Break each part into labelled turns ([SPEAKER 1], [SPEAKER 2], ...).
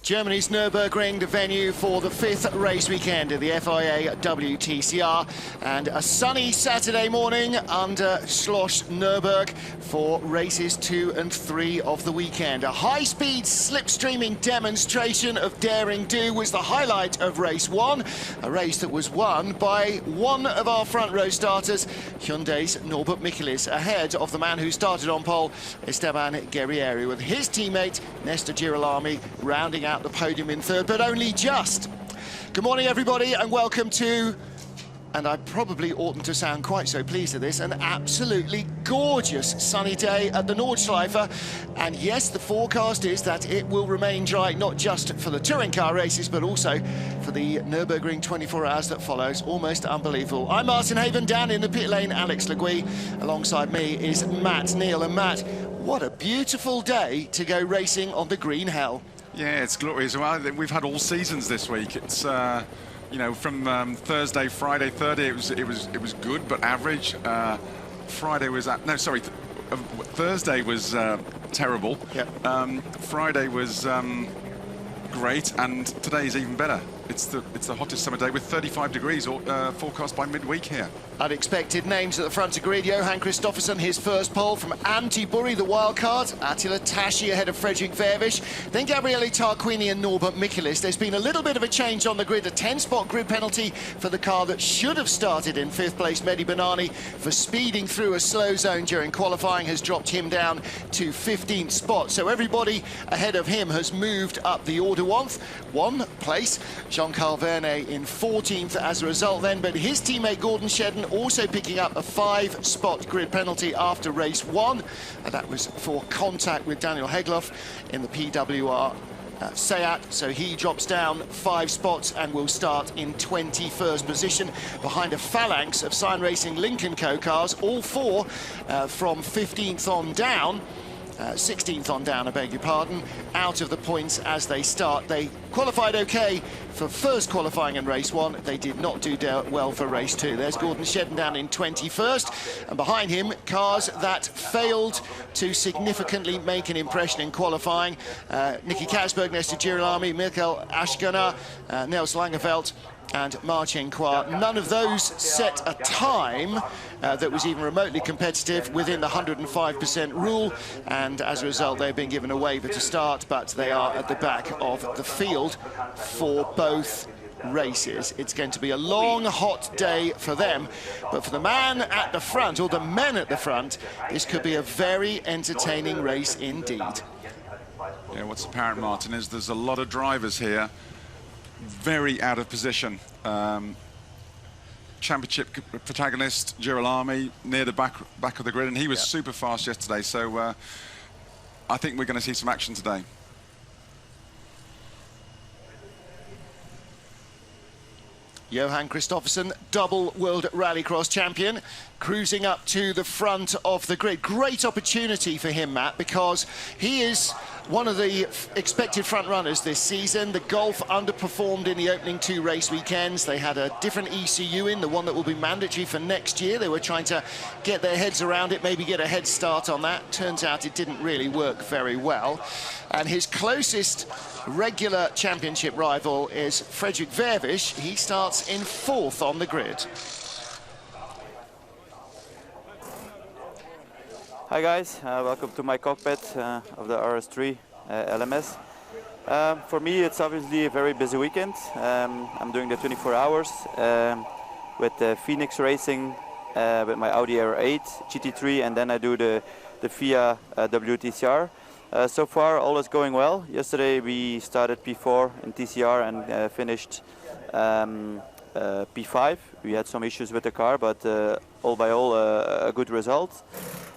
[SPEAKER 1] Germany's Nürburgring, the venue for the 5th race weekend of the FIA WTCR, and a sunny Saturday morning under Schloss Nürburg for races 2 and 3 of the weekend. A high-speed slipstreaming demonstration of daring do was the highlight of race 1, a race that was won by one of our front row starters, Hyundai's Norbert Michelis, ahead of the man who started on pole, Esteban Guerrieri, with his teammate Nesta Girolami rounding out the podium in third, but only just. Good morning, everybody, and welcome to, and I probably oughtn't to sound quite so pleased at this, an absolutely gorgeous sunny day at the Nordschleife. And yes, the forecast is that it will remain dry, not just for the touring car races, but also for the Nürburgring 24 hours that follows. Almost unbelievable. I'm Martin Haven, down in the pit lane, Alex Le Gui. Alongside me is Matt Neal. And Matt, what a beautiful day to go racing on the green hell. Yeah, it's glorious. Well, we've had all seasons this week. It's you know, from Thursday, Friday, Thursday, it was good but average. Friday was Thursday was terrible. Yep. Friday was great, and today is even better. It's the hottest summer day with 35 degrees forecast by midweek here. Unexpected names at the front of grid. Johan Kristoffersson, his first pole from Antti Burri, the wild card. Attila Tashi ahead of Fredrik Vervisch. Then Gabriele Tarquini and Norbert Michelis. There's been a little bit of a change on the grid. A 10-spot grid penalty for the car that should have started in 5th place. Mehdi Banani, for speeding through a slow zone during qualifying, has dropped him down to 15th spot. So everybody ahead of him has moved up the order one place. Jean-Carl Vernet in 14th as a result then, but his teammate Gordon Shedden also picking up a 5-spot grid penalty after race 1, and that was for contact with Daniel Hegloff in the PWR Seat, so he drops down 5 spots and will start in 21st position behind a phalanx of Sign Racing Lincoln Co cars, all 4 from 15th on down. 16th on down, I beg your pardon, out of the points as they start. They qualified okay for first qualifying in race 1. They did not do well for race 2. There's Gordon Shedden down in 21st, and behind him, cars that failed to significantly make an impression in qualifying. Nicky Kasberg, Nesta Girolami, Mikael Ashkana, Nels Langeveld, and Marcin Kwa. None of those set a time that was even remotely competitive within the 105% rule, and as a result they've been given a waiver to start, but they are at the back of the field for both races. It's going to be a long, hot day for them, but for the man at the front, or the men at the front, this could be a very entertaining race indeed.
[SPEAKER 2] Yeah, what's apparent, Martin, is there's a lot of drivers here very out of position. Championship protagonist Girolami near the back of the grid, and he was super fast yesterday, so I think we're going to see some action today.
[SPEAKER 1] Johan Kristoffersson, double World Rallycross champion, cruising up to the front of the grid. Great opportunity for him, Matt, because he is one of the expected front runners this season. The Golf underperformed in the opening 2 race weekends. They had a different ECU in, the one that will be mandatory for next year. They were trying to get their heads around it, maybe get a head start on that. Turns out it didn't really work very well. And his closest regular championship rival is Fredrik Vervisch. He starts in 4th on the grid.
[SPEAKER 3] Hi guys, welcome to my cockpit of the RS3 LMS. For me it's obviously a very busy weekend. I'm doing the 24 hours with Phoenix Racing with my Audi R8 GT3, and then I do the FIA WTCR. So far all is going well. Yesterday we started P4 in TCR and finished P5. We had some issues with the car, but all by all a good result.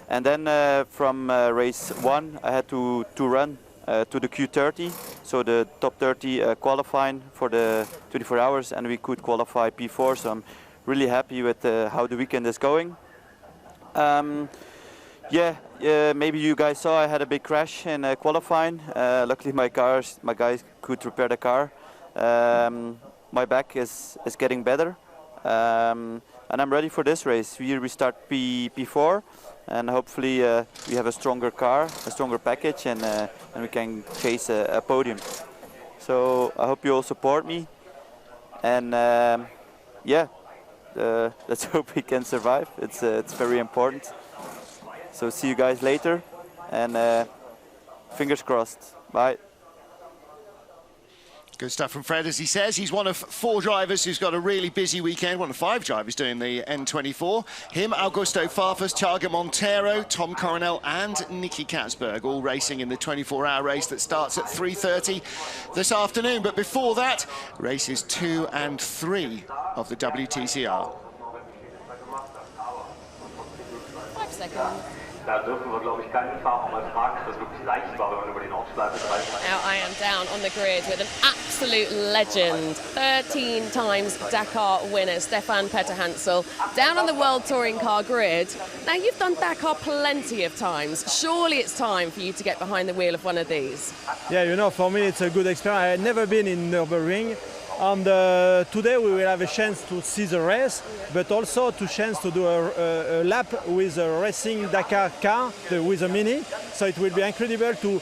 [SPEAKER 3] And then from race 1 I had to run to the Q30, so the top 30 qualifying for the 24 hours, and we could qualify P4, so I'm really happy with how the weekend is going. Maybe you guys saw I had a big crash in qualifying. Luckily my guys could repair the car. My back is getting better, and I'm ready for this race. We start P4, and hopefully we have a stronger car, a stronger package, and we can chase a podium. So I hope you all support me. And yeah, let's hope we can survive. It's very important. So see you guys later, and fingers crossed. Bye.
[SPEAKER 1] Good stuff from Fred, as he says. He's one of 4 drivers who's got a really busy weekend. One of 5 drivers doing the N24. Him, Augusto Farfus, Tiago Monteiro, Tom Coronel and Nicky Katzberg, all racing in the 24-hour race that starts at 3:30 this afternoon. But before that, races 2 and 3 of the WTCR.
[SPEAKER 4] 5 seconds.
[SPEAKER 5] Da dürfen wir, glaube ich, keinen Fahrer mal fragen, ob das wirklich leicht war, wenn man über die Nordschleife treibt.
[SPEAKER 4] Now I am down on the grid with an absolute legend, 13 times Dakar winner, Stefan Peter-Hansel, down on the World Touring Car grid. Now you've done Dakar plenty of times. Surely it's time for you to get behind the wheel of one of these.
[SPEAKER 6] Yeah, you know, for me it's a good experience. I had never been in Nürburgring. And today we will have a chance to see the race, but also a chance to do a lap with a racing Dakar car, with a Mini. So it will be incredible to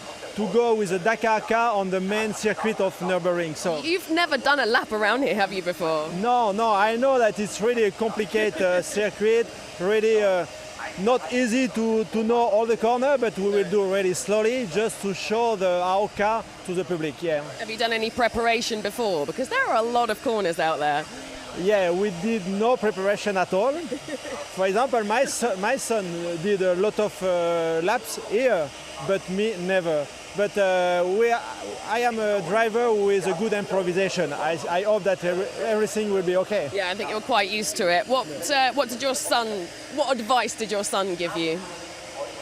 [SPEAKER 6] go with a Dakar car on the main circuit of Nürburgring. So
[SPEAKER 4] You've never done a lap around here, have you, before?
[SPEAKER 6] no, I know that it's really a complicated circuit, really not easy to know all the corner, but we will do really slowly just to show our car to the public. Yeah.
[SPEAKER 4] Have you done any preparation before? Because there are a lot of corners out there.
[SPEAKER 6] Yeah, we did no preparation at all. For example, my son did a lot of laps here, but me never. But I am a driver who is a good improvisation. I hope that everything will be okay.
[SPEAKER 4] Yeah, I think you're quite used to it. What advice did your son give you?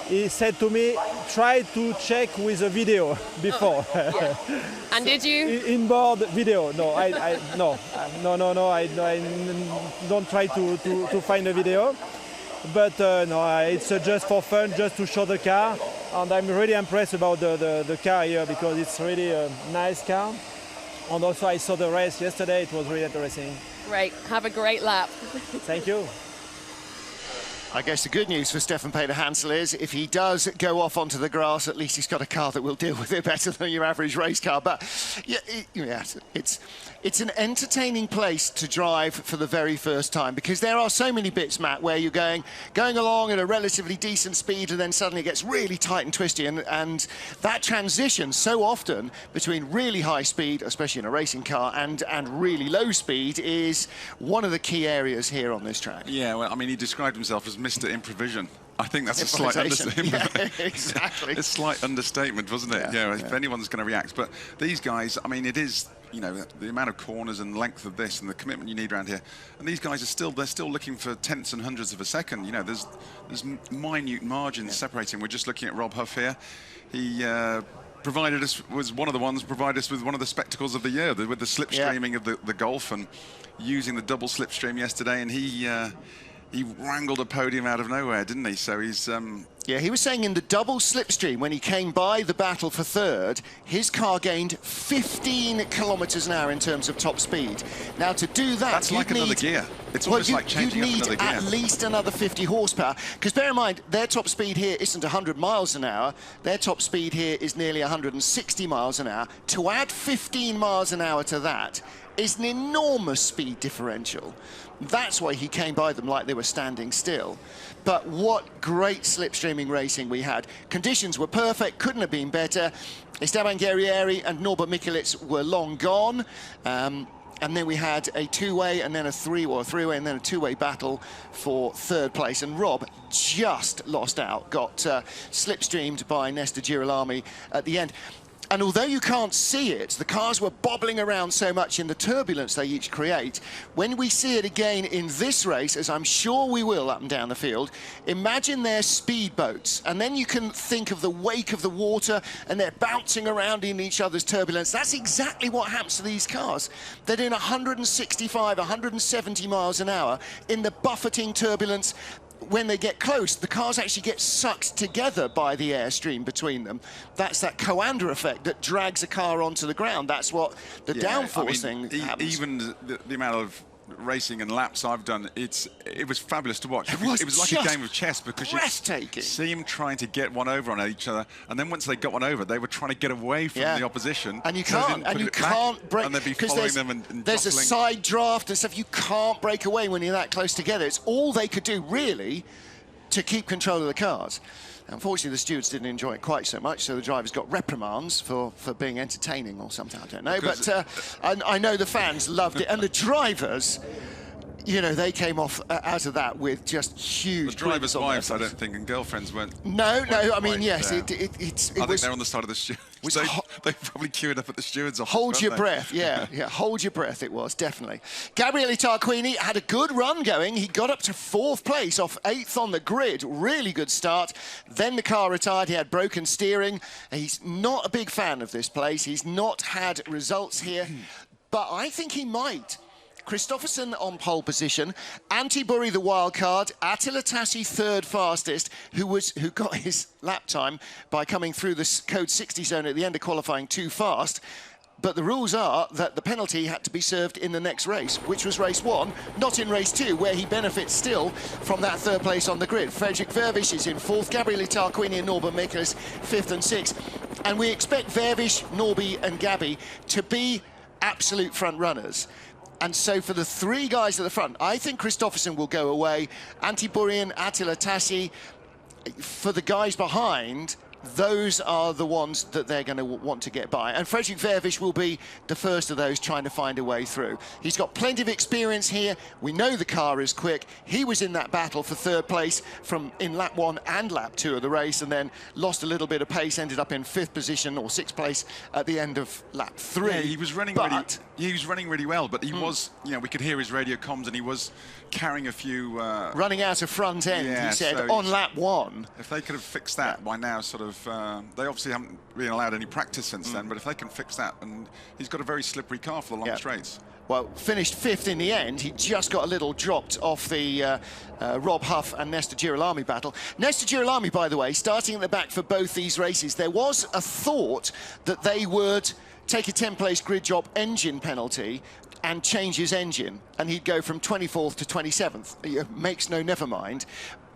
[SPEAKER 6] He said to me, try to check with a video before.
[SPEAKER 4] Yeah. And did you?
[SPEAKER 6] Inboard video. No, I don't try to find a video. But no, it's just for fun, just to show the car. And I'm really impressed about the car here because it's really a nice car. And also I saw the race yesterday, it was really interesting.
[SPEAKER 4] Great, have a great lap.
[SPEAKER 6] Thank you.
[SPEAKER 1] I guess the good news for Stefan Peter-Hansel is if he does go off onto the grass, at least he's got a car that will deal with it better than your average race car. But yeah, it's an entertaining place to drive for the very first time because there are so many bits, Matt, where you're going along at a relatively decent speed and then suddenly it gets really tight and twisty. And that transition so often between really high speed, especially in a racing car, and really low speed is one of the key areas here on this track.
[SPEAKER 2] Yeah, well, I mean, he described himself as Mr. Improvision. I think that's a slight understatement.
[SPEAKER 1] Yeah, exactly.
[SPEAKER 2] A slight understatement, wasn't it? Yeah, if anyone's going to react. But these guys, I mean, it is, you know, the amount of corners and length of this and the commitment you need around here. And these guys they're still looking for tenths and hundreds of a second. You know, there's minute margins separating. We're just looking at Rob Huff here. He provided us with one of the spectacles of the year with the slipstreaming of the Golf and using the double slipstream yesterday, and he wrangled a podium out of nowhere, didn't he? So he's...
[SPEAKER 1] Yeah, he was saying in the double slipstream, when he came by the battle for third, his car gained 15 kilometres an hour in terms of top speed. Now, to do that,
[SPEAKER 2] that's like another gear. It's almost like changing up another gear.
[SPEAKER 1] You need at least another 50 horsepower. Because bear in mind, their top speed here isn't 100 miles an hour. Their top speed here is nearly 160 miles an hour. To add 15 miles an hour to that is an enormous speed differential. That's why he came by them like they were standing still. But what great slipstreaming racing we had. Conditions were perfect, couldn't have been better. Esteban Guerrieri and Norbert Mikulits were long gone. And then we had a two-way and then a three-way and then a two-way battle for third place. And Rob just lost out, got slipstreamed by Nesta Girolami at the end. And although you can't see it, the cars were bobbling around so much in the turbulence they each create. When we see it again in this race, as I'm sure we will up and down the field, imagine their speedboats. And then you can think of the wake of the water and they're bouncing around in each other's turbulence. That's exactly what happens to these cars. They're doing 165, 170 miles an hour in the buffeting turbulence. When they get close, the cars actually get sucked together by the airstream between them. That's that Coanda effect that drags a car onto the ground. That's what the downforce thing happens.
[SPEAKER 2] Even the amount of racing and laps I've done, it was fabulous to watch. It was like a game of chess, because you see them trying to get one over on each other, and then once they got one over, they were trying to get away from the opposition.
[SPEAKER 1] And you can't break,
[SPEAKER 2] and they'd be following them and
[SPEAKER 1] there's
[SPEAKER 2] jostling.
[SPEAKER 1] a side draft and stuff. You can't break away when you're that close together. It's all they could do, really, to keep control of the cars. Unfortunately, the stewards didn't enjoy it quite so much, so the drivers got reprimands for being entertaining or something, I don't know. But I know the fans loved it, and the drivers, you know, they came off out of that with just huge.
[SPEAKER 2] The drivers' wives, I don't think, and girlfriends weren't.
[SPEAKER 1] No. I mean, yes,
[SPEAKER 2] I
[SPEAKER 1] it
[SPEAKER 2] think
[SPEAKER 1] was.
[SPEAKER 2] they're on the side of the stewards. They probably queued up at the stewards' office.
[SPEAKER 1] Hold your breath, yeah, hold your breath. It was definitely. Gabriele Tarquini had a good run going. He got up to 4th place off 8th on the grid. Really good start. Then the car retired. He had broken steering. He's not a big fan of this place. He's not had results here, but I think he might. Kristoffersson on pole position, Antti Burri the wild card, Attila Tassi 3rd fastest, who got his lap time by coming through the code 60 zone at the end of qualifying too fast. But the rules are that the penalty had to be served in the next race, which was race 1, not in race 2, where he benefits still from that 3rd place on the grid. Frederik Vervisch is in 4th, Gabriele Tarquini and Norbert Miklas 5th and 6th. And we expect Vervisch, Norby and Gabby to be absolute front runners. And so for the 3 guys at the front, I think Kristoffersson will go away. Antti Burri and Attila Tassi. For the guys behind, those are the ones that they're going to want to get by. And Frederik Vervisch will be the first of those trying to find a way through. He's got plenty of experience here. We know the car is quick. He was in that battle for 3rd place in lap 1 and lap 2 of the race, and then lost a little bit of pace, ended up in 5th position or 6th place at the end of lap 3.
[SPEAKER 2] Yeah, he was running really well, but he was, you know, we could hear his radio comms, and he was carrying a few...
[SPEAKER 1] running out of front end, he said, so on lap 1.
[SPEAKER 2] If they could have fixed that by now, sort of, they obviously haven't really allowed any practice since then, but if they can fix that, and he's got a very slippery car for the long straights.
[SPEAKER 1] Well, finished 5th in the end. He just got a little dropped off the Rob Huff and Nesta Girolami battle. Nesta Girolami, by the way, starting at the back for both these races. There was a thought that they would take a 10-place grid job engine penalty and change his engine, and he'd go from 24th to 27th. Makes no never mind.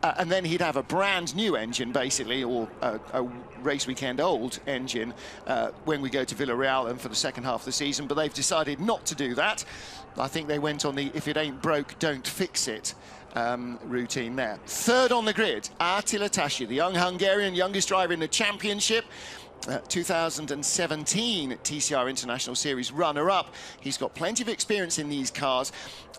[SPEAKER 1] And then he'd have a brand new engine, basically, or a race weekend old engine when we go to Villarreal and for the second half of the season. But they've decided not to do that. I think they went on the if it ain't broke, don't fix it routine there. 3rd on the grid, Attila Tassi, the young Hungarian, youngest driver in the championship. 2017 TCR International Series runner-up. He's got plenty of experience in these cars.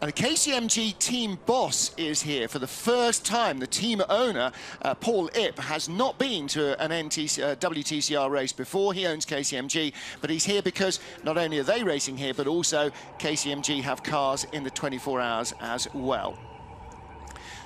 [SPEAKER 1] And the KCMG team boss is here for the first time. The team owner, Paul Ipp, has not been to an WTCR race before. He owns KCMG, but he's here because not only are they racing here, but also KCMG have cars in the 24 hours as well.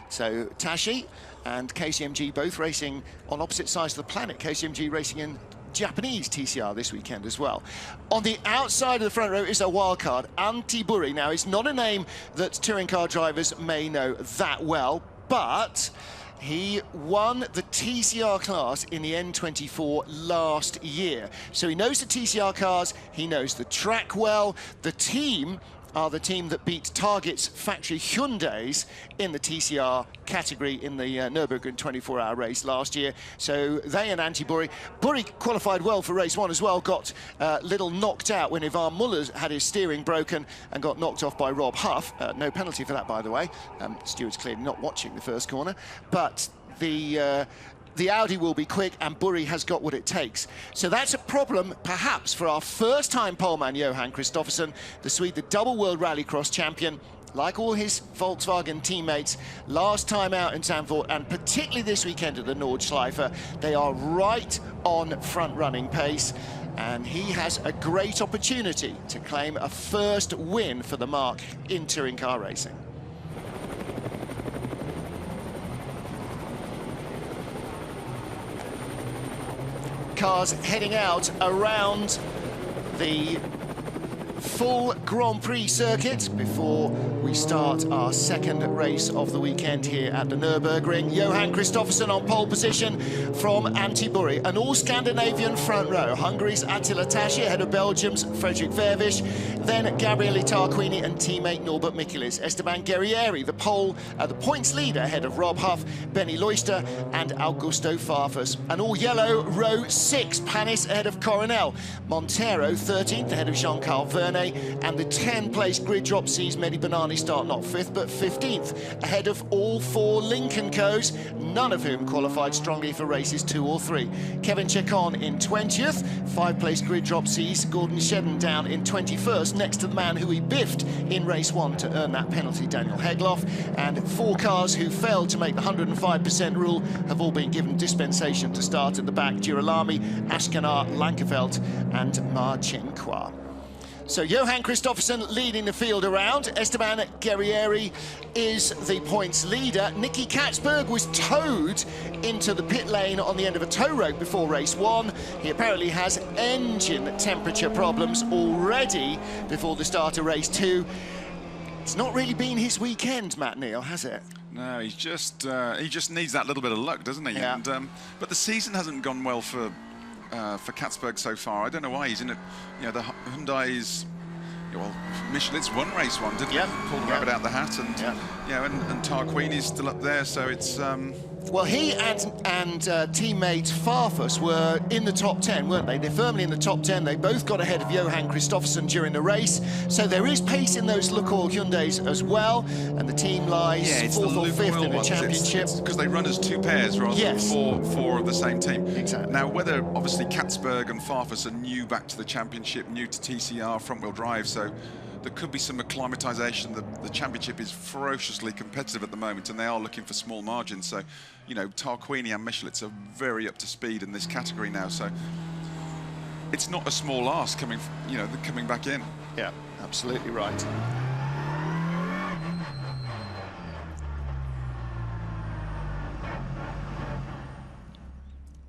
[SPEAKER 1] So Tassi and KCMG both racing on opposite sides of the planet. KCMG racing in Japanese TCR this weekend as well. On the outside of the front row is a wild card, Antti Burri. Now, it's not a name that touring car drivers may know that well, but he won the TCR class in the N24 last year. So he knows the TCR cars, he knows the track well. The team are the team that beat Target's factory Hyundais in the TCR category in the Nürburgring 24-hour race last year. So they and Antti Burri. Burri qualified well for race 1 as well, got little knocked out when Ivan Muller had his steering broken and got knocked off by Rob Huff. No penalty for that, by the way. Stewards clearly not watching the first corner. But the Audi will be quick, and Burri has got what it takes. So that's a problem, perhaps, for our first-time poleman, Johan Kristoffersson, the Swede, the double World Rallycross champion, like all his Volkswagen teammates, last time out in Zandvoort, and particularly this weekend at the Nordschleife. They are right on front-running pace, and he has a great opportunity to claim a first win for the mark in touring car racing. Cars heading out around the full Grand Prix circuit before we start our second race of the weekend here at the Nürburgring. Johan Kristoffersson on pole position from Antti, an all-Scandinavian front row. Hungary's Attila Tashi ahead of Belgium's Frederik Vervisch, then Gabriele Tarquini and teammate Norbert Michels. Esteban Guerrieri, the points leader ahead of Rob Huff, Benny Loister and Augusto Farfus. An all-yellow row 6, Panis ahead of Coronel. Montero 13th ahead of Jean-Carl Vernet, and the 10-place grid drop sees Mehdi Banani start not 5th but 15th ahead of all 4 Lincoln Co's, none of whom qualified strongly for races 2 or 3. Kevin Chacon in 20th, 5-place grid drop sees Gordon Shedden down in 21st next to the man who he biffed in race 1 to earn that penalty, Daniel Hegloff, and 4 cars who failed to make the 105% rule have all been given dispensation to start at the back: Girolami, Ashkanar, Lankeveld and Marcinqua. So Johan Kristoffersson leading the field around. Esteban Guerrieri is the points leader. Nicky Katzberg was towed into the pit lane on the end of a tow rope before race 1. He apparently has engine temperature problems already before the start of race 2. It's not really been his weekend, Matt Neal, has it?
[SPEAKER 2] No, he just needs that little bit of luck, doesn't he?
[SPEAKER 1] Yeah.
[SPEAKER 2] And, but the season hasn't gone well for Katzberg so far. I don't know why. He's in it. You know, the Hyundai's. Well, Michelin's won race 1, didn't he? Pulled the rabbit out the hat, and you know, and Tarquini's still up there. So it's.
[SPEAKER 1] Well, he and teammate Farfus were in the top 10, weren't they? They're firmly in the top 10. They both got ahead of Johan Kristoffersson during the race. So there is pace in those Lukoil Hyundais as well. And the team lies 4th or 5th in the championship.
[SPEAKER 2] Because they run as 2 pairs rather than four of the same team.
[SPEAKER 1] Exactly.
[SPEAKER 2] Now, whether obviously Katzberg and Farfus are new back to the championship, new to TCR, front-wheel drive, so there could be some acclimatisation. The championship is ferociously competitive at the moment, and they are looking for small margins. So, you know, Tarquini and Michelitz are very up to speed in this category now. So it's not a small ask coming back in.
[SPEAKER 1] Yeah, absolutely right.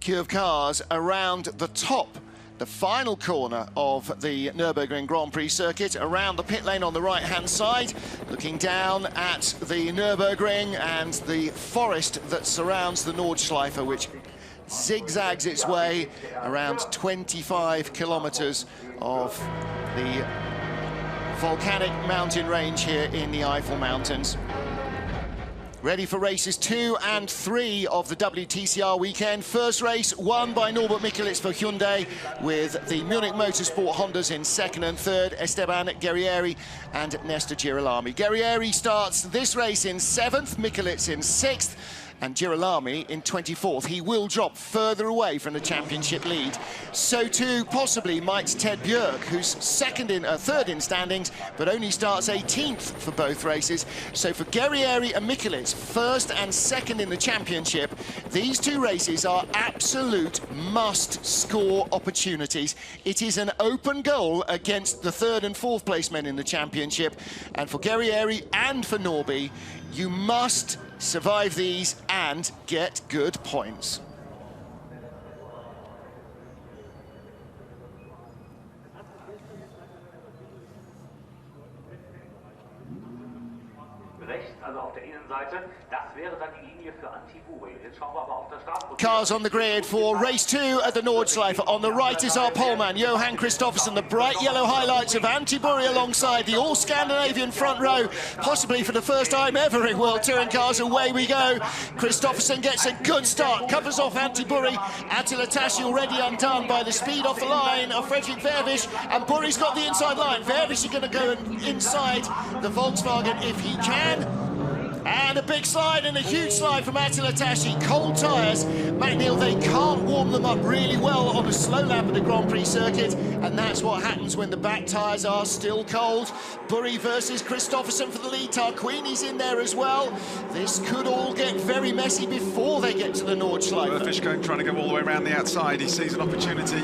[SPEAKER 1] Queue of cars around the top. The final corner of the Nürburgring Grand Prix circuit, around the pit lane on the right-hand side, looking down at the Nürburgring and the forest that surrounds the Nordschleife, which zigzags its way around 25 kilometers of the volcanic mountain range here in the Eifel Mountains. Ready for races 2 and 3 of the WTCR weekend. First race won by Norbert Michels for Hyundai, with the Munich Motorsport Hondas in 2nd and 3rd, Esteban Guerrieri and Nestor Girolami. Guerrieri starts this race in 7th, Michels in 6th, and Girolami in 24th. He will drop further away from the championship lead. So too possibly might Ted Björk, who's third in standings, but only starts 18th for both races. So for Guerrieri and Michels, 1st and 2nd in the championship, these 2 races are absolute must-score opportunities. It is an open goal against the 3rd and 4th place men in the championship. And for Guerrieri and for Norby, you must survive these and get good points.
[SPEAKER 5] Rechts, also auf der Innenseite, das wäre dann die Linie für Anti-Buri. Jetzt schauen wir aber auf der Startposition.
[SPEAKER 1] Cars on the grid for race 2 at the Nordschleife. On the right is our poleman, Johan Kristoffersson. The bright yellow highlights of Antti alongside the all-Scandinavian front row, possibly for the first time ever in World Touring Cars. Away we go. Kristoffersson gets a good start, covers off Antti. Attila Tashi already undone by the speed off the line of Frederik Vervisch, and Buri's got the inside line. Vervisch is going to go inside the Volkswagen if he can. And a big slide and a huge slide from Attila Tashi. Cold tyres. Matt Neal, they can't warm them up really well on a slow lap of the Grand Prix circuit, and that's what happens when the back tyres are still cold. Buri versus Kristoffersson for the lead. Tarquini's in there as well. This could all get very messy before they get to the Nordschleife.
[SPEAKER 2] Vervisch trying to go all the way around the outside. He sees an opportunity.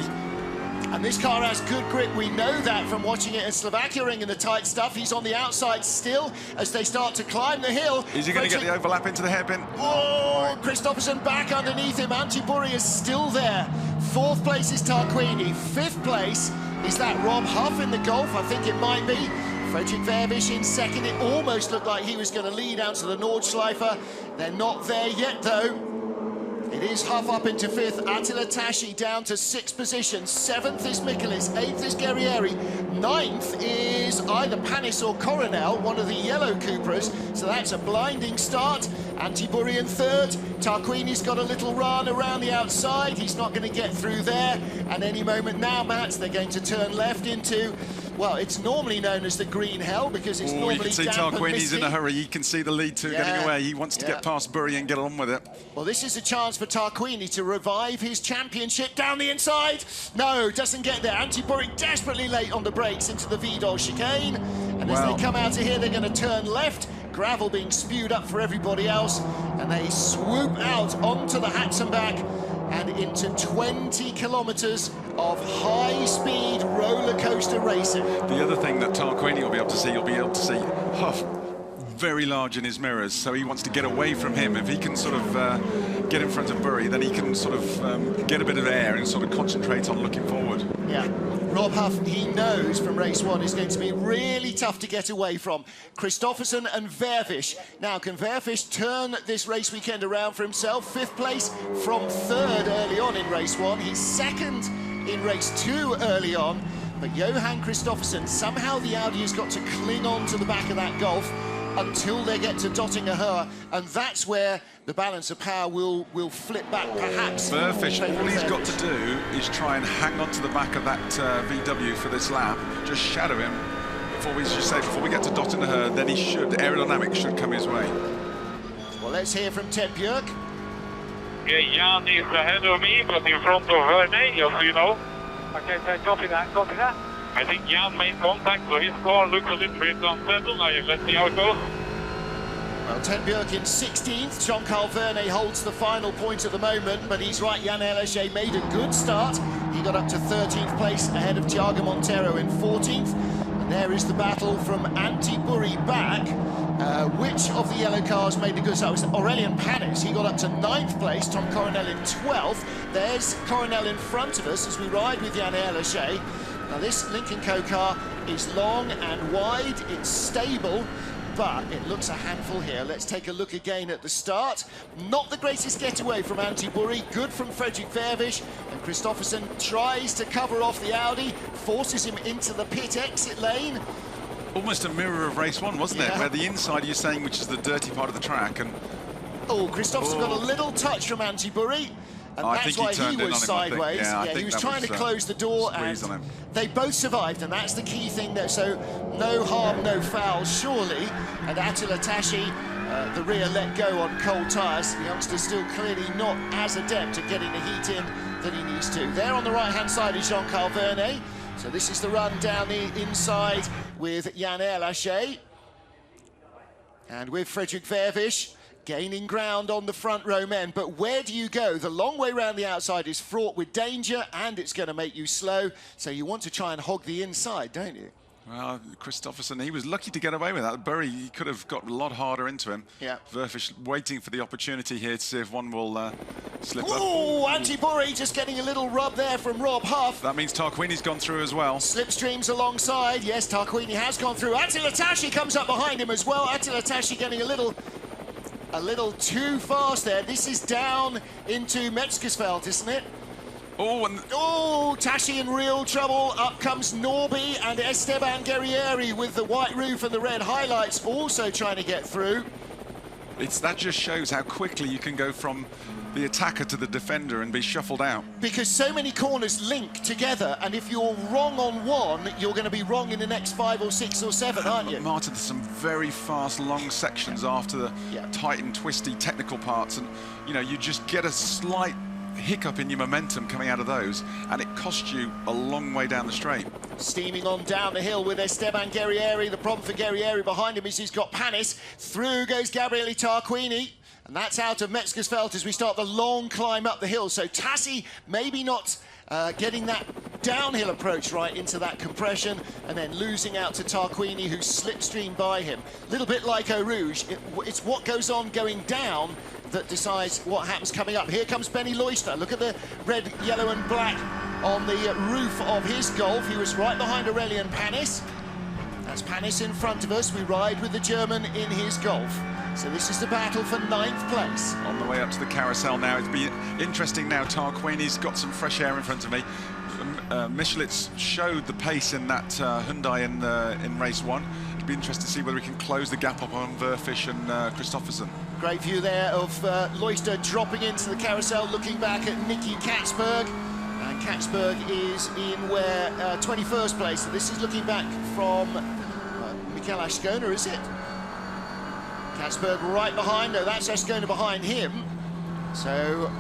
[SPEAKER 1] And this car has good grip. We know that from watching it in Slovakia ring in the tight stuff. He's on the outside still as they start to climb the hill.
[SPEAKER 2] Is he going to get the overlap into the hairpin?
[SPEAKER 1] Oh, Kristoffersson back underneath him. Antiburi is still there. 4th place is Tarquini. 5th place is that Rob Huff in the Golf. I think it might be. Fredrik Vervish in 2nd. It almost looked like he was going to lead out to the Nordschleifer. They're not there yet, though. It is Huff up into 5th, Attila Tashi down to 6th position, 7th is Mikulis, 8th is Guerrieri, 9th is either Panis or Coronel, one of the yellow Cupras, so that's a blinding start. Antiburi in 3rd, Tarquini's got a little run around the outside, he's not going to get through there, and any moment now, Matt, they're going to turn left into, well, it's normally known as the green hell because it's normally damp and misty.
[SPEAKER 2] You can see Tarquini's in a hurry, you can see the lead 2 getting away, he wants to get past Burry and get on with it.
[SPEAKER 1] Well, this is a chance for Tarquini to revive his championship down the inside. No, doesn't get there. Antiburi desperately late on the brakes into the Vidal chicane. And as they come out of here, they're going to turn left. Gravel being spewed up for everybody else. And they swoop out onto the Hatzenbach and into 20 kilometres of high-speed roller coaster racing.
[SPEAKER 2] The other thing that Tarquini will be able to see, you'll be able to see Huff very large in his mirrors, so he wants to get away from him. If he can sort of get in front of Burry, then he can sort of get a bit of air and sort of concentrate on looking forward.
[SPEAKER 1] Yeah, Rob Huff, he knows from race 1 is going to be really tough to get away from. Kristoffersson and Vervish. Now, can Vervish turn this race weekend around for himself? 5th place from 3rd early on in race 1. He's 2nd in race 2 early on. But Johan Kristoffersson, somehow the Audi has got to cling on to the back of that Golf until they get to Dottingerhöhe, and that's where the balance of power will flip back, perhaps.
[SPEAKER 2] Vervish, all he's got to do is try and hang on to the back of that VW for this lap, just shadow him before we get to Dottingerhöhe, then aerodynamics should come his way.
[SPEAKER 1] Well, let's hear from Ted Björk.
[SPEAKER 7] Yeah, Jan is ahead of me, but in front of Verne, just so you know.
[SPEAKER 5] Okay, copy that.
[SPEAKER 7] I think Jan made contact, so his car looks a little bit unsettled. Let's see how it goes.
[SPEAKER 1] Well, Ted Björk in 16th. Jean-Carl Verne holds the final point at the moment, but he's right. Jan Ellerche made a good start. He got up to 13th place ahead of Thiago Monteiro in 14th. And there is the battle from Antiburi back. Which of the yellow cars made a good start? It was Aurelien Panis. He got up to 9th place. Tom Coronel in 12th. There's Coronel in front of us as we ride with Jan Ellerche. Now, this Lincoln Co car is long and wide, it's stable, but it looks a handful here. Let's take a look again at the start. Not the greatest getaway from Antiburi, good from Fredrik Vervish, and Kristoffersson tries to cover off the Audi, forces him into the pit exit lane.
[SPEAKER 2] Almost a mirror of race 1, wasn't it? Where the inside you're saying, which is the dirty part of the track, and...
[SPEAKER 1] Oh, Kristoffersson got a little touch from Antiburi. And that's why he was sideways. Yeah, he was trying to close the door, and they both survived, and that's the key thing there. So no harm, no foul, surely. And Attila Tashi, the rear let go on cold tyres. The youngster's still clearly not as adept at getting the heat in that he needs to. There on the right-hand side is Jean-Carl Verne. So this is the run down the inside with Jan Ellerche. And with Fredrik Vervish gaining ground on the front row men. But where do you go? The long way round the outside is fraught with danger, and it's going to make you slow. So you want to try and hog the inside, don't you?
[SPEAKER 2] Well, Kristoffersson, he was lucky to get away with that. Burry, he could have got a lot harder into him. Yeah. Vervish waiting for the opportunity here to see if one will slip up.
[SPEAKER 1] Oh, Antiburi just getting a little rub there from Rob Huff.
[SPEAKER 2] That means Tarquini's gone through as well.
[SPEAKER 1] Slipstreams alongside. Yes, Tarquini has gone through. Attila Tashi comes up behind him as well. Attila Tashi getting a little too fast there. This is down into Metzgersfeld, isn't it?
[SPEAKER 2] Oh,
[SPEAKER 1] Tashi in real trouble. Up comes Norby and Esteban Guerrieri with the white roof and the red highlights also trying to get through.
[SPEAKER 2] That just shows how quickly you can go from the attacker to the defender and be shuffled out.
[SPEAKER 1] Because so many corners link together, and if you're wrong on one, you're going to be wrong in the next 5 or 6 or 7, aren't you?
[SPEAKER 2] Martin, there's some very fast, long sections after the tight and twisty technical parts, and you just get a slight hiccup in your momentum coming out of those, and it costs you a long way down the straight.
[SPEAKER 1] Steaming on down the hill with Esteban Guerrieri. The problem for Guerrieri behind him is he's got Panis. Through goes Gabriele Tarquini. And that's out of Metzgersfeld as we start the long climb up the hill. So Tassi maybe not getting that downhill approach right into that compression, and then losing out to Tarquini, who slipstreamed by him. A little bit like Eau Rouge, it's what goes on going down that decides what happens coming up. Here comes Benny Loister. Look at the red, yellow and black on the roof of his Golf. He was right behind Aurelian Panis. That's Panis in front of us. We ride with the German in his Golf. So this is the battle for 9th place.
[SPEAKER 2] On the way up to the carousel now. It's been interesting now. Tarquini's got some fresh air in front of me. Michelitz showed the pace in that Hyundai in race 1. It'll be interesting to see whether he can close the gap up on Verfish and Christophersen.
[SPEAKER 1] Great view there of Loister dropping into the carousel, looking back at Nicky Katzberg. And Katzberg is in 21st place. So this is looking back from Mikel Ascona, is it? Katzberg right behind. No, that's Ascona behind him. So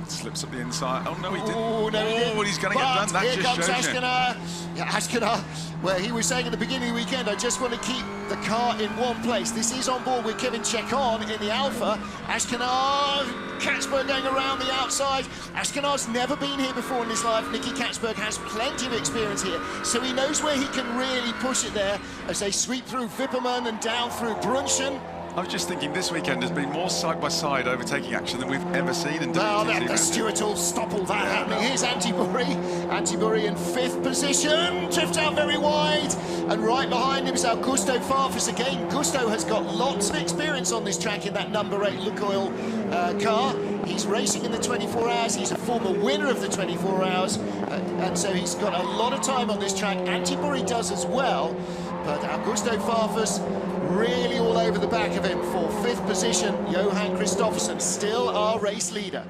[SPEAKER 2] slips up the inside. Oh no, he didn't.
[SPEAKER 1] Oh no, he didn't.
[SPEAKER 2] He's going to get done. That
[SPEAKER 1] here
[SPEAKER 2] just
[SPEAKER 1] comes
[SPEAKER 2] shows
[SPEAKER 1] Ascona. Yeah, Ascona, where he was saying at the beginning of the weekend, I just want to keep the car in one place. This is on board with Kevin Chekon in the Alpha. Ascona, Katzberg going around the outside. Ascona's never been here before in his life. Nicky Katzberg has plenty of experience here, so he knows where he can really push it there as they sweep through Wipperman and down through Brunchen.
[SPEAKER 2] I was just thinking this weekend has been more side-by-side overtaking action than we've ever seen in
[SPEAKER 1] Well,
[SPEAKER 2] WTCR.
[SPEAKER 1] the Stewart will stop all that happening. Here's Antibury. Antibury in 5th position. Drift out very wide. And right behind him is Augusto Farfus again. Gusto has got lots of experience on this track in that number 8 Lukoil car. He's racing in the 24 hours. He's a former winner of the 24 hours. And so he's got a lot of time on this track. Antibury does as well. But Augusto Farfus really all over the back of him for 5th position. Johan Christophersen, still our race leader.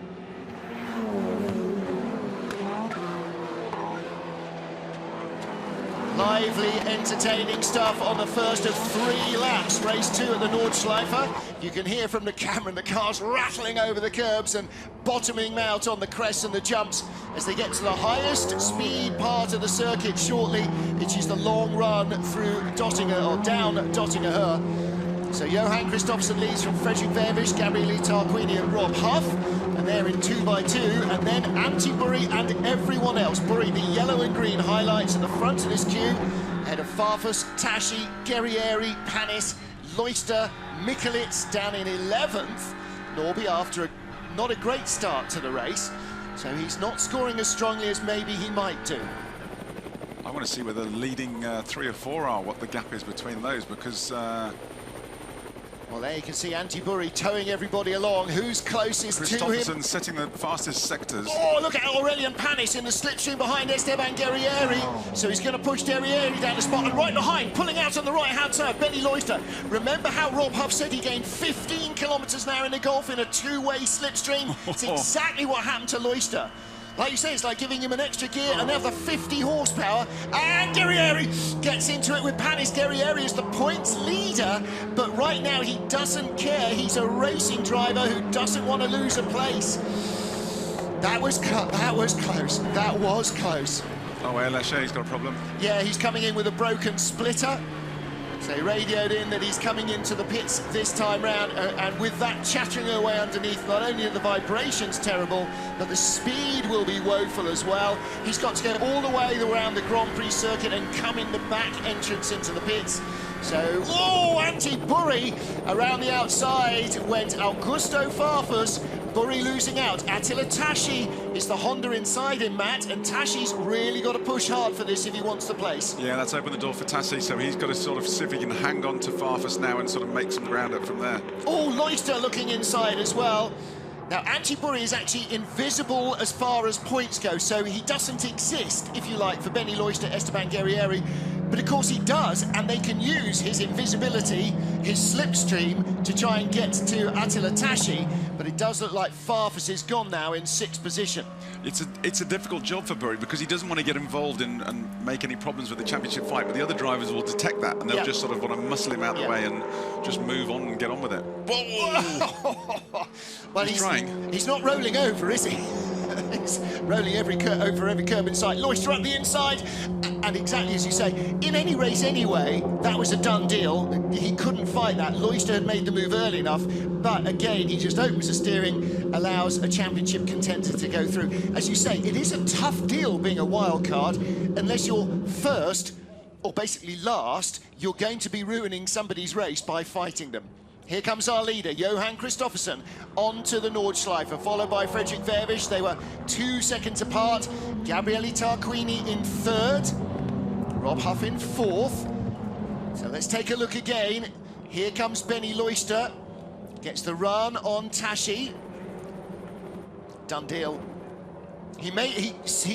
[SPEAKER 1] Lively, entertaining stuff on the first of 3 laps. Race 2 at the Nordschleife. You can hear from the camera the cars rattling over the curbs and bottoming out on the crests and the jumps as they get to the highest speed part of the circuit shortly, which is the long run through Dottinger, or down Dottinger. So Johan Christophersen leads from Frederick Vervisch, Gabriele Tarquini and Rob Huff, and they're in 2x2, and then Antibury and everyone else. Bury, the yellow and green highlights at the front of this queue, ahead of Farfus, Tashi, Guerrieri, Panis, Loister, Michelitz down in 11th. Norby after not a great start to the race, so he's not scoring as strongly as maybe he might do.
[SPEAKER 2] I want to see whether the leading 3 or 4 are, what the gap is between those, because
[SPEAKER 1] well, there you can see Antibury towing everybody along. Who's closest to him?
[SPEAKER 2] Christophersen setting the fastest sectors.
[SPEAKER 1] Oh, look at Aurelian Panis in the slipstream behind Esteban Guerrieri. So he's going to push Guerrieri down the spot, and right behind, pulling out on the right-hand side, Benny Loister. Remember how Rob Huff said he gained 15 kilometres an hour in the Golf in a 2-way slipstream? It's exactly what happened to Loister. Like you say, it's like giving him an extra gear, another 50 horsepower, and Guerrieri gets into it with Panis. Guerrieri is the points leader, but right now he doesn't care. He's a racing driver who doesn't want to lose a place. That was close. That was close.
[SPEAKER 2] Oh, Lachey's got a problem.
[SPEAKER 1] Yeah, he's coming in with a broken splitter. So he radioed in that he's coming into the pits this time round, and with that chattering away underneath, not only are the vibrations terrible, but the speed will be woeful as well. He's got to go all the way around the Grand Prix circuit and come in the back entrance into the pits. So, oh, Antibury around the outside went Augusto Farfus. Bury losing out. Attila Tashi is the Honda inside him, Matt, and Tashi's really got to push hard for this if he wants the place.
[SPEAKER 2] Yeah, that's opened the door for Tashi, so he's got to sort of see if he can hang on to Farfus now and sort of make some ground up from there.
[SPEAKER 1] Oh, Loister looking inside as well. Now, Antibury is actually invisible as far as points go, so he doesn't exist, if you like, for Benny Loister, Esteban Guerrieri. But of course he does, and they can use his invisibility, his slipstream, to try and get to Attila Tashi. But it does look like Farfus is gone now in 6th position.
[SPEAKER 2] It's a difficult job for Bury because he doesn't want to get involved in and make any problems with the championship fight, but the other drivers will detect that and they'll just sort of want to muscle him out the way and just move on and get on with it. Whoa!
[SPEAKER 1] Well,
[SPEAKER 2] he's trying.
[SPEAKER 1] He's not rolling over, is he? It's rolling over every curb in sight. Loister up the inside, and exactly as you say, in any race anyway, that was a done deal. He couldn't fight that. Loister had made the move early enough, but again, he just opens the steering, allows a championship contender to go through. As you say, it is a tough deal being a wild card, unless you're first, or basically last, you're going to be ruining somebody's race by fighting them. Here comes our leader, Johan Kristoffersson, onto the Nordschleife, followed by Fredrik Verbisch. They were 2 seconds apart. Gabriele Tarquini in third, Rob Huff in fourth. So let's take a look again. Here comes Benny Loister, gets the run on Tashi. Done deal. He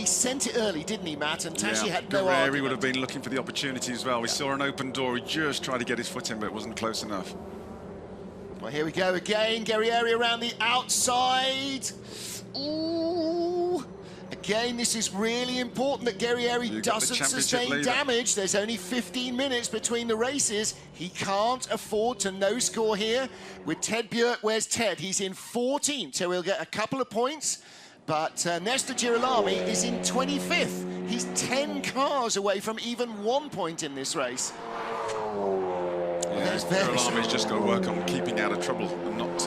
[SPEAKER 1] sent it early, didn't he, Matt? And Tashi had no argument.
[SPEAKER 2] He would have been looking for the opportunity as well. We saw an open door. He just tried to get his foot in, but it wasn't close enough.
[SPEAKER 1] Well, here we go again. Guerrieri around the outside. Ooh. Again, this is really important that Guerrieri doesn't sustain damage. There's only 15 minutes between the races. He can't afford to no score here. With Ted Björk, where's Ted? He's in 14th, so he'll get a couple of points. But Nestor Girolami is in 25th. He's 10 cars away from even 1 point in this race.
[SPEAKER 2] Yeah, Girolami's just got to work on keeping out of trouble and not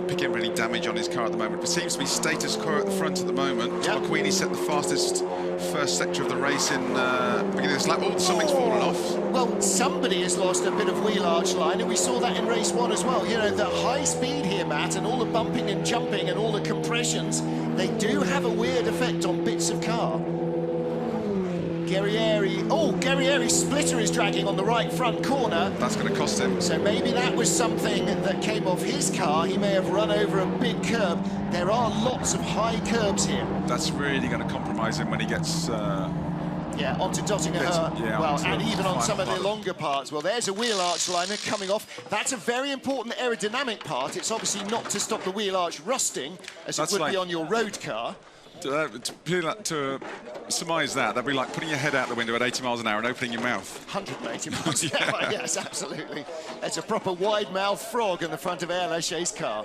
[SPEAKER 2] picking up any damage on his car at the moment. It seems to be status quo at the front at the moment.
[SPEAKER 1] Yep.
[SPEAKER 2] Tarquini set the fastest first sector of the race in the beginning of this lap. Oh, something's fallen off.
[SPEAKER 1] Well, somebody has lost a bit of wheel arch line, and we saw that in race 1 as well. You know, the high speed here, Matt, and all the bumping and jumping and all the compressions, they do have a weird effect on bits of car. Guerrieri's splitter is dragging on the right front corner.
[SPEAKER 2] That's going to cost him.
[SPEAKER 1] So maybe that was something that came off his car. He may have run over a big curb. There are lots of high curbs here.
[SPEAKER 2] That's really going to compromise him when he gets...
[SPEAKER 1] onto Dottinger. Well, and even on some of the longer parts. Well, there's a wheel arch liner coming off. That's a very important aerodynamic part. It's obviously not to stop the wheel arch rusting, as it would be on your road car.
[SPEAKER 2] To surmise that'd be like putting your head out the window at 80 miles an hour and opening your mouth.
[SPEAKER 1] 180 miles an hour, yes, absolutely. It's a proper wide-mouthed frog in the front of Air Lachey's car.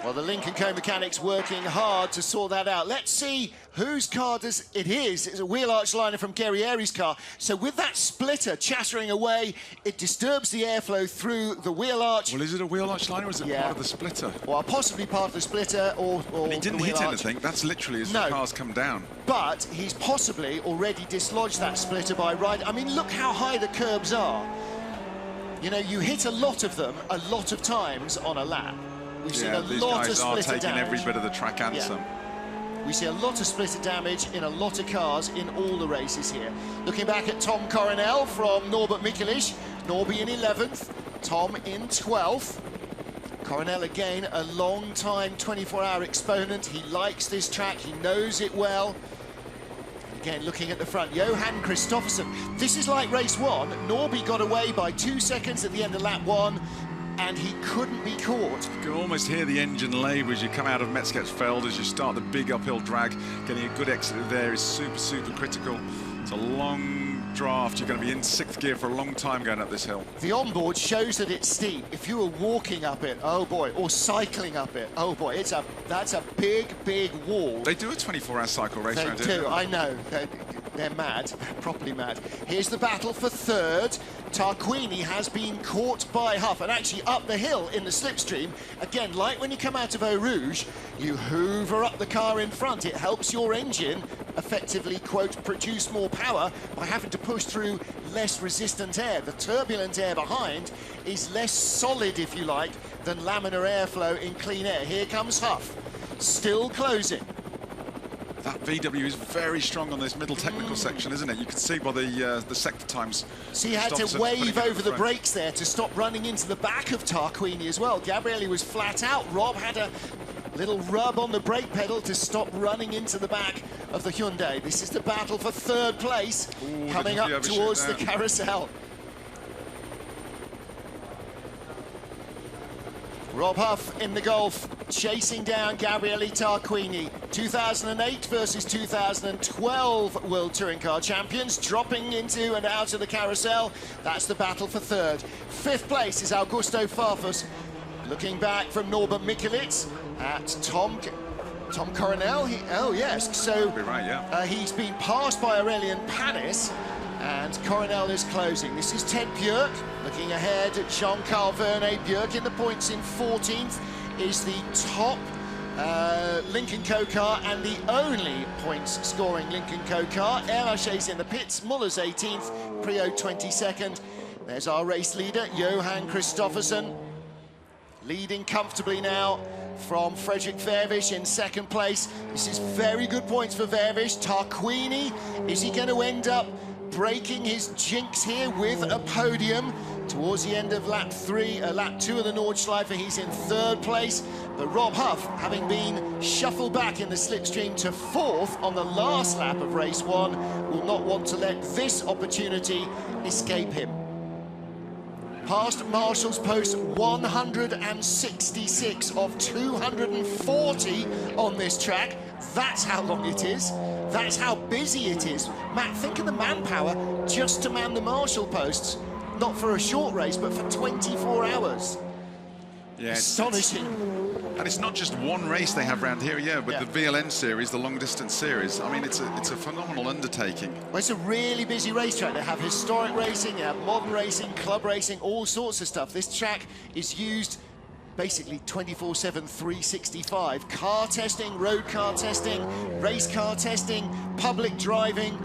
[SPEAKER 1] Well, the Lincoln Co mechanics working hard to sort that out. Let's see whose car it is. It's a wheel arch liner from Guerrieri's car. So with that splitter chattering away, it disturbs the airflow through the wheel arch.
[SPEAKER 2] Well, is it a wheel arch liner or is it part of the splitter?
[SPEAKER 1] Well, possibly part of the splitter or
[SPEAKER 2] he didn't hit anything. That's literally as the car's come down.
[SPEAKER 1] But he's possibly already dislodged that splitter by riding. I mean, look how high the curbs are. You know, you hit a lot of them a lot of times on a lap. We've seen a lot of splitter damage.
[SPEAKER 2] These guys are taking every bit of the track and some.
[SPEAKER 1] We see a lot of splitter damage in a lot of cars in all the races here. Looking back at Tom Coronel from Norbert Mikulich. Norby in 11th, Tom in 12th. Coronel again, a long time 24-hour exponent. He likes this track, he knows it well. Again, looking at the front, Johan Kristoffersson. This is like race 1. Norby got away by 2 seconds at the end of lap 1. And he couldn't be caught.
[SPEAKER 2] You can almost hear the engine labour as you come out of Metzgerfeld, as you start the big uphill drag. Getting a good exit there is super, super critical. It's a long draft. You're going to be in 6th gear for a long time going up this hill.
[SPEAKER 1] The onboard shows that it's steep. If you were walking up it, oh boy, or cycling up it, oh boy, that's a big, big wall.
[SPEAKER 2] They do a 24-hour cycle race around here.
[SPEAKER 1] They do, I know. They're mad, properly mad. Here's the battle for 3rd. Tarquini has been caught by Huff, and actually up the hill in the slipstream. Again, like when you come out of Eau Rouge, you hoover up the car in front. It helps your engine effectively, quote, produce more power by having to push through less resistant air. The turbulent air behind is less solid, if you like, than laminar airflow in clean air. Here comes Huff, still closing.
[SPEAKER 2] That VW is very strong on this middle technical section, isn't it? You can see by the sector times.
[SPEAKER 1] So he had to wave over the brakes there to stop running into the back of Tarquini as well. Gabriele was flat out. Rob had a little rub on the brake pedal to stop running into the back of the Hyundai. This is the battle for 3rd place, coming up towards the carousel. Rob Huff in the Golf, chasing down Gabriele Tarquini. 2008 versus 2012 World Touring Car Champions, dropping into and out of the carousel. That's the battle for 3rd. 5th place is Augusto Farfus. Looking back from Norbert Mikulits at Tom Coronel. Oh yes, so
[SPEAKER 2] right, yeah.
[SPEAKER 1] he's been passed by Aurelian Panis, and Coronel is closing. This is Ted Björk looking ahead at Jean-Carl Vernet. Björk in the points in 14th, is the top Lincoln Co-car and the only points-scoring Lincoln Co-car. Erlache's in the pits, Muller's 18th, Prio 22nd. There's our race leader, Johan Kristoffersen, leading comfortably now from Fredrik Vervisch in second place. This is very good points for Vervisch. Tarquini, is he going to end up breaking his jinx here with a podium? Towards the end of lap 2 of the Nordschleife, he's in third place. But Rob Huff, having been shuffled back in the slipstream to 4th on the last lap of race 1, will not want to let this opportunity escape him. Past Marshall's post 166 of 240 on this track. That's how long it is. That's how busy it is. Matt, think of the manpower just to man the Marshall posts. Not for a short race, but for 24 hours.
[SPEAKER 2] Yeah,
[SPEAKER 1] astonishing.
[SPEAKER 2] And it's not just one race they have around here, but the VLN series, the long distance series. I mean, it's a phenomenal undertaking.
[SPEAKER 1] Well, it's a really busy racetrack. They have historic racing, they have modern racing, club racing, all sorts of stuff. This track is used basically 24/7, 365. Car testing, road car testing, race car testing, public driving.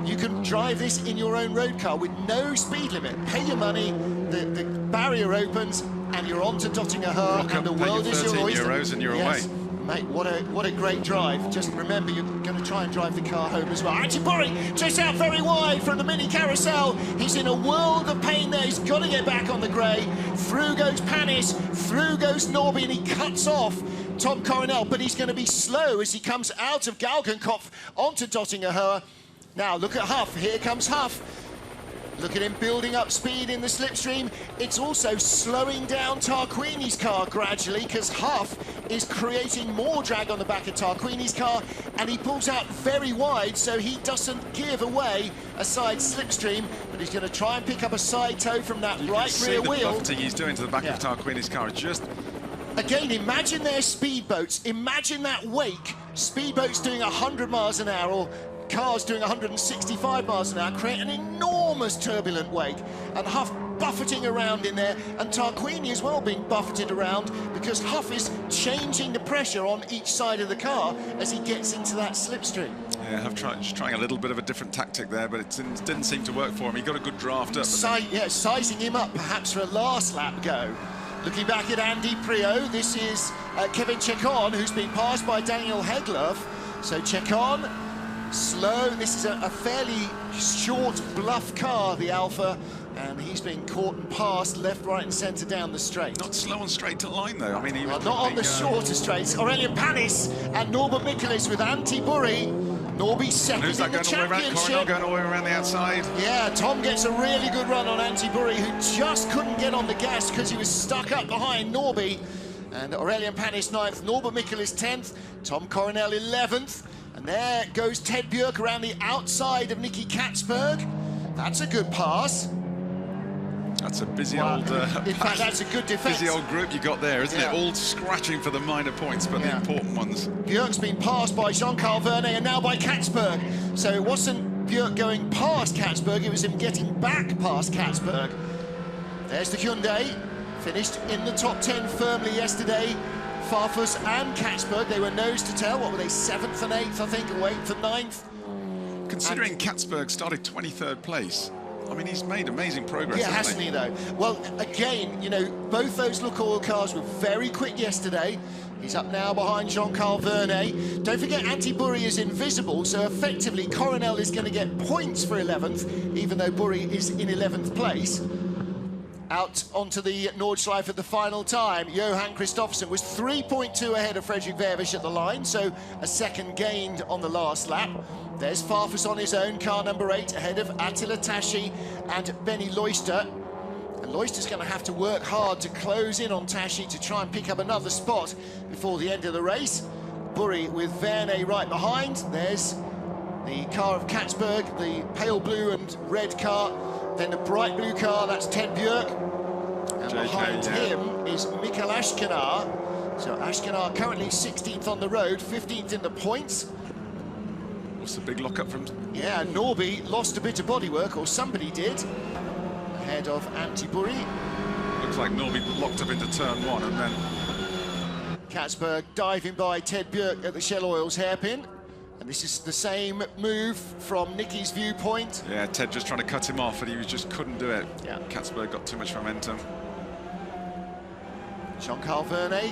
[SPEAKER 1] You can drive this in your own road car with no speed limit. Pay your money, the barrier opens, and you're on to Dottingerhø, and the world is your oyster.
[SPEAKER 2] €13 and you're
[SPEAKER 1] yes.
[SPEAKER 2] away.
[SPEAKER 1] Mate, what a great drive. Just remember, you're going to try and drive the car home as well. Antipuri just out very wide from the mini carousel. He's in a world of pain there. He's got to get back on the grey. Through goes Panis, through goes Norby, and he cuts off Tom Coronel, but he's going to be slow as he comes out of Galgenkopf onto Dottingerhø. Now, look at Huff. Here comes Huff. Look at him building up speed in the slipstream. It's also slowing down Tarquini's car gradually, because Huff is creating more drag on the back of Tarquini's car, and he pulls out very wide, so he doesn't give away a side slipstream, but he's going to try and pick up a side toe from that right rear wheel.
[SPEAKER 2] The buffeting he's doing to the back of Tarquini's car. Just
[SPEAKER 1] again, imagine their speedboats. Imagine that wake. Speedboats doing 100 miles an hour, or cars doing 165 miles an hour, create an enormous turbulent wake, and Huff buffeting around in there, and Tarquini as well being buffeted around, because Huff is changing the pressure on each side of the car as he gets into that slipstream.
[SPEAKER 2] Yeah, Huff trying a little bit of a different tactic there, but it didn't seem to work for him. He got a good draft up.
[SPEAKER 1] Sizing him up perhaps for a last lap go. Looking back at Andy Prio, this is Kevin Chekon, who's been passed by Daniel Hegloff. So Chekon, slow. This is a fairly short, bluff car, the Alpha, and he's been caught and passed left, right, and centre down the straight.
[SPEAKER 2] Not slow and straight to line, though. I mean, he was
[SPEAKER 1] not on the shorter straights. Aurelian Panis and Norbert Mikulits with Antipuri. Norby second in the championship.
[SPEAKER 2] Coronel going all the way around the outside.
[SPEAKER 1] Yeah, Tom gets a really good run on Antipuri, who just couldn't get on the gas because he was stuck up behind Norby. And Aurelian Panis 9th, Norbert Mikulits 10th, Tom Coronel 11th. And there goes Ted Björk around the outside of Nicky Katzberg. That's a good pass.
[SPEAKER 2] That's a busy old...
[SPEAKER 1] in fact, that's a good defence.
[SPEAKER 2] Busy old group you got there, isn't it? All scratching for the minor points, but the important ones.
[SPEAKER 1] Björk's been passed by Jean-Carl Vernet and now by Katzberg. So it wasn't Björk going past Katzberg, it was him getting back past Katzberg. There's the Hyundai, finished in the top 10 firmly yesterday. Farfus and Katzberg, they were nose to tail. What were they, 7th and 8th, I think, or 8th and 9th?
[SPEAKER 2] Considering Katzberg started 23rd place, I mean, he's made amazing progress.
[SPEAKER 1] Yeah, hasn't he, though? Well, again, you know, both those Lukoil cars were very quick yesterday. He's up now behind Jean-Carl Vernet. Don't forget, Antipuri is invisible, so effectively Coronel is going to get points for 11th, even though Burri is in 11th place. Out onto the Nordschleife at the final time. Johan Kristoffersen was 3.2 ahead of Fredrik Vervisch at the line, so a second gained on the last lap. There's Farfus on his own, car number 8, ahead of Attila Tashi and Benny Loister. And Loister's going to have to work hard to close in on Tashi to try and pick up another spot before the end of the race. Burri with Vernet right behind. There's the car of Katzberg, the pale blue and red car. Then the bright blue car, that's Ted Björk. And behind him is Mikael Ashkenar. So Ashkenar currently 16th on the road, 15th in the points.
[SPEAKER 2] What's the big lock-up from?
[SPEAKER 1] Yeah, Norby lost a bit of bodywork, or somebody did, ahead of Antiburi.
[SPEAKER 2] Looks like Norby locked up into turn 1 and then...
[SPEAKER 1] Katzberg diving by Ted Björk at the Shell Oils hairpin. And this is the same move from Nicky's viewpoint.
[SPEAKER 2] Yeah, Ted just trying to cut him off, and he just couldn't do it.
[SPEAKER 1] Yeah.
[SPEAKER 2] Katzberg got too much momentum.
[SPEAKER 1] Jean-Carl Vernet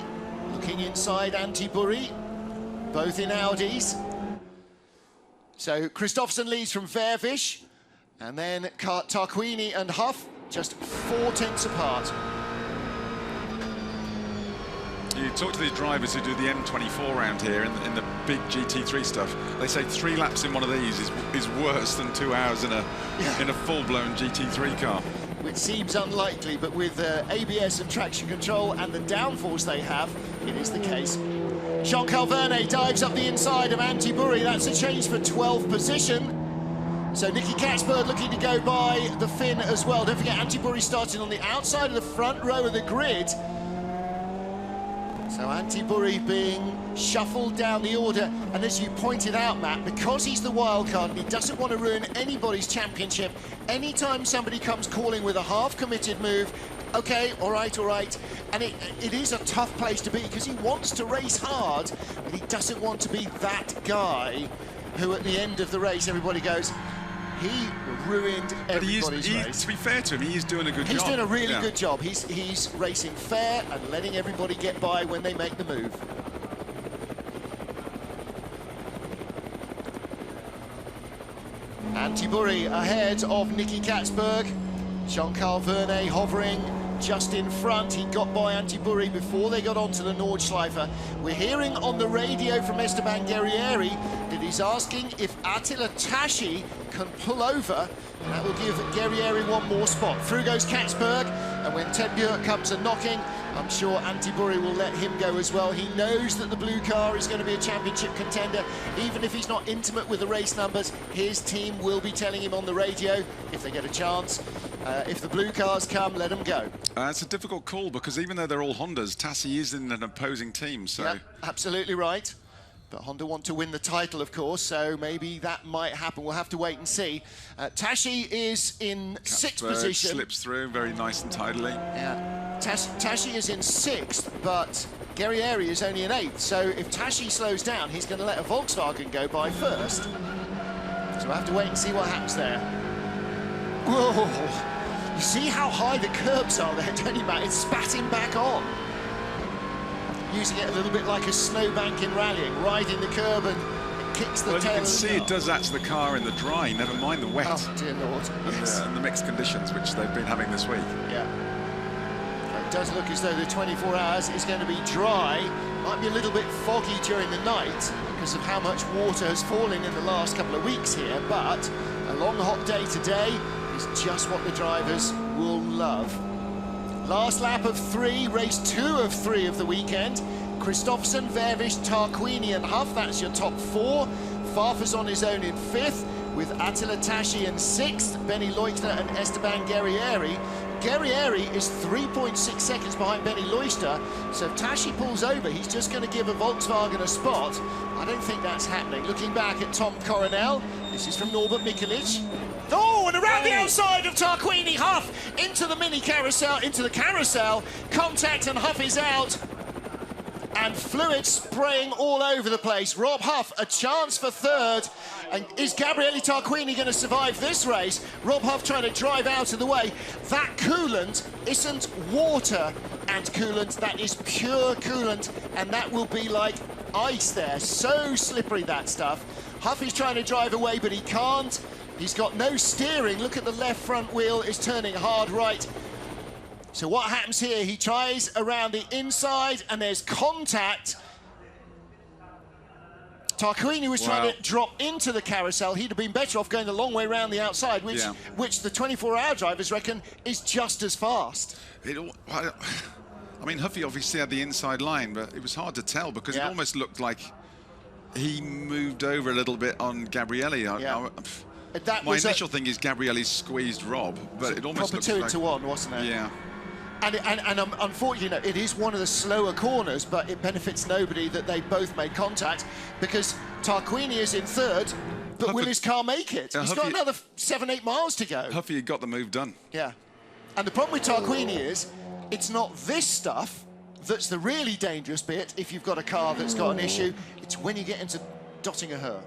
[SPEAKER 1] looking inside Antiburi, both in Audis. So Kristoffersen leads from Vervish, and then Tarquini and Huff just 4 tenths apart.
[SPEAKER 2] You talk to these drivers who do the M24 round here in the big GT3 stuff. They say 3 laps in one of these is worse than 2 hours in a full-blown GT3 car.
[SPEAKER 1] Which seems unlikely, but with ABS and traction control and the downforce they have, it is the case. Jean-Carl Vernet dives up the inside of Antiburi. That's a change for 12th position. So Nicky Katzberg looking to go by the Finn as well. Don't forget, Antiburi starting on the outside of the front row of the grid. So Antiburi being shuffled down the order, and as you pointed out, Matt, because he's the wild card and he doesn't want to ruin anybody's championship, anytime somebody comes calling with a half-committed move, okay, all right, and it is a tough place to be because he wants to race hard, but he doesn't want to be that guy who at the end of the race everybody goes, he ruined everybody's race.
[SPEAKER 2] To be fair to him, he is doing a good job.
[SPEAKER 1] He's doing a really good job. He's racing fair and letting everybody get by when they make the move. Antiburi ahead of Nicky Katzberg. Jean-Carl Vernet hovering just in front. He got by Antiburi before they got onto the Nordschleife. We're hearing on the radio from Esteban Guerrieri that he's asking if Attila Tashi can pull over, and that will give Guerrieri one more spot. Through goes Katzberg, and when Ted Björk comes a knocking, I'm sure Antiburi will let him go as well. He knows that the blue car is going to be a championship contender. Even if he's not intimate with the race numbers, his team will be telling him on the radio if they get a chance. If the blue cars come, let them go.
[SPEAKER 2] It's a difficult call because even though they're all Hondas, Tassi is in an opposing team. So
[SPEAKER 1] yeah, absolutely right. But Honda want to win the title, of course, so maybe that might happen. We'll have to wait and see. Tashi is in
[SPEAKER 2] Katzberg
[SPEAKER 1] 6th position.
[SPEAKER 2] Slips through very nice and tidily.
[SPEAKER 1] Yeah, Tashi is in 6th, but Guerrieri is only in 8th. So if Tashi slows down, he's going to let a Volkswagen go by first. So we'll have to wait and see what happens there. Whoa! You see how high the curbs are there, don't you, Matt? It's spatting back on. Using it a little bit like a snowbank in rallying, riding the curb and it kicks the tail.
[SPEAKER 2] Well, you can see it does that to the car in the dry, never mind the wet.
[SPEAKER 1] Oh, dear Lord. Yes.
[SPEAKER 2] And the mixed conditions, which they've been having this week.
[SPEAKER 1] Yeah. It does look as though the 24 hours is going to be dry. Might be a little bit foggy during the night because of how much water has fallen in the last couple of weeks here, but a long hot day today is just what the drivers will love. Last lap of 3, race 2 of 3 of the weekend. Kristoffersen, Vervish, Tarquini and Huff, that's your top 4. Farfus on his own in 5th, with Attila Tashi in 6th, Benny Leuchter and Esteban Guerrieri. Guerrieri is 3.6 seconds behind Benny Leuchter, so if Tashi pulls over, he's just going to give a Volkswagen a spot. I don't think that's happening. Looking back at Tom Coronel, this is from Norbert Mikelic. Oh, and around the outside of Tarquini, Huff into the mini carousel, into the carousel. Contact and Huff is out. And fluid spraying all over the place. Rob Huff, a chance for 3rd. And is Gabriele Tarquini going to survive this race? Rob Huff trying to drive out of the way. That coolant isn't water and coolant, that is pure coolant. And that will be like ice there. So slippery, that stuff. Huff is trying to drive away, but he can't. He's got no steering. Look at the left front wheel, is turning hard right. So what happens here? He tries around the inside and there's contact. Tarquini was trying to drop into the carousel. He'd have been better off going the long way around the outside, which the 24-hour drivers reckon is just as fast.
[SPEAKER 2] I mean, Huffy obviously had the inside line, but it was hard to tell because it almost looked like he moved over a little bit on Gabriele.
[SPEAKER 1] That
[SPEAKER 2] my initial thing is Gabriele's squeezed Rob, but it almost
[SPEAKER 1] proper
[SPEAKER 2] looks
[SPEAKER 1] 2
[SPEAKER 2] like,
[SPEAKER 1] to 1, wasn't it?
[SPEAKER 2] Yeah.
[SPEAKER 1] And unfortunately, it is one of the slower corners, but it benefits nobody that they both made contact, because Tarquini is in third, but will his car make it? He's got another 7-8 miles to go.
[SPEAKER 2] Huffy got the move done.
[SPEAKER 1] Yeah. And the problem with Tarquini is, it's not this stuff that's the really dangerous bit if you've got a car that's got an issue. It's when you get into Dottinger-Her.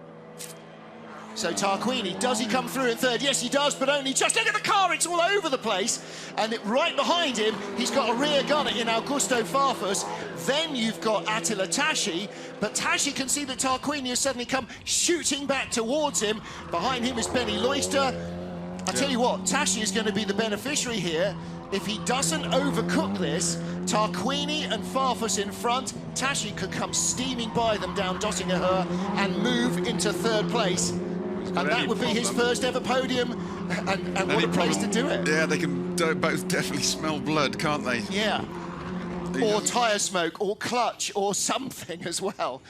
[SPEAKER 1] So Tarquini, does he come through in third? Yes, he does, but only just. Look at the car, it's all over the place. And right behind him, he's got a rear gunner in Augusto Farfus. Then you've got Attila Tashi, but Tashi can see that Tarquini has suddenly come shooting back towards him. Behind him is Benny Loister. I tell you what, Tashi is going to be the beneficiary here. If he doesn't overcook this, Tarquini and Farfus in front, Tashi could come steaming by them down Dottinger-Her and move into third place. And that would be his first ever podium, and what a place to do it.
[SPEAKER 2] Yeah, they can both definitely smell blood, can't they?
[SPEAKER 1] Yeah. Or tyre smoke, or clutch, or something as well.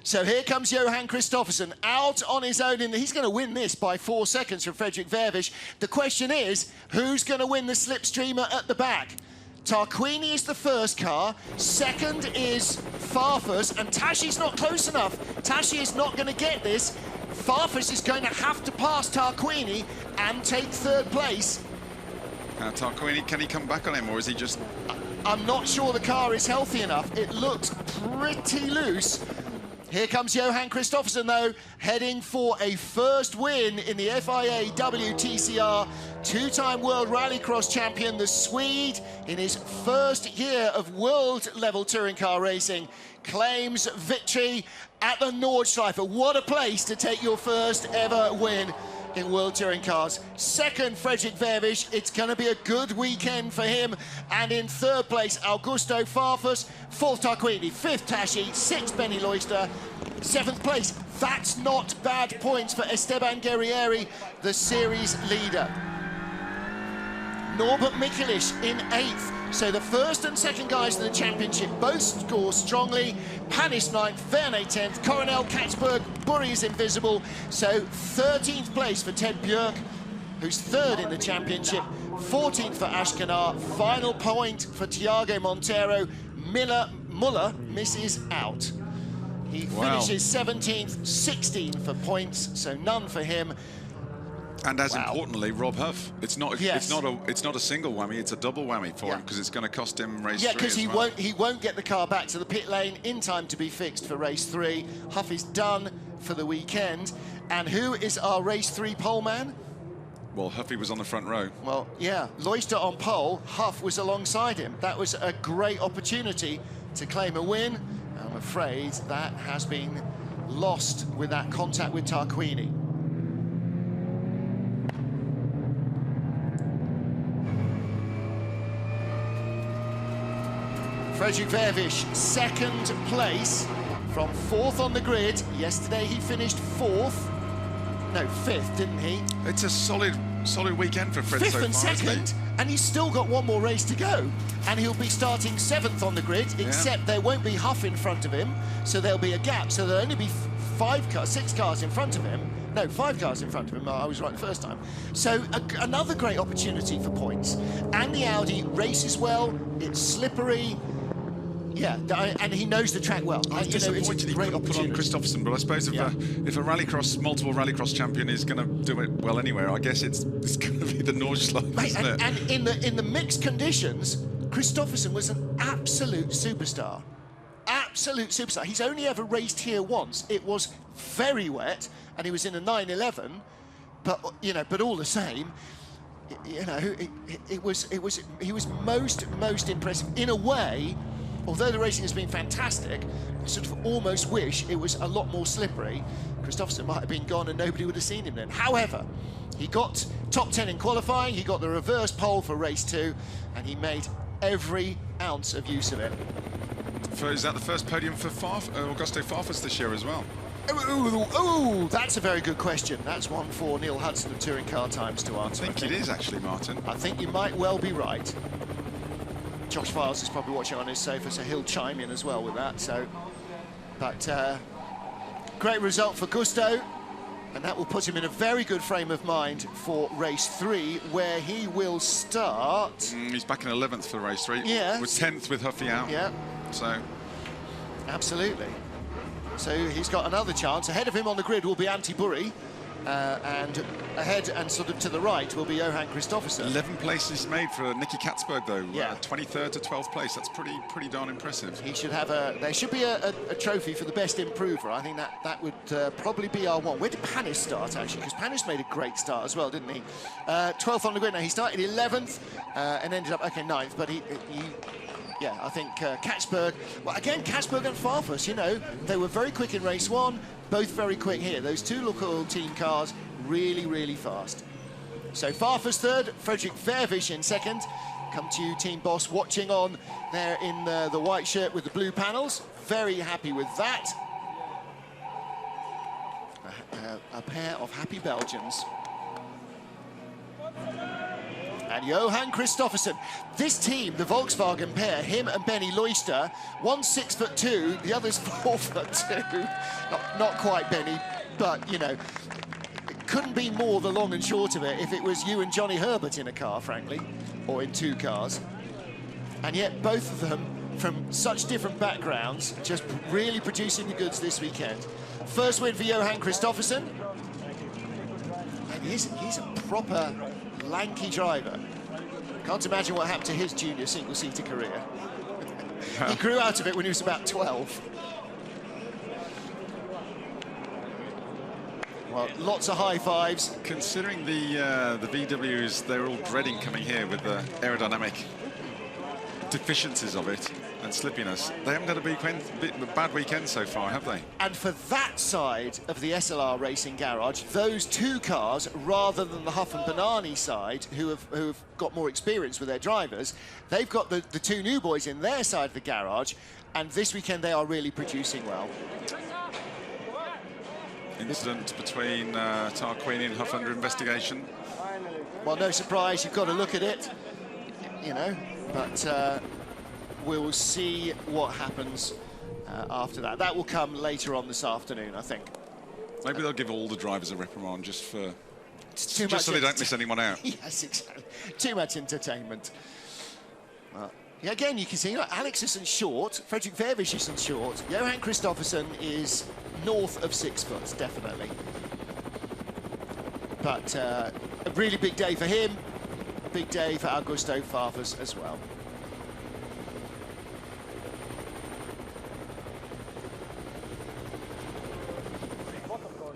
[SPEAKER 1] So here comes Johan Kristoffersson out on his own. He's going to win this by 4 seconds from Fredrik Vervisch. The question is, who's going to win the slipstreamer at the back? Tarquini is the first car, second is Farfus, and Tashi's not close enough. Tashi is not going to get this. Farfus is going to have to pass Tarquini and take third place.
[SPEAKER 2] Tarquini, can he come back on him, or is he just...
[SPEAKER 1] I'm not sure the car is healthy enough. It looks pretty loose. Here comes Johan Kristoffersson, though, heading for a first win in the FIA WTCR. Two-time World Rallycross champion, the Swede, in his first year of world-level touring car racing, claims victory at the Nordschleife. What a place to take your first ever win in World Touring Cars. Second, Fredrik Vervisch. It's going to be a good weekend for him. And in third place, Augusto Farfus. Fourth, Tarquini. Fifth, Tashi. Sixth, Benny Loister. Seventh place. That's not bad points for Esteban Guerrieri, the series leader. Norbert Mikulich in eighth. So the first and second guys in the championship both score strongly. Panis 9th, Verne 10th, Coronel, Katzberg, Burry is invisible. So 13th place for Ted Björk, who's third in the championship. 14th for Ashkanar. Final point for Thiago Montero. Muller misses out. He finishes 17th, 16 for points, so none for him.
[SPEAKER 2] And as importantly, Rob Huff. It's not a single whammy, it's a double whammy for him, because it's going to cost him race 3
[SPEAKER 1] Yeah, because he won't get the car back to the pit lane in time to be fixed for race 3. Huff is done for the weekend. And who is our race 3 pole man?
[SPEAKER 2] Well, Huffy was on the front row.
[SPEAKER 1] Well, yeah, Loister on pole, Huff was alongside him. That was a great opportunity to claim a win. I'm afraid that has been lost with that contact with Tarquini. Fredrik Vervisch, second place from fourth on the grid. Yesterday he finished fourth. No, fifth, didn't he?
[SPEAKER 2] It's a solid weekend for Fred so far.
[SPEAKER 1] Fifth and second, and he's still got one more race to go. And he'll be starting seventh on the grid, except there won't be Huff in front of him, so there'll be a gap. So there'll only be 6 cars in front of him. No, 5 cars in front of him. I was right the first time. So another great opportunity for points. And the Audi races well, it's slippery. Yeah, and he knows the track well.
[SPEAKER 2] I'm disappointed he couldn't put on Kristoffersson, but I suppose if a multiple rallycross champion is going to do it well anywhere, I guess it's going to be the Nordschleife, isn't it?
[SPEAKER 1] And in the mixed conditions, Kristoffersson was an absolute superstar. Absolute superstar. He's only ever raced here once. It was very wet, and he was in a 911. But all the same, he was most impressive in a way. Although the racing has been fantastic, I sort of almost wish it was a lot more slippery. Kristoffersson might have been gone and nobody would have seen him then. However, he got top 10 in qualifying, he got the reverse pole for race 2, and he made every ounce of use of it.
[SPEAKER 2] Is that the first podium for Augusto Farfus this year as well?
[SPEAKER 1] Oh, that's a very good question. That's one for Neil Hudson of Touring Car Times to answer.
[SPEAKER 2] I think it is actually, Martin.
[SPEAKER 1] I think you might well be right. Josh Files is probably watching on his sofa, so he'll chime in as well with that. But great result for Gusto. And that will put him in a very good frame of mind for race 3, where he will start.
[SPEAKER 2] He's back in 11th for race 3.
[SPEAKER 1] Yeah.
[SPEAKER 2] With 10th with Huffy out.
[SPEAKER 1] Yeah.
[SPEAKER 2] So.
[SPEAKER 1] Absolutely. So he's got another chance. Ahead of him on the grid will be Antti, and ahead and sort of to the right will be Johan Kristoffersen.
[SPEAKER 2] 11 places made for Nicky Katzberg, though.
[SPEAKER 1] Yeah.
[SPEAKER 2] 23rd to 12th place. That's pretty darn impressive.
[SPEAKER 1] He should have there should be a trophy for the best improver. I think that would probably be our one. Where did Panis start, actually? Because Panis made a great start as well, didn't he? 12th on the grid. Now, he started 11th and ended up, okay, 9th, but yeah, I think Katzberg, well, again, Katzberg and Farfus, you know, they were very quick in race 1, both very quick here. Those two Lukoil team cars, really, really fast. So Farfus third, Fredrik Vervisch in second. Come to you, team boss, watching on there in the white shirt with the blue panels. Very happy with that. A pair of happy Belgians. And Johan Kristoffersen. This team, the Volkswagen pair, him and Benny Loister, one's 6'2", the other's 4'2". Not quite Benny, but, you know, it couldn't be more the long and short of it if it was you and Johnny Herbert in a car, frankly, or in 2 cars. And yet both of them, from such different backgrounds, just really producing the goods this weekend. First win for Johan Kristoffersen. And he's a proper lanky driver. Can't imagine what happened to his junior single-seater career. He grew out of it when he was about 12. Well, lots of high fives.
[SPEAKER 2] Considering the VWs, they're all dreading coming here with the aerodynamic deficiencies of it and slippiness. They haven't had a bad weekend so far, have they?
[SPEAKER 1] And for that side of the SLR Racing Garage, those 2 cars, rather than the Huff and Banani side, who have got more experience with their drivers, they've got the 2 new boys in their side of the garage, and this weekend they are really producing well.
[SPEAKER 2] Incident between Tarquini and Huff under investigation.
[SPEAKER 1] Well, no surprise, you've got to look at it, you know, but we'll see what happens after that. That will come later on this afternoon, I think.
[SPEAKER 2] Maybe they'll give all the drivers a reprimand just so they don't miss anyone out.
[SPEAKER 1] Yes, exactly. Too much entertainment. Yeah, again, you can see, like, Alex isn't short, Fredrik Vervisch isn't short, Johan Kristoffersen is north of 6 foot, definitely. But a really big day for him, big day for Augusto Farfus as well.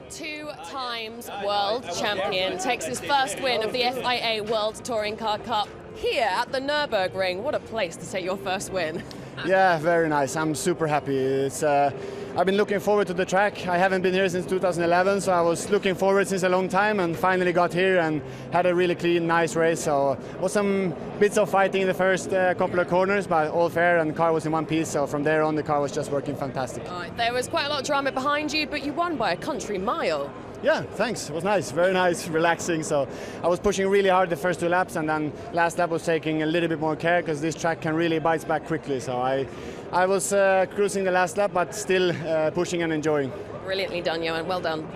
[SPEAKER 4] Two times world champion takes his first win of the FIA World Touring Car Cup here at the Nürburgring. What a place to take your first win.
[SPEAKER 8] Yeah, very nice. I'm super happy. It's I've been looking forward to the track. I haven't been here since 2011, so I was looking forward since a long time and finally got here and had a really clean, nice race. So it was some bits of fighting in the first couple of corners, but all fair, and the car was in one piece. So from there on, the car was just working fantastic.
[SPEAKER 4] There was quite a lot of drama behind you, but you won by a country mile.
[SPEAKER 8] Yeah, thanks. It was nice, very nice, relaxing. So I was pushing really hard the first 2 laps, and then last lap was taking a little bit more care because this track can really bite back quickly. So I was cruising the last lap, but still pushing and enjoying.
[SPEAKER 4] Brilliantly done, Johan. Well done.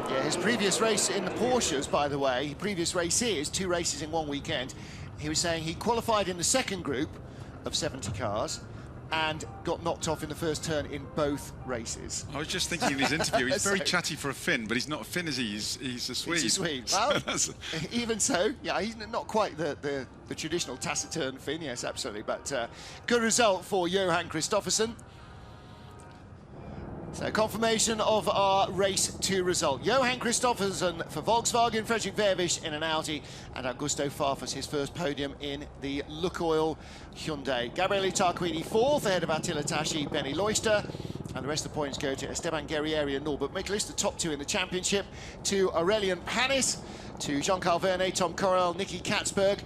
[SPEAKER 1] Yeah, his previous race in the Porsches, by the way, previous races, 2 races in 1 weekend, he was saying he qualified in the second group of 70 cars and got knocked off in the first turn in both races.
[SPEAKER 2] I was just thinking in his interview, he's very chatty for a Finn, but he's not a Finn, is he? He's a Swede.
[SPEAKER 1] He's a Swede. Well, even so, yeah, he's not quite the traditional taciturn Finn, yes, absolutely, but good result for Johan Kristoffersen. So confirmation of our race 2 result. Johan Kristoffersen for Volkswagen, Fredrik Vervisch in an Audi, and Augusto Farfus his first podium in the Lukoil Hyundai. Gabriele Tarquini 4th, ahead of Attila Tashi, Benny Loister, and the rest of the points go to Esteban Guerrieri and Norbert Miklis, the top 2 in the championship, to Aurelien Panis, to Jean-Carl Vernet, Tom Corral, Nicky Katzberg.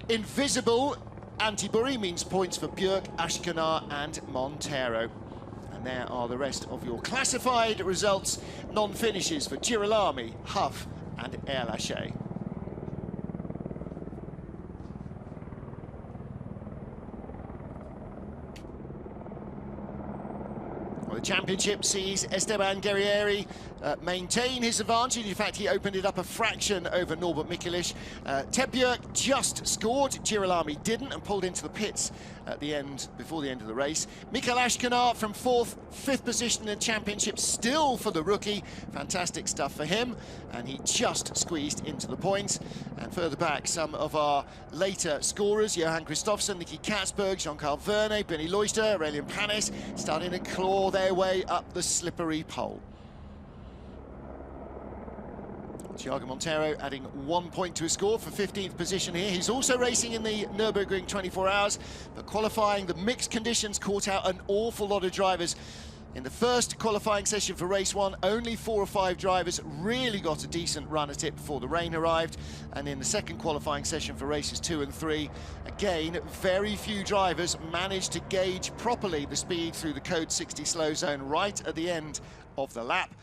[SPEAKER 1] Invisible Antti means points for Björk, Ashkenar and Montero. And there are the rest of your classified results, non-finishes for Girolami, Huff and Air Lachey. Well, the championship sees Esteban Guerrieri maintain his advantage. In fact, he opened it up a fraction over Norbert Mikelic. Tebjerg just scored, Girolami didn't, and pulled into the pits at the end, before the end of the race. Mikael Ashkenaar from 5th position in the championship, still for the rookie. Fantastic stuff for him, and he just squeezed into the points. And further back, some of our later scorers, Johan Kristoffersen, Nicky Katzberg, Jean-Carl Verne, Benny Leuchter, Aurelian Panis, starting to claw their way up the slippery pole. Thiago Monteiro adding 1 point to his score for 15th position here. He's also racing in the Nürburgring 24 hours, but qualifying, the mixed conditions caught out an awful lot of drivers. In the first qualifying session for race 1, only 4 or 5 drivers really got a decent run at it before the rain arrived. And in the second qualifying session for races 2 and 3, again, very few drivers managed to gauge properly the speed through the code 60 slow zone right at the end of the lap.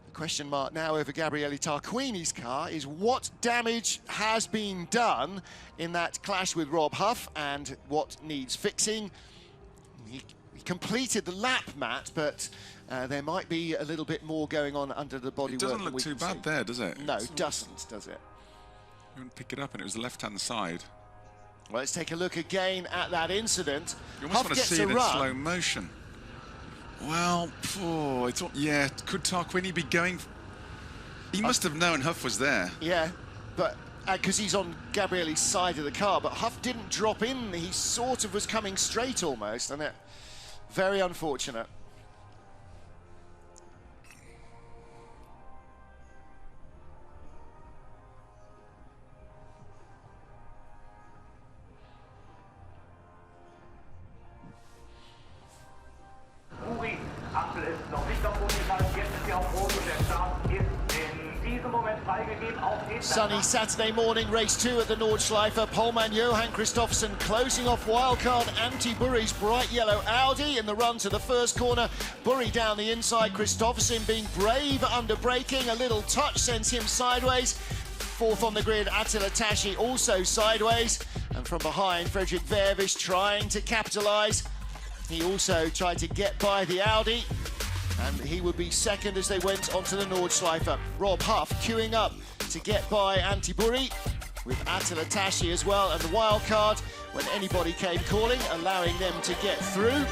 [SPEAKER 1] The question mark now over Gabriele Tarquini's car is what damage has been done in that clash with Rob Huff and what needs fixing. He completed the lap, Matt, but there might be a little bit more going on under the bodywork.
[SPEAKER 2] It doesn't look too bad there, does it?
[SPEAKER 1] No, it doesn't, does it?
[SPEAKER 2] You wouldn't pick it up, and it was the left-hand side.
[SPEAKER 1] Well, let's take a look again at that incident.
[SPEAKER 2] You almost
[SPEAKER 1] Huff
[SPEAKER 2] want to
[SPEAKER 1] gets
[SPEAKER 2] see it
[SPEAKER 1] a
[SPEAKER 2] in
[SPEAKER 1] run.
[SPEAKER 2] slow motion. Well, it's all, yeah, could Tarquini be going? He must have known Huff was there.
[SPEAKER 1] Yeah, but because he's on Gabriele's side of the car, but Huff didn't drop in. He sort of was coming straight almost, and it very unfortunate.
[SPEAKER 5] Axel ist noch nicht auf Boden, jetzt ist er auf Boden und der Start ist in diesem Moment freigegeben auf den
[SPEAKER 1] Sunny Saturday morning, race 2 at the Nordschleife. Poleman Johan Kristoffersen closing off wildcard Antti Burri's bright yellow Audi in the run to the first corner. Burri down the inside, Kristoffersen being brave under braking. A little touch sends him sideways. 4th on the grid, Attila Tashi also sideways. And from behind, Fredrik Vervisch trying to capitalise. He also tried to get by the Audi, and he would be second as they went onto the Nordschleife. Rob Huff queuing up to get by Antti Burri, with Attila Tashi as well, and the wild card when anybody came calling, allowing them to get through.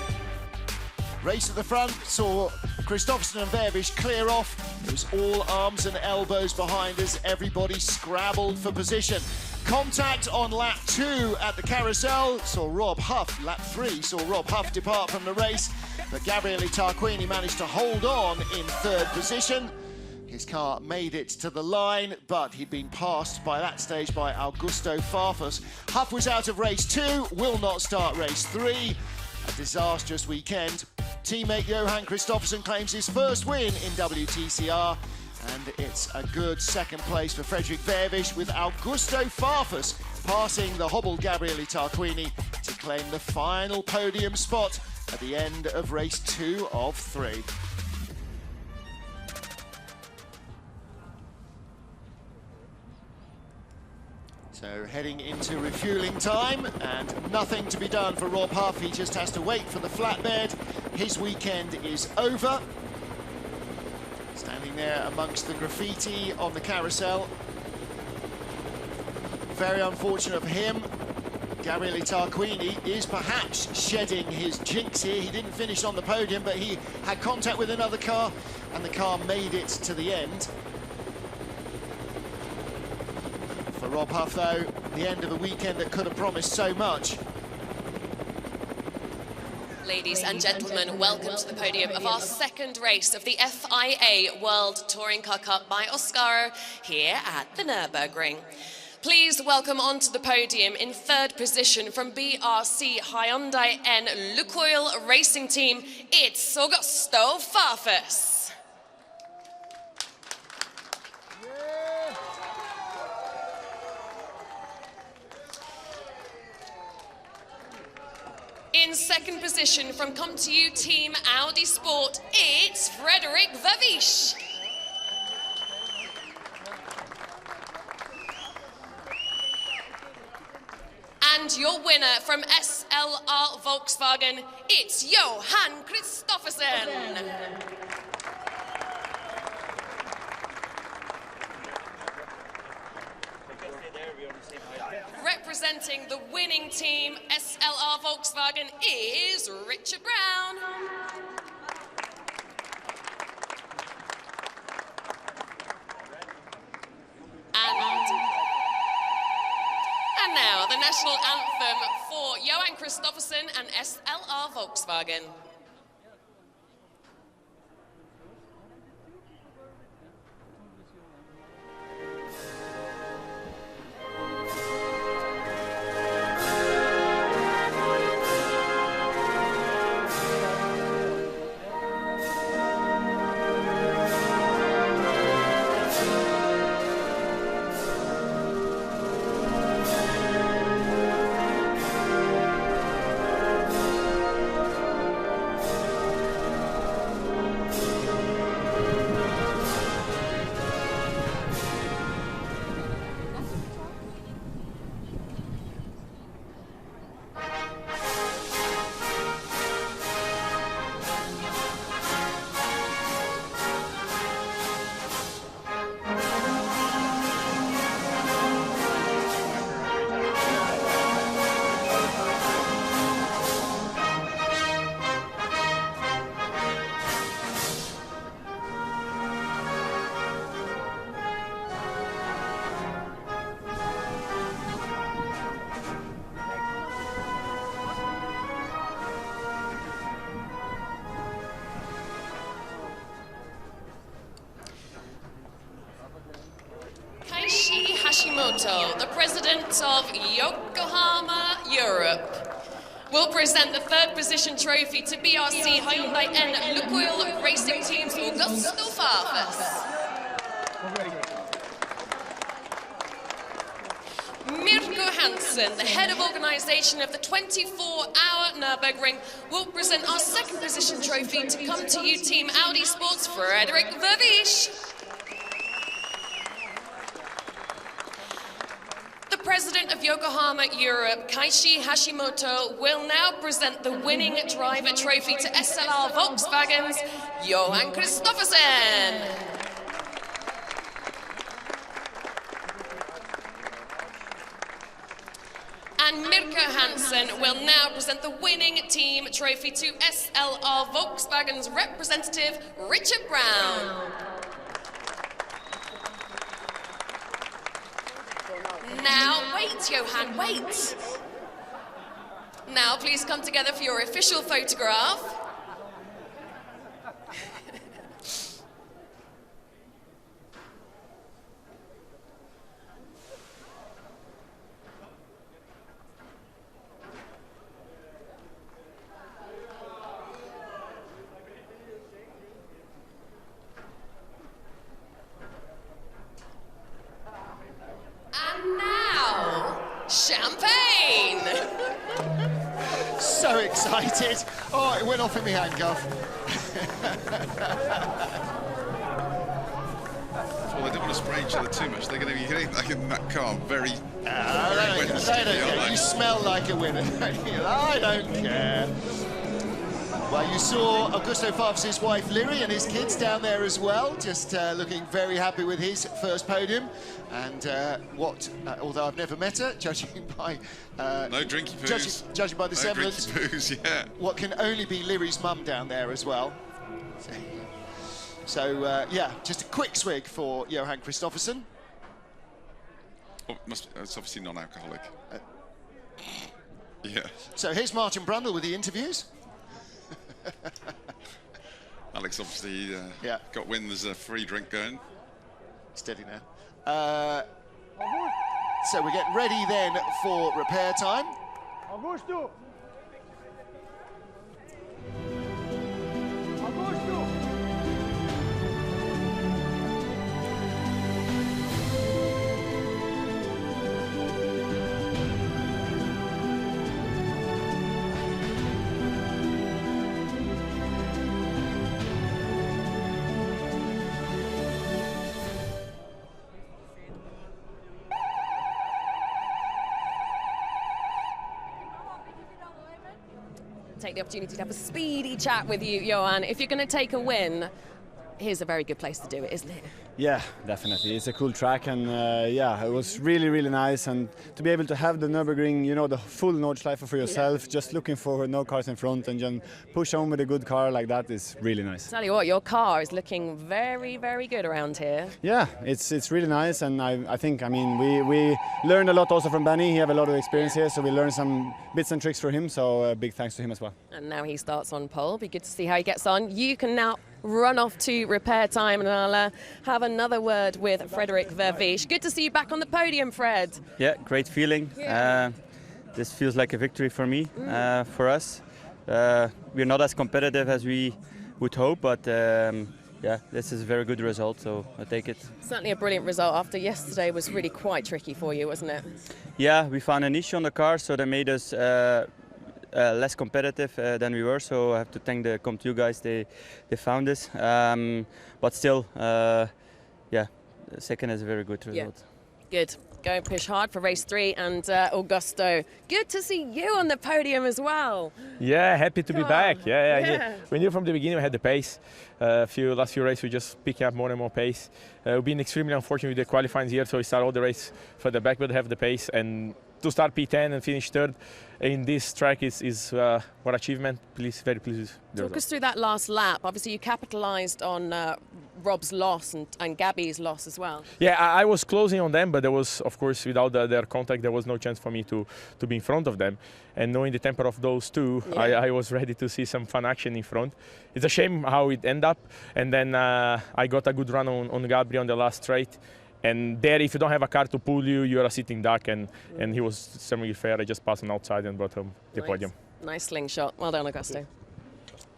[SPEAKER 1] Race at the front saw Kristoffersen and Vervisch clear off. It was all arms and elbows behind as everybody scrabbled for position. Contact on lap 2 at the carousel saw Rob Huff, lap 3 saw Rob Huff depart from the race, but Gabriele Tarquini managed to hold on in 3rd position. His car made it to the line, but he'd been passed by that stage by Augusto Farfus. Huff was out of race 2, will not start race 3. A disastrous weekend. Teammate Johan Kristoffersen claims his first win in WTCR, and it's a good second place for Fredrik Vervisch, with Augusto Farfus passing the hobbled Gabriele Tarquini to claim the final podium spot at the end of race 2 of 3. So heading into refueling time, and nothing to be done for Rob Huff. He just has to wait for the flatbed. His weekend is over. Standing there amongst the graffiti on the carousel. Very unfortunate for him. Gabriele Tarquini is perhaps shedding his jinx here. He didn't finish on the podium, but he had contact with another car, and the car made it to the end. For Rob Huff, though, the end of a weekend that could have promised so much.
[SPEAKER 4] Ladies and gentlemen, welcome to the podium of our second race of the FIA World Touring Car Cup by Oscaro here at the Nürburgring. Please welcome onto the podium in 3rd position from BRC Hyundai N Lukoil Racing Team, it's Augusto Farfus. In 2nd position from Come To You Team Audi Sport, it's Fredrik Vervisch. And And your winner from SLR Volkswagen, it's Johan Kristoffersen. Representing the winning team, SLR Volkswagen, is Richard Brown. And now the national anthem for Johan Kristoffersen and SLR Volkswagen. The president of Yokohama Europe, will present the third position trophy to BRC Hyundai and Lukoil Racing Team's Augusto Farfus. Mirko Hansen, the head of organisation of the 24-hour Nürburgring, will present our second position trophy to come to you Team Audi Sports Frederick Vervisch. The president of Yokohama Europe, Kaishi Hashimoto, will now present the winning driver trophy to SLR Volkswagen's Johan Kristoffersen. And Mirko Hansen will now present the winning team trophy to SLR Volkswagen's representative, Richard Brown. Now, wait, Johan, wait. Now, please come together for your official photograph. Champagne!
[SPEAKER 1] So excited. Oh, it went off in my handcuff.
[SPEAKER 2] Well, they don't want to spray each other too much. They're going to be hitting like in that car very
[SPEAKER 1] They don't care. You smell like a winner. I don't care. Well, you saw Augusto Farfus' wife Liri and his kids down there as well, just looking very happy with his first podium. And although I've never met her, judging by
[SPEAKER 2] no drinky poos,
[SPEAKER 1] judging by the semblance,
[SPEAKER 2] yeah.
[SPEAKER 1] What can only be Liri's mum down there as well. So yeah, just a quick swig for Johan Kristoffersen.
[SPEAKER 2] Oh, it's obviously non-alcoholic. Yeah.
[SPEAKER 1] So here's Martin Brundle with the interviews.
[SPEAKER 2] Alex obviously got wind there's a free drink going.
[SPEAKER 1] Steady now. So we're getting ready then for repair time.
[SPEAKER 6] Augusto!
[SPEAKER 4] take the opportunity to have a speedy chat with you, Johan. If you're going to take a win, here's a very good place to do it, isn't it?
[SPEAKER 8] Yeah, definitely. It's a cool track, and yeah, it was really, really nice. And to be able to have the Nürburgring, you know, the full Nordschleife for yourself, just looking forward, no cars in front, and just push on with a good car like that is really nice.
[SPEAKER 4] Tell you what, your car is looking very, very good around here.
[SPEAKER 8] Yeah, it's really nice, and I think, I mean, we learned a lot also from Benny. He have a lot of experience here, so we learned some bits and tricks for him. So big thanks to him as well.
[SPEAKER 4] And now he starts on pole. Be good to see how he gets on. You can now run off to repair time, and I'll have another word with Frederik Vervisch. Good to see you back on the podium, Fred.
[SPEAKER 3] Yeah, great feeling.
[SPEAKER 4] Yeah.
[SPEAKER 3] This feels like a victory for me, for us. We're not as competitive as we would hope, but yeah, this is a very good result, so I take it.
[SPEAKER 4] Certainly a brilliant result after yesterday was really quite tricky for you, wasn't it?
[SPEAKER 3] Yeah, we found an issue on the car, so that made us less competitive than we were, so I have to thank the Comp2 guys, they found this. But still, yeah, second is a very good result.
[SPEAKER 4] Yeah. Good. Go and push hard for race 3, and Augusto, good to see you on the podium as well.
[SPEAKER 9] Yeah, happy to be back.
[SPEAKER 4] Yeah.
[SPEAKER 9] Yeah. We knew from the beginning we had the pace. Last few races we just picking up more and more pace. We've been extremely unfortunate with the qualifying here, so we start all the race further back, but have the pace, and to start P10 and finish third in this track is what achievement. Very pleased with the
[SPEAKER 4] Talk us through that last lap. Obviously you capitalised on Rob's loss and Gabby's loss as well.
[SPEAKER 9] Yeah, I was closing on them, but there was, of course, without their contact, there was no chance for me to be in front of them. And knowing the temper of those two, I was ready to see some fun action in front. It's a shame how it ended up. And then I got a good run on Gabby on the last straight. And there, if you don't have a car to pull you, you're a sitting duck. And he was certainly fair. I just passed him outside and brought home the podium.
[SPEAKER 4] Nice slingshot. Well done, Augusto.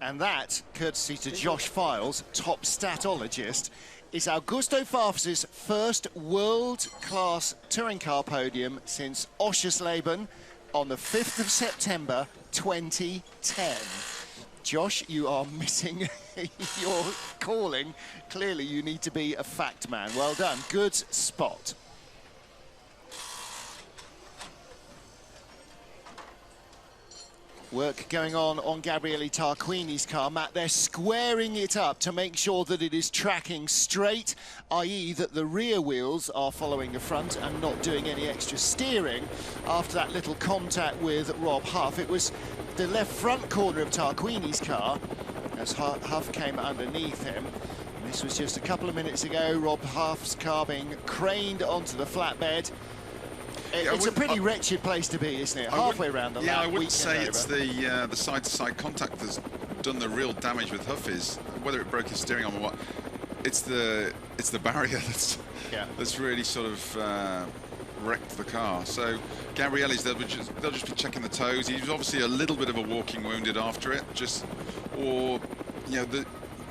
[SPEAKER 1] And that, courtesy to Josh Files, top statologist, is Augusto Farfus's first world-class touring car podium since Oschersleben on the 5th of September 2010. Josh, you are missing your calling. Clearly, you need to be a fact man. Well done. Good spot. Work going on Gabriele Tarquini's car. Matt, they're squaring it up to make sure that it is tracking straight, i.e. that the rear wheels are following the front and not doing any extra steering after that little contact with Rob Huff. It was the left front corner of Tarquini's car as Huff came underneath him. And this was just a couple of minutes ago, Rob Huff's car being craned onto the flatbed. It's a pretty wretched place to be, isn't it? Halfway around the lap.
[SPEAKER 2] Yeah, I wouldn't say it's the side-to-side contact that's done the real damage with Huff, is whether it broke his steering arm or what. It's the barrier that's really sort of wrecked the car. So Gabriele's, they'll just be checking the toes. He was obviously a little bit of a walking wounded after it, or you know,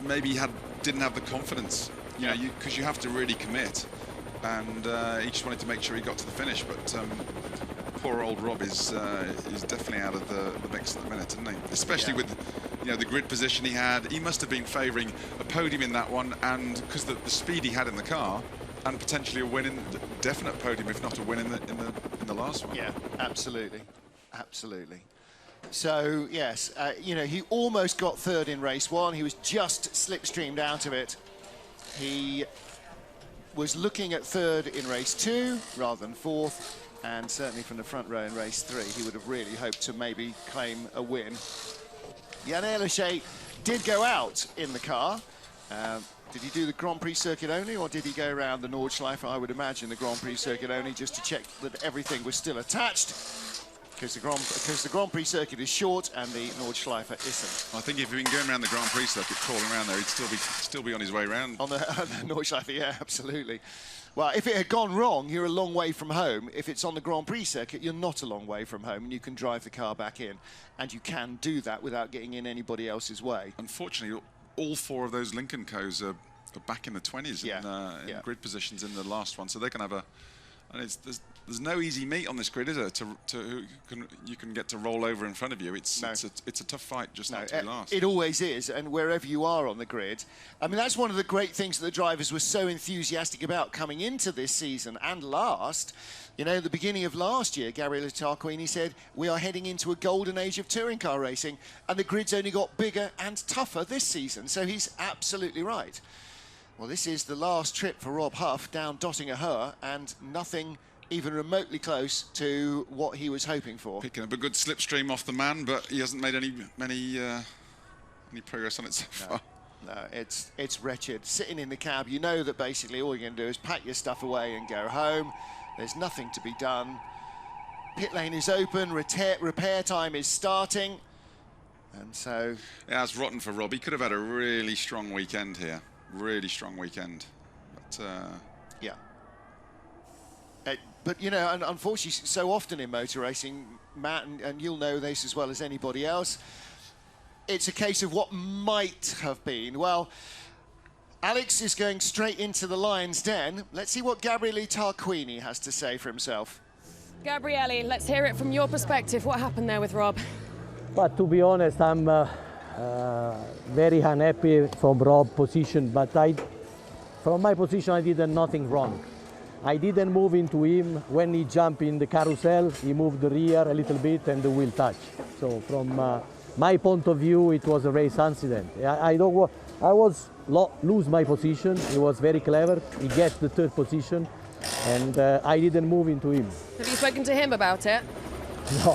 [SPEAKER 2] maybe he didn't have the confidence. You know, because you have to really commit. And he just wanted to make sure he got to the finish, but poor old Rob is definitely out of the mix at the minute, isn't he? Especially with, you know, the grid position he had. He must have been favouring a podium in that one, and because the speed he had in the car, and potentially a win in definite podium, if not a win in the last one.
[SPEAKER 1] Yeah, absolutely, absolutely. So yes, you know, he almost got third in race 1. He was just slipstreamed out of it. He was looking at third in race 2 rather than 4th, and certainly from the front row in race 3 he would have really hoped to maybe claim a win. Jan Ehrlichet did go out in the car. Did he do the Grand Prix circuit only, or did he go around the Nordschleife? I would imagine the Grand Prix circuit only, just to check that everything was still attached, because the Grand Prix circuit is short and the Nordschleife isn't.
[SPEAKER 2] I think if he'd been going around the Grand Prix circuit, crawling around there, he'd still be on his way around.
[SPEAKER 1] On the Nordschleife, yeah, absolutely. Well, if it had gone wrong, you're a long way from home. If it's on the Grand Prix circuit, you're not a long way from home, and you can drive the car back in. And you can do that without getting in anybody else's way.
[SPEAKER 2] Unfortunately, all 4 of those Lincoln Co's are back in the 20s in grid positions in the last one, so they can have And there's no easy meat on this grid, is there? You can get to roll over in front of you. It's a tough fight just not to be last.
[SPEAKER 1] It always is, and wherever you are on the grid. I mean, that's one of the great things that the drivers were so enthusiastic about coming into this season and last. You know, at the beginning of last year, Gabriele Tarquini said, we are heading into a golden age of touring car racing, and the grid's only got bigger and tougher this season, so he's absolutely right. Well, this is the last trip for Rob Huff down Dottinger-Her, and nothing even remotely close to what he was hoping for.
[SPEAKER 2] Picking up a good slipstream off the man, but he hasn't made any progress on it so far.
[SPEAKER 1] No, it's wretched. Sitting in the cab, you know that basically all you're going to do is pack your stuff away and go home. There's nothing to be done. Pit lane is open, repair time is starting, and so...
[SPEAKER 2] Yeah, it's rotten for Rob. He could have had a really strong weekend here. Really strong weekend. But,
[SPEAKER 1] yeah. But, you know, and unfortunately, so often in motor racing, Matt, and you'll know this as well as anybody else, it's a case of what might have been. Well, Alex is going straight into the lion's den. Let's see what Gabriele Tarquini has to say for himself.
[SPEAKER 4] Gabriele, let's hear it from your perspective. What happened there with Rob?
[SPEAKER 10] But to be honest, I'm very unhappy from Rob's position, but from my position, I did nothing wrong. I didn't move into him. When he jumped in the carousel, he moved the rear a little bit and the wheel touched. So from my point of view, it was a race incident. I lose my position. He was very clever. He gets the third position, and I didn't move into him.
[SPEAKER 4] Have you spoken to him about it?
[SPEAKER 10] No,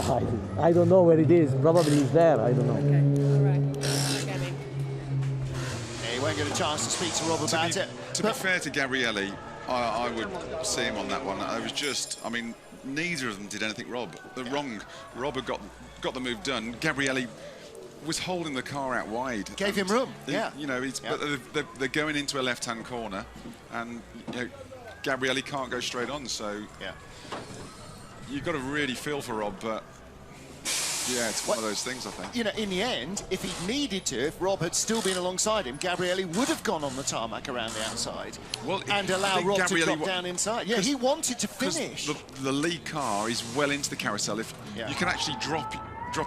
[SPEAKER 10] I don't know where it is. Probably he's there. I don't know.
[SPEAKER 4] Okay, all right.
[SPEAKER 1] He won't get a chance to speak to Rob about it.
[SPEAKER 2] To be fair to Gabriele, I would see him on that one. I mean, neither of them did anything wrong. Rob had got the move done. Gabriele was holding the car out wide.
[SPEAKER 1] Gave him room,
[SPEAKER 2] You know, but they're going into a left-hand corner, and you know, Gabriele can't go straight on, so you've got to really feel for Rob, but yeah, it's one of those things, I think.
[SPEAKER 1] You know, in the end, if he needed to, if Rob had still been alongside him, Gabriele would have gone on the tarmac around the outside and allow Rob to drop down inside. Yeah, he wanted to finish.
[SPEAKER 2] The lead car is well into the carousel. If you can actually drop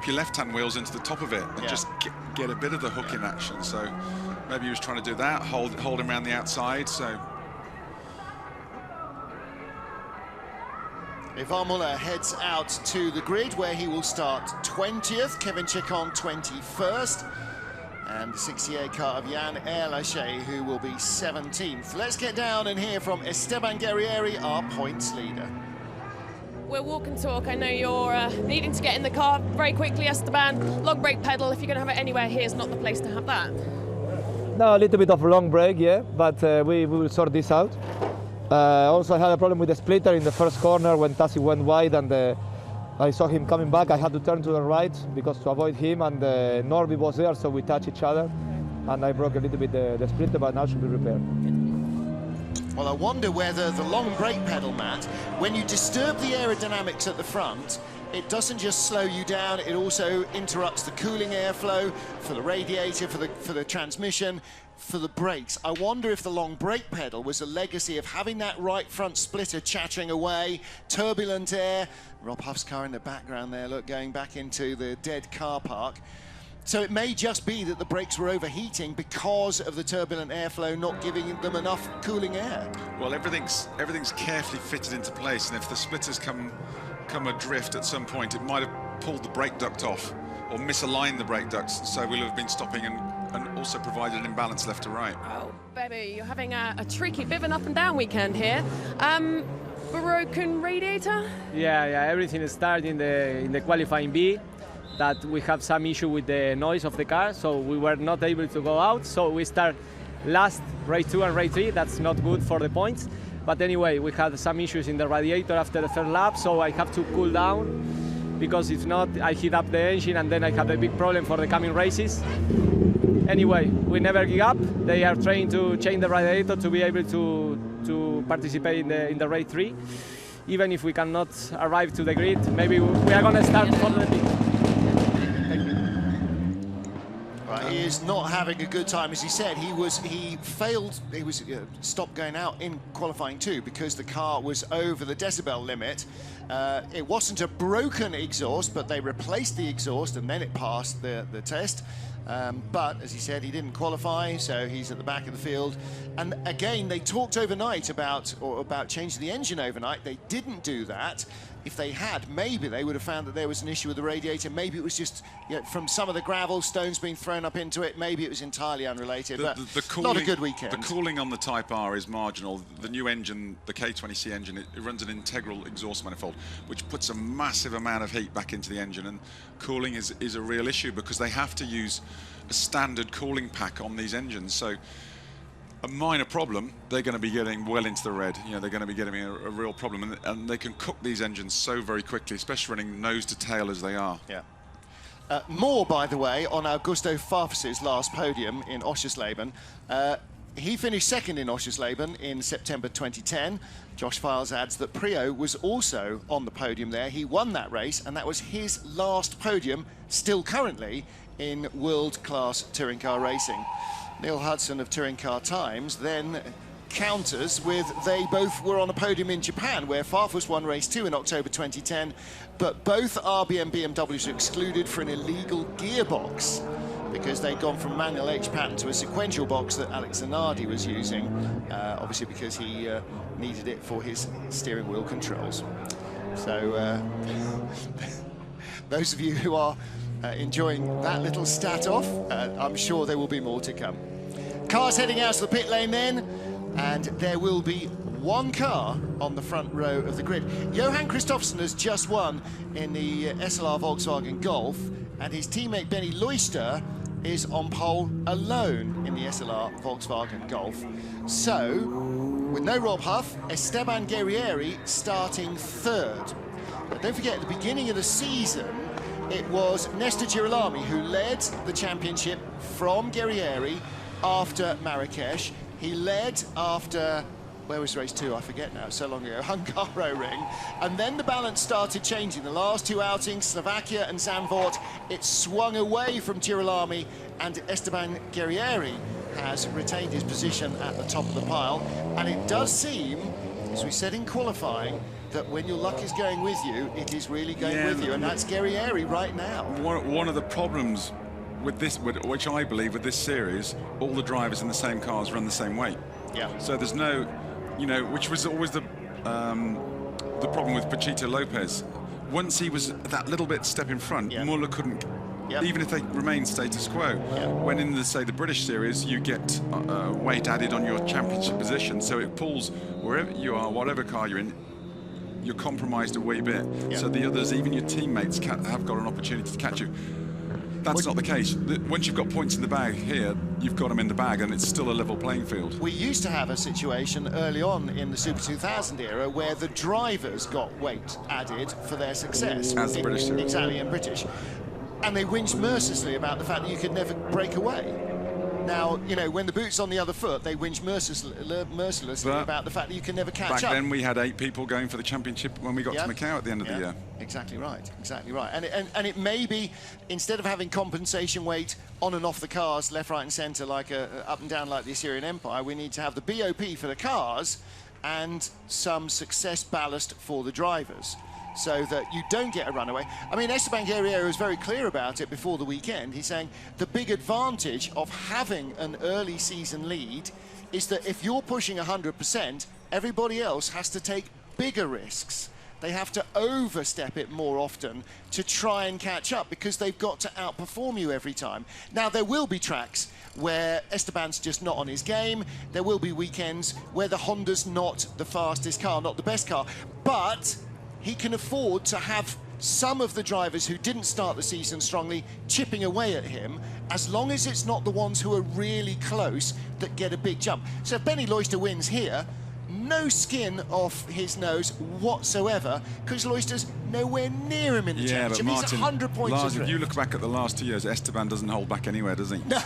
[SPEAKER 2] your left-hand wheels into the top of it and just get a bit of the hook in action. So maybe he was trying to do that, hold him around the outside. So
[SPEAKER 1] Ivan Muller heads out to the grid where he will start 20th, Kevin Chicon 21st, and the 68 car of Jan Erlaché, who will be 17th. Let's get down and hear from Esteban Guerrieri, our points leader.
[SPEAKER 4] We'll walk and talk. I know you're needing to get in the car very quickly, Esteban. Long brake pedal, if you're going to have it anywhere, here's not the place to have that.
[SPEAKER 10] No, a little bit of a long brake, yeah, but we will sort this out. Also, I had a problem with the splitter in the first corner when Tassi went wide, and I saw him coming back. I had to turn to the right because to avoid him, and Norby was there, so we touched each other, and I broke a little bit the splitter, but now it should be repaired.
[SPEAKER 1] Well, I wonder whether the long brake pedal, Matt, when you disturb the aerodynamics at the front, it doesn't just slow you down, it also interrupts the cooling airflow for the radiator, for the transmission, for the brakes. I wonder if the long brake pedal was a legacy of having that right front splitter chattering away, turbulent air. Rob Huff's car in the background there, look, going back into the dead car park. So it may just be that the brakes were overheating because of the turbulent airflow not giving them enough cooling air.
[SPEAKER 2] Well, everything's carefully fitted into place, and if the splitters come adrift at some point, it might have pulled the brake duct off or misaligned the brake ducts, so we'll have been stopping and also provided an imbalance left to right.
[SPEAKER 4] Oh, baby, you're having a tricky bit of an up and down weekend here. Broken radiator?
[SPEAKER 11] Yeah, everything started in the qualifying B. That we have some issue with the noise of the car, so we were not able to go out. So we start last race 2 and race 3. That's not good for the points. But anyway, we had some issues in the radiator after the third lap, so I have to cool down, because if not, I heat up the engine and then I have a big problem for the coming races. Anyway, we never give up. They are trying to change the radiator to be able to participate in the race 3. Even if we cannot arrive to the grid, maybe we are going to start for the big.
[SPEAKER 1] Right, he is not having a good time. As he said, he failed. He was stopped going out in qualifying 2 because the car was over the decibel limit. It wasn't a broken exhaust, but they replaced the exhaust and then it passed the test. But as he said, he didn't qualify, so he's at the back of the field. And again, they talked overnight about changing the engine overnight. They didn't do that. If they had, maybe they would have found that there was an issue with the radiator. Maybe it was just from some of the gravel, stones being thrown up into it. Maybe it was entirely unrelated, but
[SPEAKER 2] cooling,
[SPEAKER 1] not a good weekend.
[SPEAKER 2] The cooling on the Type R is marginal. The new engine, the K20C engine, it runs an integral exhaust manifold, which puts a massive amount of heat back into the engine, and cooling is a real issue because they have to use a standard cooling pack on these engines. So a minor problem, they're going to be getting well into the red. You know, they're going to be getting a real problem, and they can cook these engines so very quickly, especially running nose to tail as they are.
[SPEAKER 1] Yeah. More, by the way, on Augusto Farfus's last podium in Oschersleben. He finished second in Oschersleben in September 2010. Josh Files adds that Prio was also on the podium there. He won that race, and that was his last podium, still currently, in world-class touring car racing. Neil Hudson of Touring Car Times then counters with they both were on a podium in Japan, where Farfus won race 2 in October 2010, but both RBM BMWs were excluded for an illegal gearbox because they'd gone from manual H pattern to a sequential box that Alex Zanardi was using, obviously because he needed it for his steering wheel controls. So those of you who are enjoying that little stat off, I'm sure there will be more to come. Cars heading out to the pit lane then, and there will be one car on the front row of the grid. Johan Kristoffersson has just won in the SLR Volkswagen Golf, and his teammate Benny Loister is on pole alone in the SLR Volkswagen Golf. So, with no Rob Huff, Esteban Guerrieri starting 3rd. But don't forget, at the beginning of the season, it was Nestor Girolami who led the championship from Guerrieri after Marrakesh. He led after, where was race 2? I forget now, so long ago, Hungaroring. And then the balance started changing. The last 2 outings, Slovakia and Zandvoort, it swung away from Girolami, and Esteban Guerrieri has retained his position at the top of the pile. And it does seem, as we said in qualifying, that when your luck is going with you, it is really going with you, and that's Guerrieri right now.
[SPEAKER 2] One of the problems with this, which I believe with this series, all the drivers in the same cars run the same weight.
[SPEAKER 1] Yeah.
[SPEAKER 2] So there's no, you know, which was always the problem with Pachito Lopez. Once he was that little bit step in front, Muller couldn't. Even if they remain status quo. When in the, say, the British series, you get weight added on your championship position, so it pulls wherever you are, whatever car you're in, you're compromised a wee bit. So the others, even your teammates, have got an opportunity to catch you. That's not the case. Once you've got points in the bag here, you've got them in the bag, and it's still a level playing field.
[SPEAKER 1] We used to have a situation early on in the Super 2000 era where the drivers got weight added for their success.
[SPEAKER 2] As the British series.
[SPEAKER 1] Exactly, and British. And they whinged mercilessly about the fact that you could never break away. Now, you know, when the boot's on the other foot, they whinge mercilessly about the fact that you can never catch up.
[SPEAKER 2] Back then, we had 8 people going for the championship when we got to Macau at the end of the year.
[SPEAKER 1] Exactly right, exactly right. And it may be, instead of having compensation weight on and off the cars, left, right and centre, like up and down like the Assyrian Empire, we need to have the BOP for the cars and some success ballast for the drivers, so that you don't get a runaway. I mean, Esteban Guerrieri was very clear about it before the weekend. He's saying the big advantage of having an early season lead is that if you're pushing 100%, everybody else has to take bigger risks. They have to overstep it more often to try and catch up because they've got to outperform you every time. Now, there will be tracks where Esteban's just not on his game. There will be weekends where the Honda's not the fastest car, not the best car, but he can afford to have some of the drivers who didn't start the season strongly chipping away at him, as long as it's not the ones who are really close that get a big jump. So if Benny Loister wins here, no skin off his nose whatsoever, because Loister's nowhere near him in the championship.
[SPEAKER 2] But Martin,
[SPEAKER 1] he's 100 points.
[SPEAKER 2] Lars, if you look back at the last 2 years, Esteban doesn't hold back anywhere, does he?
[SPEAKER 1] No,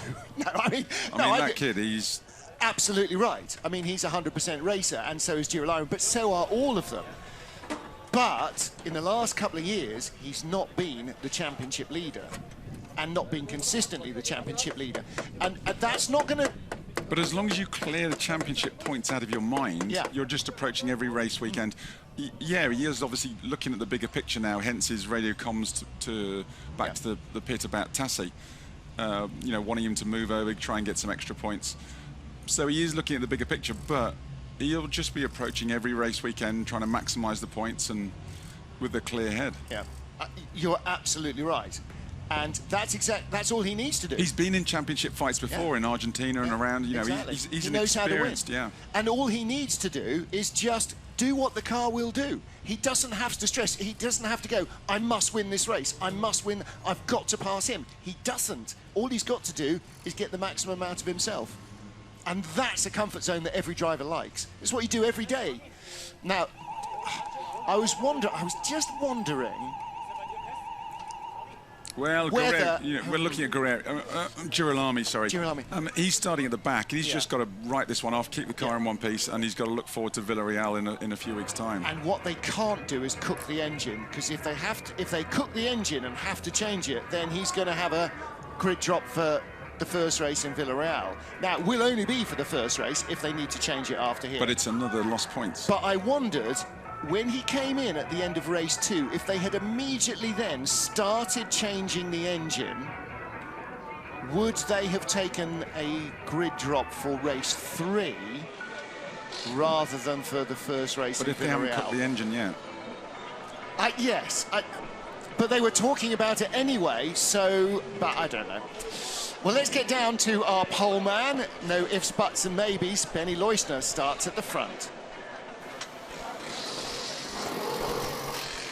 [SPEAKER 1] I mean
[SPEAKER 2] that kid, he's
[SPEAKER 1] absolutely right. I mean, he's a 100% racer, and so is Girolamo, but so are all of them. But in the last couple of years, he's not been the championship leader. and not being consistently the championship leader. And that's not going to...
[SPEAKER 2] But as long as you clear the championship points out of your mind,
[SPEAKER 1] yeah.
[SPEAKER 2] you're just approaching every race weekend. Yeah, he is obviously looking at the bigger picture now, hence his radio comms back to the pit about Tassi. You know, wanting him to move over, try and get some extra points. So he is looking at the bigger picture, but he'll just be approaching every race weekend, trying to maximise the points and with a clear head.
[SPEAKER 1] Yeah, you're absolutely right. And that's all he needs to do.
[SPEAKER 2] He's been in championship fights before in Argentina and around. You know,
[SPEAKER 1] exactly.
[SPEAKER 2] he's
[SPEAKER 1] he knows how to win.
[SPEAKER 2] Yeah.
[SPEAKER 1] And all he needs to do is just do what the car will do. He doesn't have to stress. He doesn't have to go, I must win this race. I must win. I've got to pass him. He doesn't. All he's got to do is get the maximum out of himself. And that's a comfort zone that every driver likes. It's what you do every day. Now, I was just wondering.
[SPEAKER 2] Well, we're looking at Girolami, sorry.
[SPEAKER 1] Girolami.
[SPEAKER 2] He's starting at the back, and he's just got to write this one off, keep the car in one piece, and he's got to look forward to Villarreal in a few weeks' time.
[SPEAKER 1] And what they can't do is cook the engine, because if they cook the engine and have to change it, then he's going to have a grid drop for the first race in Villarreal. Now, it will only be for the first race if they need to change it after here.
[SPEAKER 2] But it's another lost points.
[SPEAKER 1] But I wondered, when he came in at the end of race 2, if they had immediately then started changing the engine, would they have taken a grid drop for race 3 rather than for the first race in Villarreal?
[SPEAKER 2] But if they haven't cut the engine yet?
[SPEAKER 1] Yes, but they were talking about it anyway, so, but I don't know. Well, let's get down to our pole man. No ifs, buts and maybes. Benny Leustner starts at the front.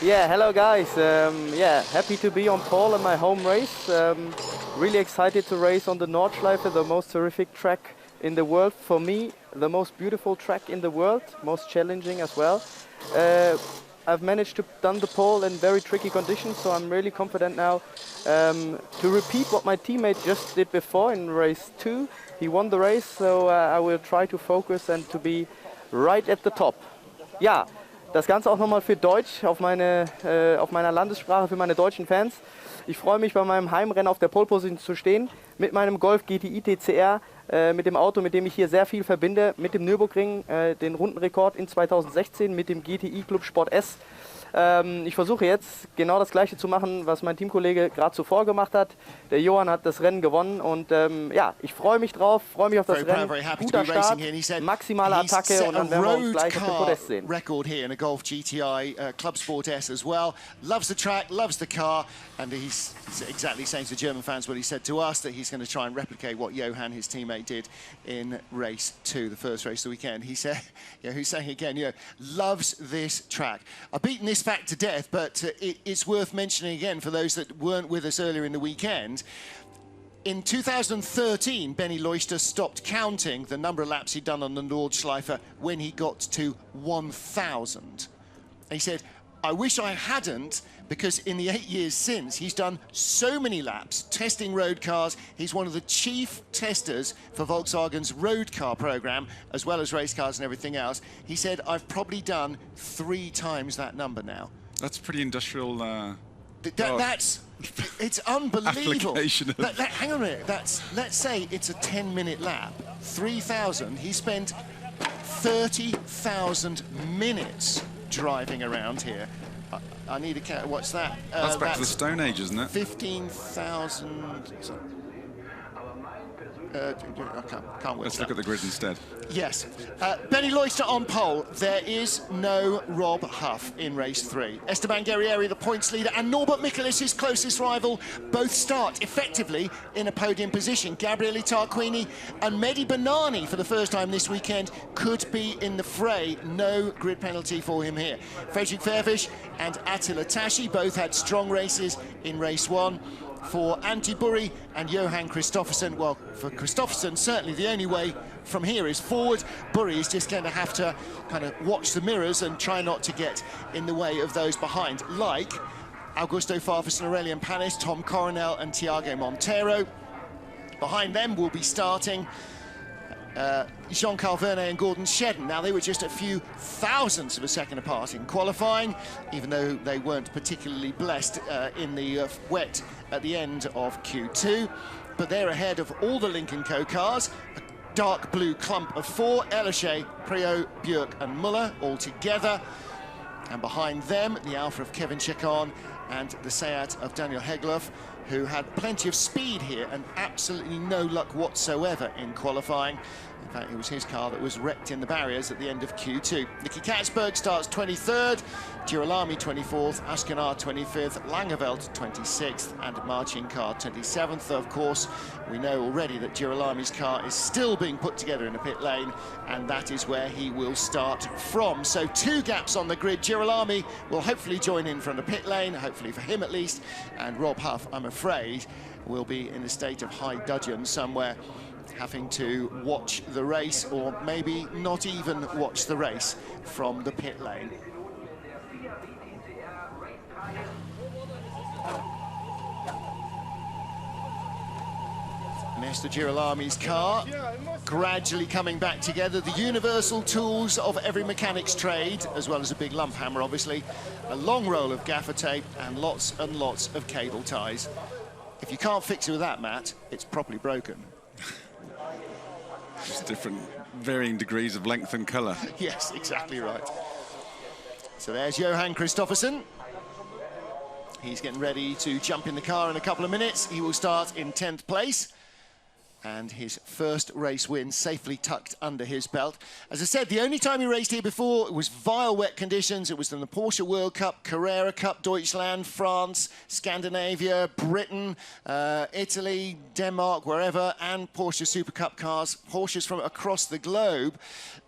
[SPEAKER 12] Yeah, hello guys. Yeah, happy to be on pole in my home race. Really excited to race on the Nordschleife, the most terrific track in the world. For me, the most beautiful track in the world, most challenging as well. I've managed to done the pole in very tricky conditions, so I'm really confident now to repeat what my teammate just did before in race 2. He won the race, so I will try to focus and to be right at the top. Ja, das Ganze auch nochmal für Deutsch auf meiner Landessprache für meine deutschen Fans. Ich freue mich, bei meinem Heimrennen auf der Pole Position zu stehen, mit meinem Golf GTI TCR, mit dem Auto, mit dem ich hier sehr viel verbinde, mit dem Nürburgring, den Rundenrekord in 2016, mit dem GTI Club Sport S. Ich versuche jetzt genau das Gleiche zu machen, was mein Teamkollege gerade zuvor gemacht hat. Der Johann hat das Rennen gewonnen und ja, ich freue mich drauf, freue mich auf das Rennen. Guter Start, maximale Attacke und dann werden wir uns gleich auf dem Podest sehen.
[SPEAKER 1] Record here in a Golf GTI Club Sport S as well. Loves the track, loves the car, and he's exactly saying to the German fans what he said to us, that he's going to try and replicate what Johann, his teammate, did in race 2, the first race of the weekend. He said, who's saying again, loves this track. I've beaten this fact to death, but it's worth mentioning again for those that weren't with us earlier in the weekend. In 2013, Benny Leustner stopped counting the number of laps he'd done on the Nordschleife when he got to 1,000. He said, I wish I hadn't, because in the 8 years since, he's done so many laps testing road cars. He's one of the chief testers for Volkswagen's road car program, as well as race cars and everything else. He said, I've probably done 3 times that number now.
[SPEAKER 2] That's pretty industrial.
[SPEAKER 1] It's unbelievable.
[SPEAKER 2] Hang
[SPEAKER 1] on a minute. Let's say it's a 10-minute lap. 3,000. He spent 30,000 minutes driving around here. I need a count. What's that?
[SPEAKER 2] That's back to the Stone Age, isn't it?
[SPEAKER 1] 15,000. I can't work.
[SPEAKER 2] Let's look at the grid instead.
[SPEAKER 1] Yes. Benny Leustner on pole. There is no Rob Huff in race 3. Esteban Guerrieri, the points leader, and Norbert Michelis, his closest rival, both start effectively in a podium position. Gabriele Tarquini and Mehdi Banani, for the first time this weekend, could be in the fray. No grid penalty for him here. Fredrik Vervisch and Attila Tashi both had strong races in race 1. For Antti Burri and Johan Kristoffersen, well, for Kristoffersen, certainly the only way from here is forward. Burri is just going to have to kind of watch the mirrors and try not to get in the way of those behind, like Augusto Farfus and Aurelian Panis, Tom Coronel and Thiago Montero. Behind them will be starting Jean-Carl Vernet and Gordon Shedden. Now, they were just a few thousandths of a second apart in qualifying, even though they weren't particularly blessed in the wet at the end of Q2. But they're ahead of all the Lynk & Co cars. A dark blue clump of 4, Ellershay, Priaulx, Björk and Muller all together. And behind them, the Alfa of Kevin Chacon and the Seat of Daniel Hegloff, who had plenty of speed here and absolutely no luck whatsoever in qualifying. In fact, it was his car that was wrecked in the barriers at the end of Q2. Nicky Katzberg starts 23rd, Girolami 24th, Askenaar 25th, Langeveld 26th, and Marcin Carr 27th. Of course, we know already that Girolami's car is still being put together in a pit lane, and that is where he will start from. So 2 gaps on the grid. Girolami will hopefully join in from the pit lane, hopefully for him at least, and Rob Huff, I'm afraid, will be in a state of high dudgeon somewhere, having to watch the race, or maybe not even watch the race from the pit lane. Nestor Girolami's car gradually coming back together. The universal tools of every mechanic's trade, as well as a big lump hammer, obviously, a long roll of gaffer tape and lots of cable ties. If you can't fix it with that, Matt, it's properly broken.
[SPEAKER 2] Just different, varying degrees of length and colour.
[SPEAKER 1] Yes, exactly right. So there's Johan Kristoffersen. He's getting ready to jump in the car in a couple of minutes. He will start in 10th place. And his first race win safely tucked under his belt. As I said, the only time he raced here before, it was vile wet conditions. It was in the Porsche World Cup, Carrera Cup, Deutschland, France, Scandinavia, Britain, Italy, Denmark, wherever, and Porsche Super Cup cars, Porsches from across the globe.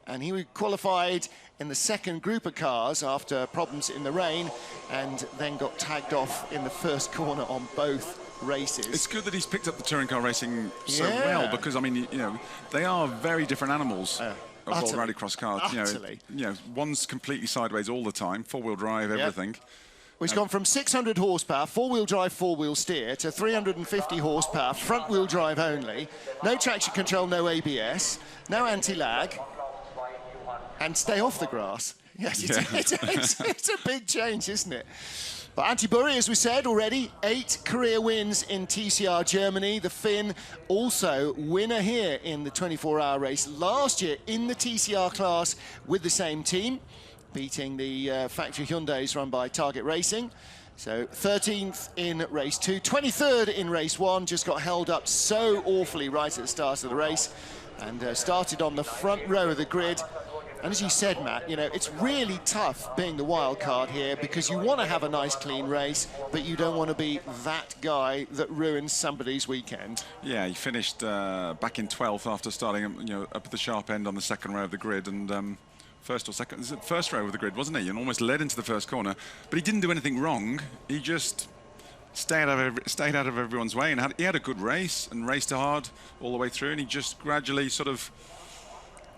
[SPEAKER 1] And he qualified in the second group of cars after problems in the rain, and then got tagged off in the first corner on both races.
[SPEAKER 2] It's good that he's picked up the touring car racing so well, because I mean, you know, they are very different animals. Of all rallycross cars, you know, one's completely sideways all the time, 4-wheel drive, everything.
[SPEAKER 1] Well, he's gone from 600 horsepower, 4-wheel drive, 4-wheel steer, to 350 horsepower, front-wheel drive only, no traction control, no ABS, no anti-lag, and stay off the grass. Yes, it's a big change, isn't it? But Antti Burri, as we said already, 8 career wins in TCR Germany. The Finn also winner here in the 24-hour race last year in the TCR class with the same team, beating the factory Hyundais run by Target Racing. So 13th in race 2, 23rd in race 1, just got held up so awfully right at the start of the race, and started on the front row of the grid. And as you said, Matt, you know, it's really tough being the wild card here, because you want to have a nice, clean race, but you don't want to be that guy that ruins somebody's weekend.
[SPEAKER 2] Yeah, he finished back in 12th after starting, you know, up at the sharp end on the second row of the grid, and first row of the grid, wasn't he? And almost led into the first corner, but he didn't do anything wrong. He just stayed out of everyone's way, and he had a good race and raced hard all the way through, and he just gradually sort of,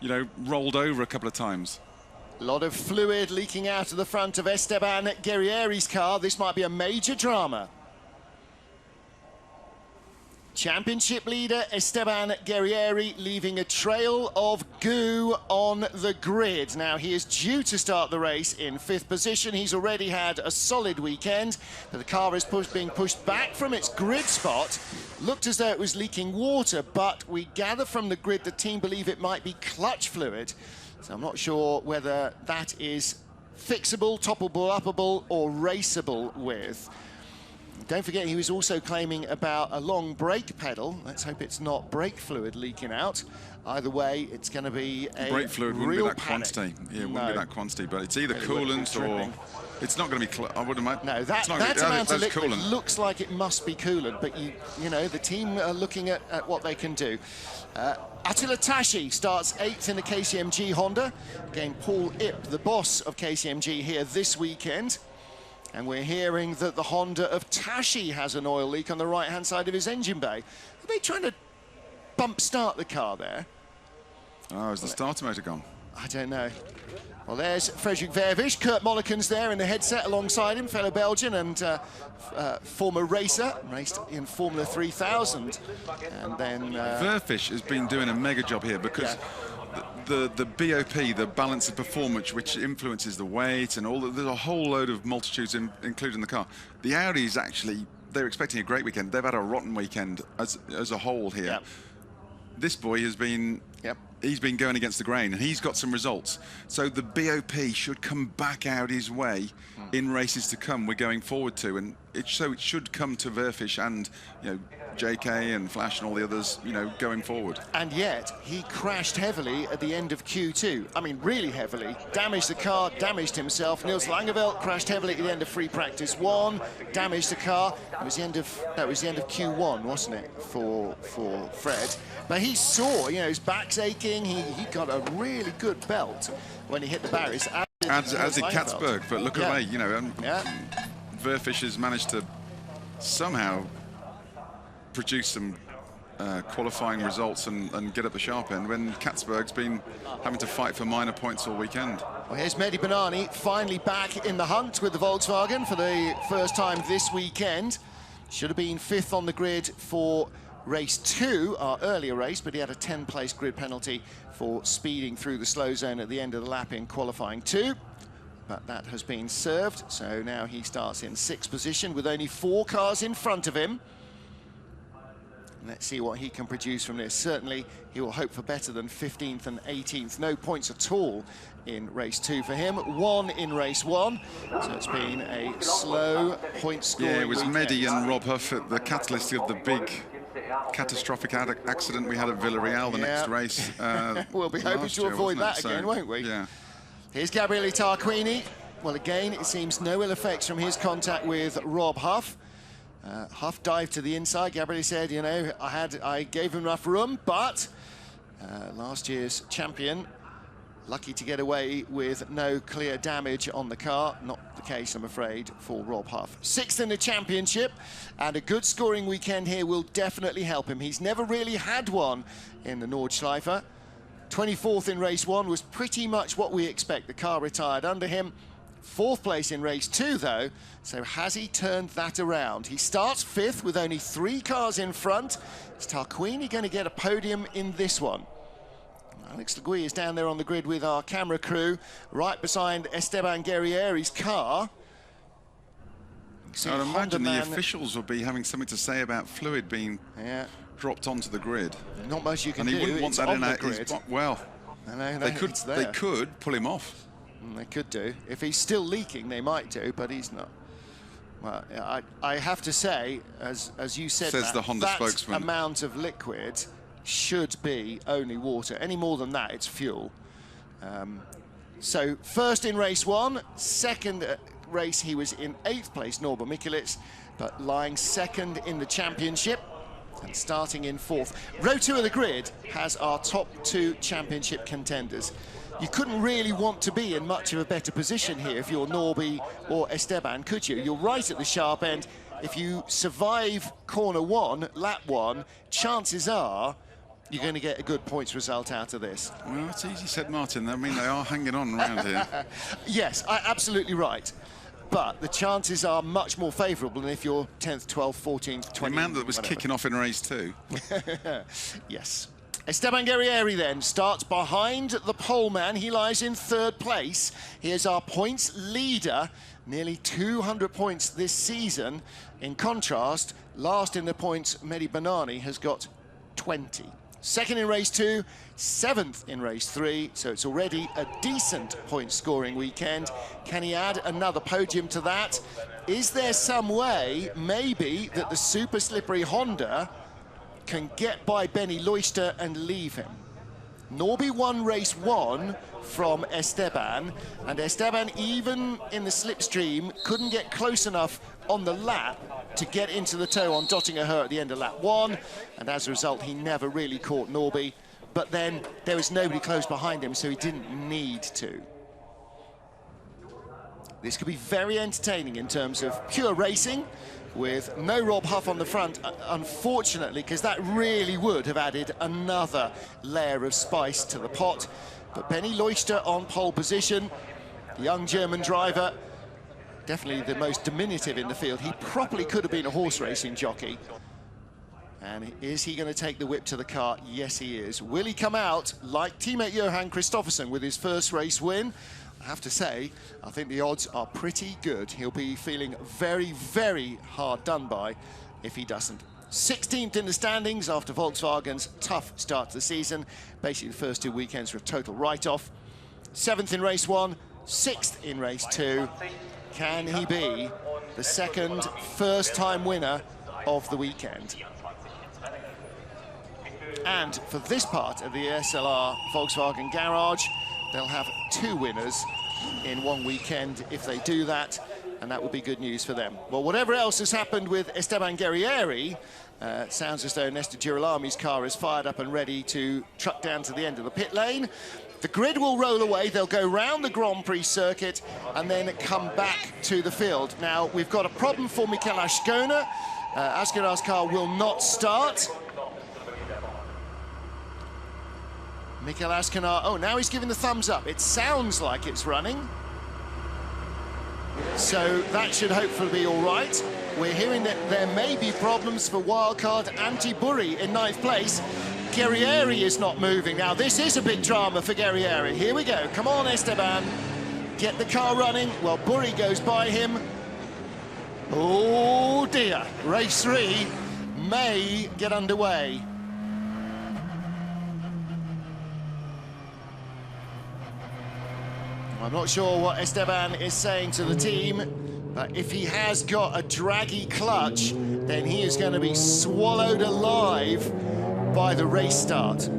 [SPEAKER 2] you know, rolled over a couple of times.
[SPEAKER 1] A lot of fluid leaking out of the front of Esteban Guerrieri's car. This might be a major drama. Championship leader Esteban Guerrieri leaving a trail of goo on the grid. Now, he is due to start the race in 5th position. He's already had a solid weekend, but the car is being pushed back from its grid spot. Looked as though it was leaking water, but we gather from the grid the team believe it might be clutch fluid. So I'm not sure whether that is fixable, toppable, uppable, or raceable with. Don't forget, he was also claiming about a long brake pedal. Let's hope it's not brake fluid leaking out. Either way, it's going to be a
[SPEAKER 2] brake fluid wouldn't be that quantity. Yeah, it wouldn't be that quantity, but it's either coolant or it's not going to be. I would imagine.
[SPEAKER 1] No, that amount of liquid looks like it must be coolant, but you know, the team are looking at what they can do. Attila Tashi starts 8th in the KCMG Honda. Again, Paul Ip, the boss of KCMG, here this weekend. And we're hearing that the Honda of Tashi has an oil leak on the right-hand side of his engine bay. Are they trying to bump start the car there?
[SPEAKER 2] Oh, is the starter motor gone?
[SPEAKER 1] I don't know. Well, there's Frederik Vervisch. Kurt Molliken's there in the headset alongside him, fellow Belgian and former racer, raced in Formula 3000. And then...
[SPEAKER 2] Vervisch has been doing a mega job here because the BOP, the balance of performance, which influences the weight and all, there's a whole load of multitudes, including the car. The Audis actually, they're expecting a great weekend. They've had a rotten weekend as a whole here.
[SPEAKER 1] Yep.
[SPEAKER 2] This boy has been... He's been going against the grain, and he's got some results. So the BOP should come back out his way in races to come. We're going forward to, and it should come to Vervisch and JK and Flash and all the others, going forward.
[SPEAKER 1] And yet he crashed heavily at the end of Q2. I mean, really heavily. Damaged the car, damaged himself. Niels Langeveld crashed heavily at the end of free practice 1, damaged the car. It was the end of Q1, wasn't it, for Fred? But he saw, his back's aching. He got a really good belt when he hit the barriers.
[SPEAKER 2] As did Katzberg, but look away, Vervisch has managed to somehow produce some qualifying results and get up the sharp end when Katzberg's been having to fight for minor points all weekend.
[SPEAKER 1] Well, here's Mehdi Banani finally back in the hunt with the Volkswagen for the first time this weekend. Should have been 5th on the grid for race 2, our earlier race, but he had a 10-place grid penalty for speeding through the slow zone at the end of the lap in qualifying 2. But that has been served, so now he starts in 6th position with only 4 cars in front of him. Let's see what he can produce from this. Certainly, he will hope for better than 15th and 18th. No points at all in race 2 for him. 1 in race 1. So it's been a slow point scoring.
[SPEAKER 2] Yeah, it was
[SPEAKER 1] weekend.
[SPEAKER 2] Mehdi and Rob Huff at the catalyst of the big catastrophic accident we had at Villarreal the next race.
[SPEAKER 1] We'll be hoping to avoid that again, won't we?
[SPEAKER 2] Yeah.
[SPEAKER 1] Here's Gabriele Tarquini. Well, again, it seems no ill effects from his contact with Rob Huff. Huff dived to the inside. Gabriele said, I gave him enough room, but last year's champion, lucky to get away with no clear damage on the car. Not the case, I'm afraid, for Rob Huff. 6th in the championship, and a good scoring weekend here will definitely help him. He's never really had one in the Nordschleife. 24th in race 1 was pretty much what we expect. The car retired under him. 4th place in race 2, though, so has he turned that around? He starts 5th with only 3 cars in front. Is Tarquini going to get a podium in this one? Alex Legui is down there on the grid with our camera crew, right beside Esteban Guerrieri's car.
[SPEAKER 2] I'd imagine the officials will be having something to say about fluid being dropped onto the grid.
[SPEAKER 1] Not much you can do.
[SPEAKER 2] And he wouldn't want that in
[SPEAKER 1] the grid.
[SPEAKER 2] They could pull him off.
[SPEAKER 1] They could do. If he's still leaking, they might do, but he's not. Well, I have to say, as you said,
[SPEAKER 2] says the Honda spokesman,
[SPEAKER 1] amount of liquid should be only water. Any more than that, it's fuel. So 1st in race 1, 2nd race he was in 8th place, Norbert Mikulits, but lying 2nd in the championship and starting in 4th. Row 2 of the grid has our top 2 championship contenders. You couldn't really want to be in much of a better position here if you're Norby or Esteban, could you? You're right at the sharp end. If you survive corner 1, lap 1, chances are you're going to get a good points result out of this.
[SPEAKER 2] Well, it's easy said, Martin. I mean, they are hanging on around here.
[SPEAKER 1] Yes, absolutely right. But the chances are much more favourable than if you're 10th, 12th, 14th, 20th.
[SPEAKER 2] The man that was kicking off in race 2.
[SPEAKER 1] Yes. Esteban Guerrieri then starts behind the pole man. He lies in 3rd place. Here's our points leader, nearly 200 points this season. In contrast, last in the points, Mehdi Banani has got 20. 2nd in race 2, 7th in race 3, so it's already a decent point scoring weekend. Can he add another podium to that? Is there some way, maybe, that the super slippery Honda can get by Benny Leuchter and leave him? Norby won race 1 from Esteban, and Esteban, even in the slipstream, couldn't get close enough on the lap to get into the toe on Dottinger Her at the end of lap 1, and as a result, he never really caught Norby. But then there was nobody close behind him, so he didn't need to. This could be very entertaining in terms of pure racing, with no Rob Huff on the front, unfortunately, because that really would have added another layer of spice to the pot. But Benny Leuchter on pole position, the young German driver, definitely the most diminutive in the field. He probably could have been a horse racing jockey. And is he going to take the whip to the car? Yes, he is. Will he come out like teammate Johan Kristoffersen with his first race win? I have to say, I think the odds are pretty good. He'll be feeling very, very hard done by if he doesn't. 16th in the standings after Volkswagen's tough start to the season. Basically, the first 2 weekends were a total write-off. 7th in race 1, 6th in race 2. Can he be the second first-time winner of the weekend? And for this part of the SLR Volkswagen garage, they'll have 2 winners in 1 weekend if they do that, and that would be good news for them. Well, whatever else has happened with Esteban Guerrieri, sounds as though Nestor Girolami's car is fired up and ready to truck down to the end of the pit lane. The grid will roll away, they'll go round the Grand Prix circuit and then come back to the field. Now, we've got a problem for Mikel Ascona. Ascona's car will not start. Mikel Ascona, oh, now he's giving the thumbs up. It sounds like it's running. So that should hopefully be all right. We're hearing that there may be problems for wildcard Antti Burri in 9th place. Guerrieri is not moving. Now, this is a big drama for Guerrieri. Here we go. Come on, Esteban. Get the car running. Well, Burri goes by him. Oh, dear. Race 3 may get underway. I'm not sure what Esteban is saying to the team, but if he has got a draggy clutch, then he is going to be swallowed alive by the race start.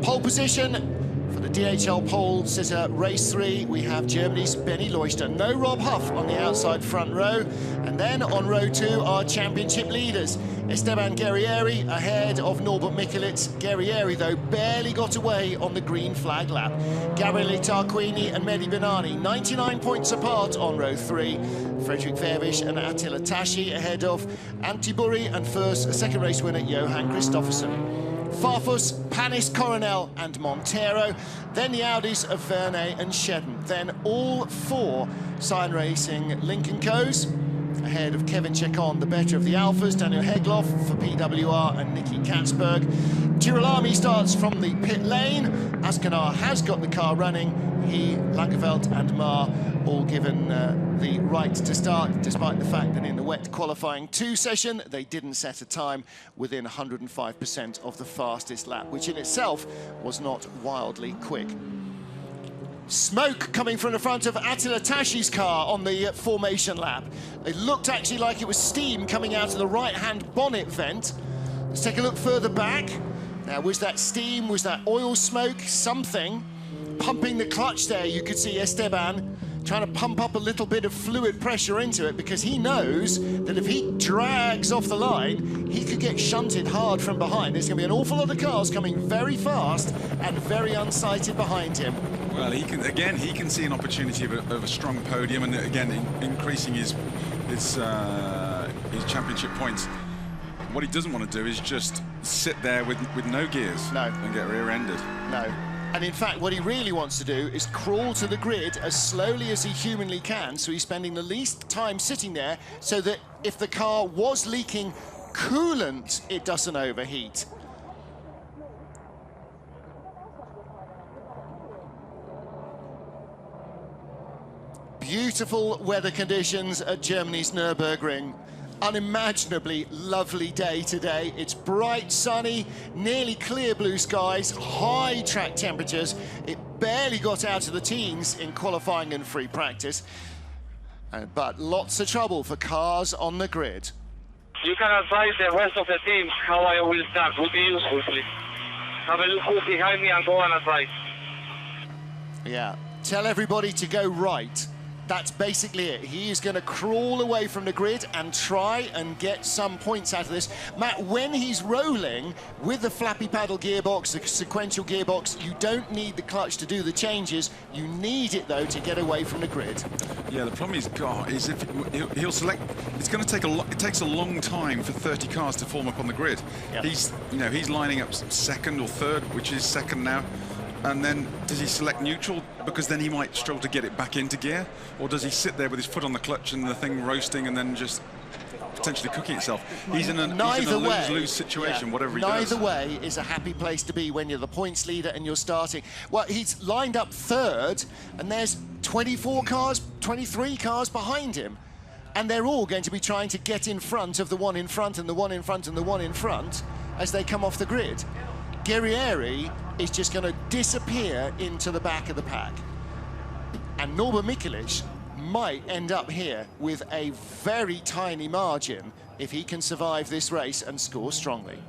[SPEAKER 1] Pole position for the DHL pole sitter race 3, we have Germany's Benny Leuchter. No Rob Huff on the outside front row. And then on row 2, our championship leaders. Esteban Guerrieri ahead of Norbert Mikelitz. Guerrieri, though, barely got away on the green flag lap. Gabriele Tarquini and Mehdi Benani, 99 points apart on row 3. Frederik Verwisch and Attila Tashi ahead of Antti Burri and second race winner Johan Kristoffersen. Farfus, Panis, Coronel and Montero. Then the Audis of Vernet and Shedden. Then all 4 Sign Racing Lincoln Co's ahead of Kevin Chekon, the better of the Alphas, Daniel Hegloff for PWR and Nicky Katzberg. Girolami starts from the pit lane. Ascona has got the car running. He, Lagerfeld and Marr all given the right to start, despite the fact that in the wet qualifying 2 session, they didn't set a time within 105% of the fastest lap, which in itself was not wildly quick. Smoke coming from the front of Attila Tashi's car on the formation lap. It looked actually like it was steam coming out of the right-hand bonnet vent. Let's take a look further back. Now, was that steam? Was that oil smoke? Something. Pumping the clutch there, you could see Esteban trying to pump up a little bit of fluid pressure into it because he knows that if he drags off the line, he could get shunted hard from behind. There's going to be an awful lot of cars coming very fast and very unsighted behind him.
[SPEAKER 2] Well, he can see an opportunity of a strong podium and again increasing his championship points. What he doesn't want to do is just sit there with no gears and get rear-ended.
[SPEAKER 1] No. And in fact, what he really wants to do is crawl to the grid as slowly as he humanly can, so he's spending the least time sitting there so that if the car was leaking coolant, it doesn't overheat. Beautiful weather conditions at Germany's Nürburgring. Unimaginably lovely day today. It's bright, sunny, nearly clear blue skies, high track temperatures. It barely got out of the teens in qualifying and free practice. But lots of trouble for cars on the grid.
[SPEAKER 7] You can advise the rest of the teams how I will start. Would be useful, please. Have a look behind me and go and advise.
[SPEAKER 1] Yeah, tell everybody to go right. That's basically it. He is going to crawl away from the grid and try and get some points out of this. Matt, when he's rolling with the flappy paddle gearbox, the sequential gearbox, you don't need the clutch to do the changes. You need it, though, to get away from the grid.
[SPEAKER 2] Yeah, the problem he's got is if he'll select, it's going to take it takes a long time for 30 cars to form up on the grid. Yep. He's lining up second or third, which is second now. And then does he select neutral? Because then he might struggle to get it back into gear. Or does he sit there with his foot on the clutch and the thing roasting and then just potentially cooking itself? He's in a lose-lose situation, whatever he does.
[SPEAKER 1] Neither way is a happy place to be when you're the points leader and you're starting. Well, he's lined up third, and there's 24 cars, 23 cars behind him. And they're all going to be trying to get in front of the one in front and the one in front and the one in front as they come off the grid. Guerrieri is just going to disappear into the back of the pack. And Norbert Mikelic might end up here with a very tiny margin if he can survive this race and score strongly.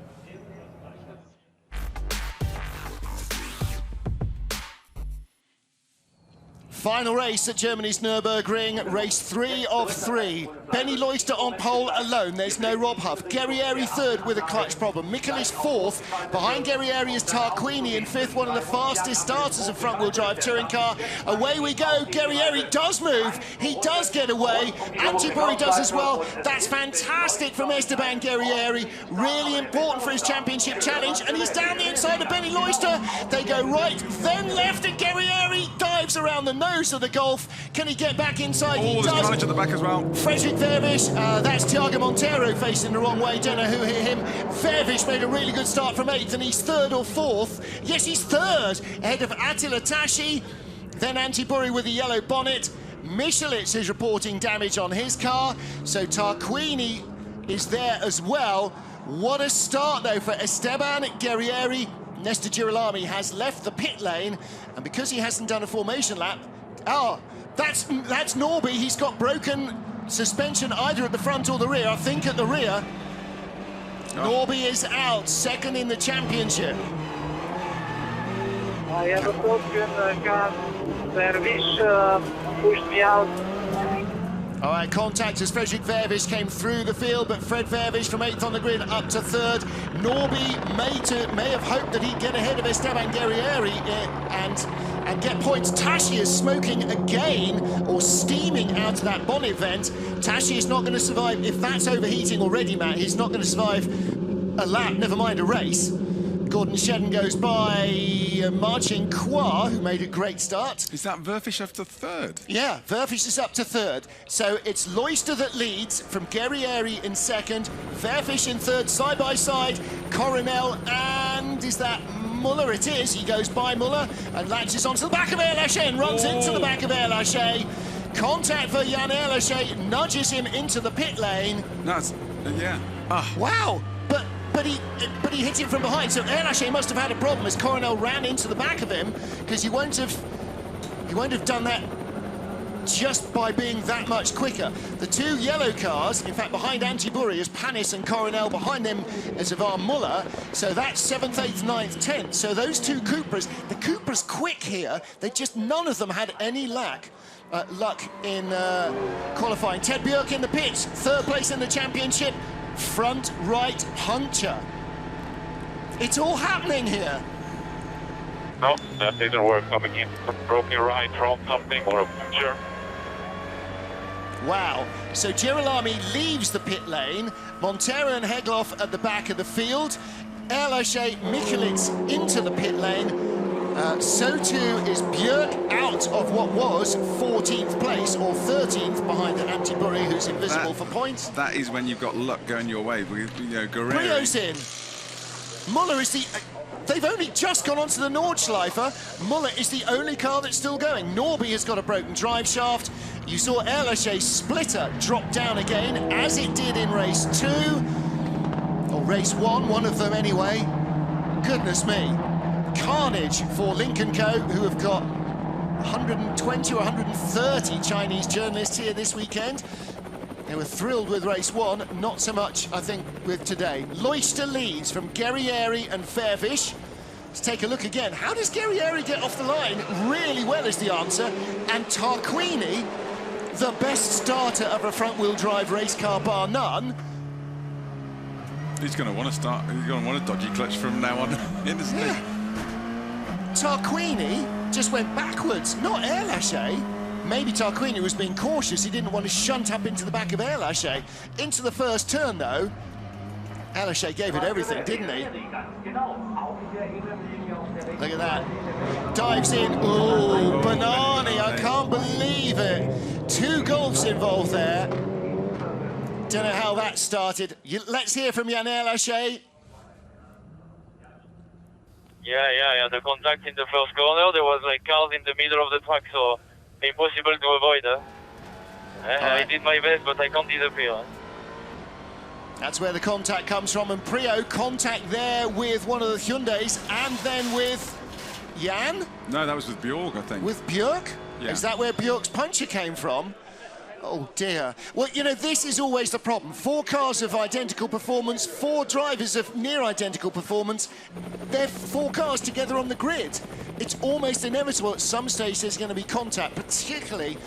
[SPEAKER 1] Final race at Germany's Nürburgring, race 3 of 3. Benny Loister on pole alone, there's no Rob Huff. Guerrieri third with a clutch problem. Mikelic fourth. Behind Guerrieri is Tarquini in fifth, one of the fastest starters of front-wheel drive touring car. Away we go, Guerrieri does move, he does get away, Antipuri does as well. That's fantastic from Esteban Guerrieri, really important for his championship challenge, and he's down the inside of Benny Loister. They go right, then left, and Guerrieri dives around the nose of the Golf. Can he get back inside?
[SPEAKER 2] Oh,
[SPEAKER 1] He
[SPEAKER 2] there's
[SPEAKER 1] does.
[SPEAKER 2] carnage at the back as well.
[SPEAKER 1] Frederick Vervish, that's Thiago Monteiro facing the wrong way, don't know who hit him. Vervish made a really good start from 8th, and he's 3rd or 4th. Yes, he's 3rd, ahead of Attila Tashi, then Antipuri with the yellow bonnet. Michelic is reporting damage on his car, so Tarquini is there as well. What a start, though, for Esteban Guerrieri. Nestor Girolami has left the pit lane, and because he hasn't done a formation lap, that's Norby. He's got broken suspension either at the front or the rear. I think at the rear. Norby is out, 2nd in the championship.
[SPEAKER 7] I have a broken car. Vervish pushed me out.
[SPEAKER 1] All right, contact as Frederick Vervish came through the field, but Fred Vervish from 8th on the grid up to 3rd. Norby may have hoped that he'd get ahead of Esteban Guerrieri and get points. Tashi is smoking again, or steaming out of that bonnet vent. Tashi is not going to survive. If that's overheating already, Matt, he's not going to survive a lap, never mind a race. Gordon Shedden goes by Marcin Kua, who made a great start.
[SPEAKER 2] Is that Vervish after 3rd?
[SPEAKER 1] Yeah, Vervish is up to 3rd. So it's Loister that leads from Guerrieri in 2nd, Vervish in 3rd, side by side, Coronel, and is that Muller? It is. He goes by Muller and latches onto the back of Erlaché and runs into the back of Erlaché. Contact for Jan Erlaché, nudges him into the pit lane.
[SPEAKER 2] That's, yeah.
[SPEAKER 1] Wow. But he hit him from behind, so Erlaché must have had a problem as Coronel ran into the back of him, because he won't have done that just by being that much quicker. The 2 yellow cars, in fact, behind Antipuri is Panis and Coronel, behind them is Ivan Muller, so that's 7th, 8th, 9th, 10th. So those 2 Cupras, the Cupras quick here, none of them had any luck in qualifying. Ted Björk in the pits, 3rd place in the championship, front right puncture. It's all happening here.
[SPEAKER 13] No, that didn't work. Coming in from broken right from something or a puncture.
[SPEAKER 1] Wow. So Girolami leaves the pit lane. Montero and Hegloff at the back of the field. Erlaché, Mikelic into the pit lane. So too is Björk out of what was 14th place or 13th behind Antipuri, who's invisible for points.
[SPEAKER 2] That is when you've got luck going your way. Guerrieri.
[SPEAKER 1] Brio's in. Muller is the... They've only just gone onto the Nordschleife. Muller is the only car that's still going. Norby has got a broken drive shaft. You saw Erlaché splitter drop down again, as it did in race 2. Or race 1, one of them anyway. Goodness me. Carnage for Lincoln Co., who have got 120 or 130 Chinese journalists here this weekend. They were thrilled with race 1, not so much, I think, with today. Loister leads from Guerrieri and Vervish. Let's take a look again. How does Guerrieri get off the line? Really well is the answer. And Tarquini, the best starter of a front-wheel drive race car, bar none.
[SPEAKER 2] He's going to want to start. He's going to want a dodgy clutch from now on, isn't he?
[SPEAKER 1] Tarquini just went backwards, not Erlaché. Maybe Tarquini was being cautious. He didn't want to shunt up into the back of Erlaché. Into the first turn, though, Erlaché gave it everything, didn't he? Look at that. Dives in. Ooh, Banani, I can't believe it. 2 Golfs involved there. Don't know how that started. Let's hear from Yann Lachey.
[SPEAKER 14] Yeah. The contact in the first corner, there was like cars in the middle of the track, so impossible to avoid. I did my best, but I can't disappear.
[SPEAKER 1] That's where the contact comes from, and Prio contact there with one of the Hyundais, and then with Jan?
[SPEAKER 2] No, that was with Björk, I think.
[SPEAKER 1] With Björk?
[SPEAKER 2] Yeah.
[SPEAKER 1] Is that where Björk's puncture came from? Oh dear. Well, you know, this is always the problem. 4 cars of identical performance, 4 drivers of near identical performance. They're 4 cars together on the grid. It's almost inevitable at some stage there's going to be contact, particularly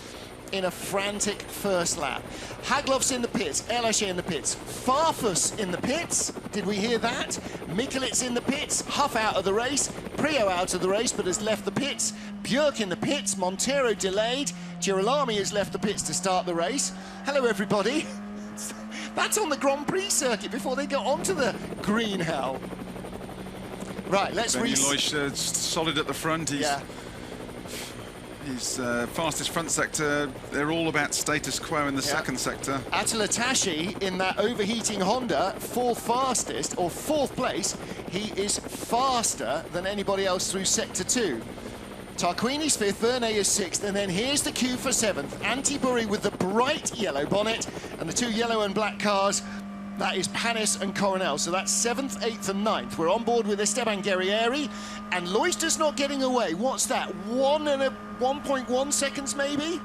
[SPEAKER 1] in a frantic first lap. Haglov's in the pits, Lachey in the pits, Farfus in the pits, did we hear that? Mikulit's in the pits, Huff out of the race, Prio out of the race but has left the pits, Björk in the pits, Montero delayed, Girolami has left the pits to start the race. Hello everybody. That's on the Grand Prix circuit before they got onto the green hell. Right, let's
[SPEAKER 2] Loisch solid at the front. He's fastest front sector. They're all about status quo in the second sector.
[SPEAKER 1] Attila Tashi in that overheating Honda, 4th fastest, or 4th place. He is faster than anybody else through sector 2. Tarquini's 5th, Vernet is 6th, and then here's the queue for 7th. Antibury with the bright yellow bonnet, and the 2 yellow and black cars. That is Panis and Coronel, so that's 7th, 8th and 9th. We're on board with Esteban Guerrieri, and Loister's not getting away. What's that, 1.1 seconds maybe?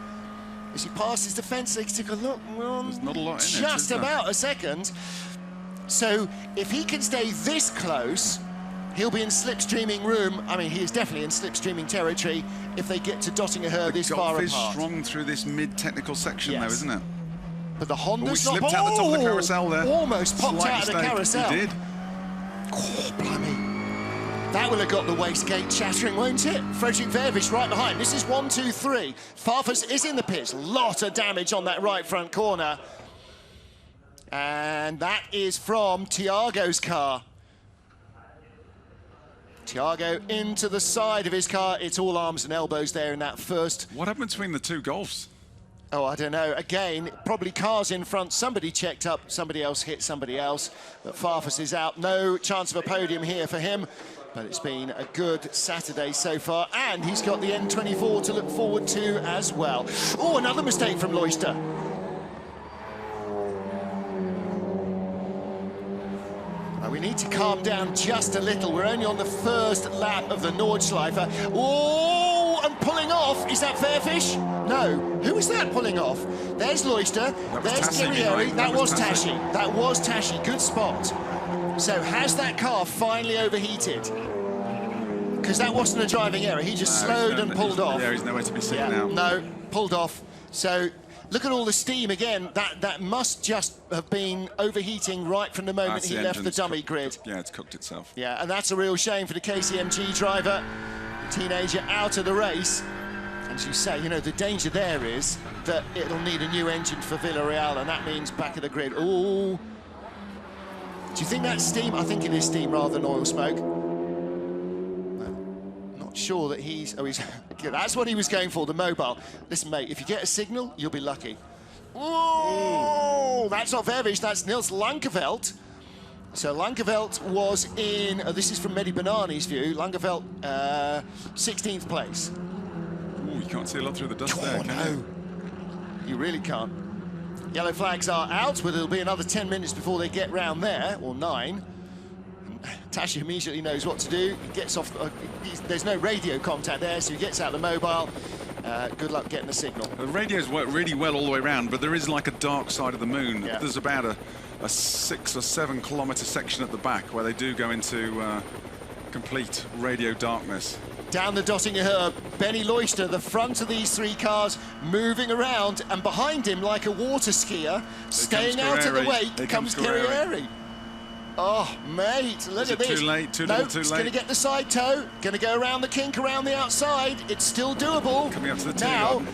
[SPEAKER 1] As he passes the fence, they took a look. Well,
[SPEAKER 2] there's not a lot in it,
[SPEAKER 1] just about a second. So if he can stay this close, he'll be in slipstreaming room. I mean, he is definitely in slipstreaming territory if they get to Dottingerhöhe this far apart.
[SPEAKER 2] The Golf is strong through this mid-technical section though, isn't it?
[SPEAKER 1] But the Honda's not...
[SPEAKER 2] slipped out the top of the carousel there.
[SPEAKER 1] Almost popped out of the carousel.
[SPEAKER 2] He did.
[SPEAKER 1] Oh, blimey. That will have got the wastegate chattering, won't it? Fredrik Vervisch right behind. This is 1, 2, 3. Farfus is in the pits. Lot of damage on that right front corner. And that is from Thiago's car. Thiago into the side of his car. It's all arms and elbows there in that first.
[SPEAKER 2] What happened between the 2 Golfs?
[SPEAKER 1] Oh, I don't know. Again, probably cars in front. Somebody checked up, somebody else hit somebody else. But Farfus is out. No chance of a podium here for him. But it's been a good Saturday so far. And he's got the N24 to look forward to as well. Oh, another mistake from Loister. We need to calm down just a little. We're only on the first lap of the Nordschleife. Oh, and pulling off. Is that Vervisch? No. Who is that pulling off? There's Loister. There's Guerrieri. That was Tashi. That was Tashi. Good spot. So has that car finally overheated? Because that wasn't a driving error. He just slowed and pulled off.
[SPEAKER 2] Yeah, he's nowhere to be seen now.
[SPEAKER 1] No, pulled off. So look at all the steam again. That must just have been overheating right from the moment he left the dummy grid.
[SPEAKER 2] Yeah, it's cooked itself.
[SPEAKER 1] Yeah, and that's a real shame for the KCMG driver. Teenager out of the race. As you say, you know, the danger there is that it'll need a new engine for Villarreal, and that means back of the grid. Ooh. Do you think that's steam? I think it is steam rather than oil smoke. Not sure that he's... Oh, he's... That's what he was going for, the mobile. Listen, mate, if you get a signal, you'll be lucky. Oh, that's not Vervisch, that's Nils Lankeveld. So Lankeveld was in... this is from Mehdi Banani's view. Lankeveld, 16th place.
[SPEAKER 2] Ooh, you can't see a lot through the dust there, can you?
[SPEAKER 1] You really can't. Yellow flags are out, but it'll be another 10 minutes before they get round there, or 9. Tashi immediately knows what to do. He gets off. There's no radio contact there, so he gets out the mobile. Good luck getting the signal.
[SPEAKER 2] The radios work really well all the way around, but there is like a dark side of the moon.
[SPEAKER 1] Yeah.
[SPEAKER 2] There's about a 6 or 7 kilometre section at the back where they do go into complete radio darkness.
[SPEAKER 1] Down the Dottingerhöhe, Benny Loister, the front of these 3 cars, moving around, and behind him, like a water skier, staying out of the way, comes Guerrieri. Oh, mate, look at this.
[SPEAKER 2] Too late, too little, too late.
[SPEAKER 1] It's going to get the side toe, going to go around the kink around the outside. It's still doable.
[SPEAKER 2] Coming up to the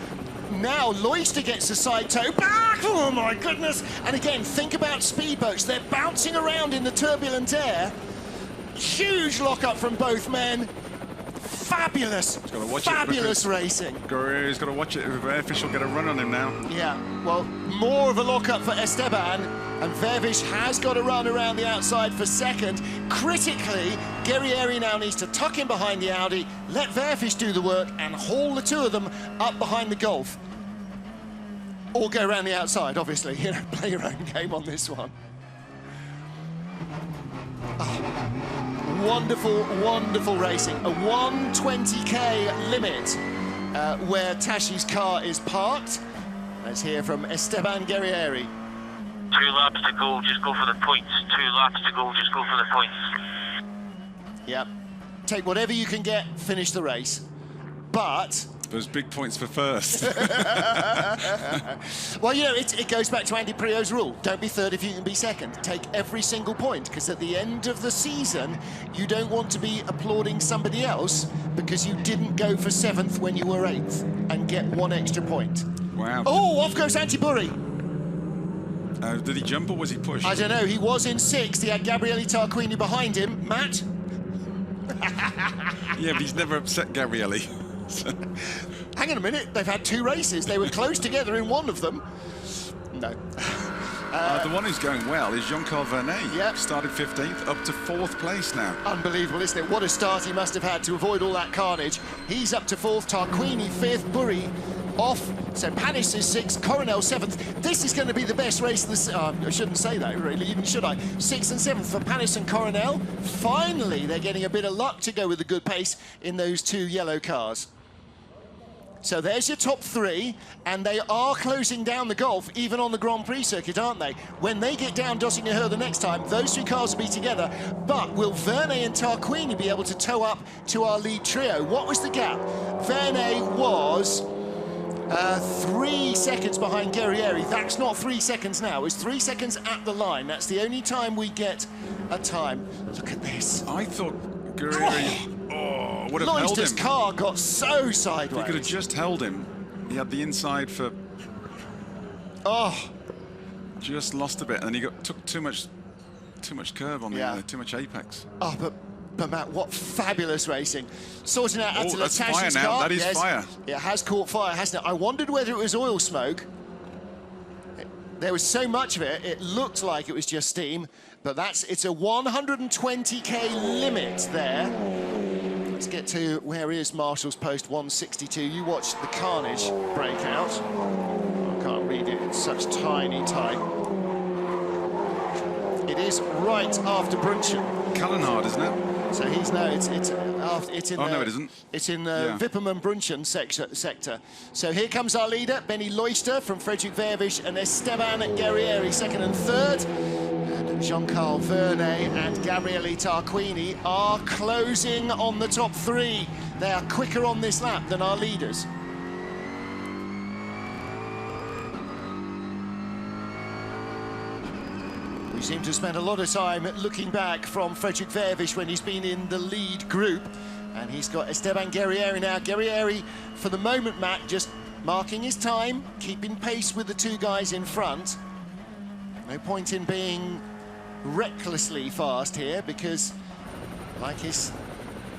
[SPEAKER 1] Now Loister gets the side toe back. Oh, my goodness. And again, think about speedboats. They're bouncing around in the turbulent air. Huge lockup from both men. fabulous, fabulous racing.
[SPEAKER 2] Guerrieri's got to watch it. Vervish will get a run on him now.
[SPEAKER 1] Yeah, well, more of a lock-up for Esteban, and Vervish has got a run around the outside for second. Critically, Guerrieri now needs to tuck in behind the Audi, let Vervish do the work, and haul the two of them up behind the Golf. Or go around the outside, obviously, you know, play your own game on this one. Oh, wonderful, wonderful racing. A 120k limit where Tashi's car is parked. Let's hear from Esteban Guerrieri.
[SPEAKER 14] 2 laps to go, just go for the points. 2 laps to go, just go for the points.
[SPEAKER 1] Yep. Take whatever you can get, finish the race. But
[SPEAKER 2] those big points for first.
[SPEAKER 1] well, you know, it goes back to Andy Prio's rule. Don't be third if you can be second. Take every single point, because at the end of the season, you don't want to be applauding somebody else because you didn't go for 7th when you were 8th and get 1 extra point.
[SPEAKER 2] Wow.
[SPEAKER 1] Oh, off goes Anti-Burri.
[SPEAKER 2] Did he jump or was he pushed?
[SPEAKER 1] I don't know. He was in 6th. He had Gabriele Tarquini behind him. Matt?
[SPEAKER 2] Yeah, but he's never upset Gabriele.
[SPEAKER 1] Hang on a minute, they've had 2 races. They were close together in one of them. No.
[SPEAKER 2] The one who's going well is Jean-Carl Vernet.
[SPEAKER 1] Yep.
[SPEAKER 2] Started 15th, up to 4th place now.
[SPEAKER 1] Unbelievable, isn't it? What a start he must have had to avoid all that carnage. He's up to 4th, Tarquini 5th, Burri off. So Panis is 6th, Coronel 7th. This is going to be the best race of the... I shouldn't say that, really, even should I? 6th and 7th for Panis and Coronel. Finally, they're getting a bit of luck to go with a good pace in those 2 yellow cars. So there's your top 3, and they are closing down the Golf, even on the Grand Prix circuit, aren't they? When they get down Döttinger the next time, those 3 cars will be together, but will Vernet and Tarquini be able to tow up to our lead trio? What was the gap? Vernet was 3 seconds behind Guerrieri. That's not 3 seconds now, it's 3 seconds at the line. That's the only time we get a time. Look at this.
[SPEAKER 2] I thought Guerrieri... Oh, would have held him.
[SPEAKER 1] Car got so sideways.
[SPEAKER 2] He could have just held him. He had the inside for...
[SPEAKER 1] Oh.
[SPEAKER 2] Just lost a bit, and then he took too much curve on the too much apex.
[SPEAKER 1] Oh, but Matt, what fabulous racing. Sorting out Attila
[SPEAKER 2] that's fire
[SPEAKER 1] Tashi's
[SPEAKER 2] now.
[SPEAKER 1] car.
[SPEAKER 2] That is fire.
[SPEAKER 1] It has caught fire, hasn't it? I wondered whether it was oil smoke. There was so much of it, it looked like it was just steam, but it's a 120k limit there. Let's get to where is Marshall's post 162. You watch the carnage break out. I can't read it, it's such tiny type. It is right after Brunchen.
[SPEAKER 2] Kallenhard, isn't it?
[SPEAKER 1] So he's no, it's in
[SPEAKER 2] no, it isn't.
[SPEAKER 1] It's in the Wipperman-Brunchen sector. So here comes our leader, Benny Leuchter from Frederick Vervish and Esteban Guerrieri, 2nd and 3rd. And Jean-Carl Vernet and Gabriele Tarquini are closing on the top 3. They are quicker on this lap than our leaders. We seem to spend a lot of time looking back from Frederick Vervish when he's been in the lead group. And he's got Esteban Guerrieri now. Guerrieri, for the moment, Matt, just marking his time, keeping pace with the 2 guys in front. No point in being recklessly fast here because, like his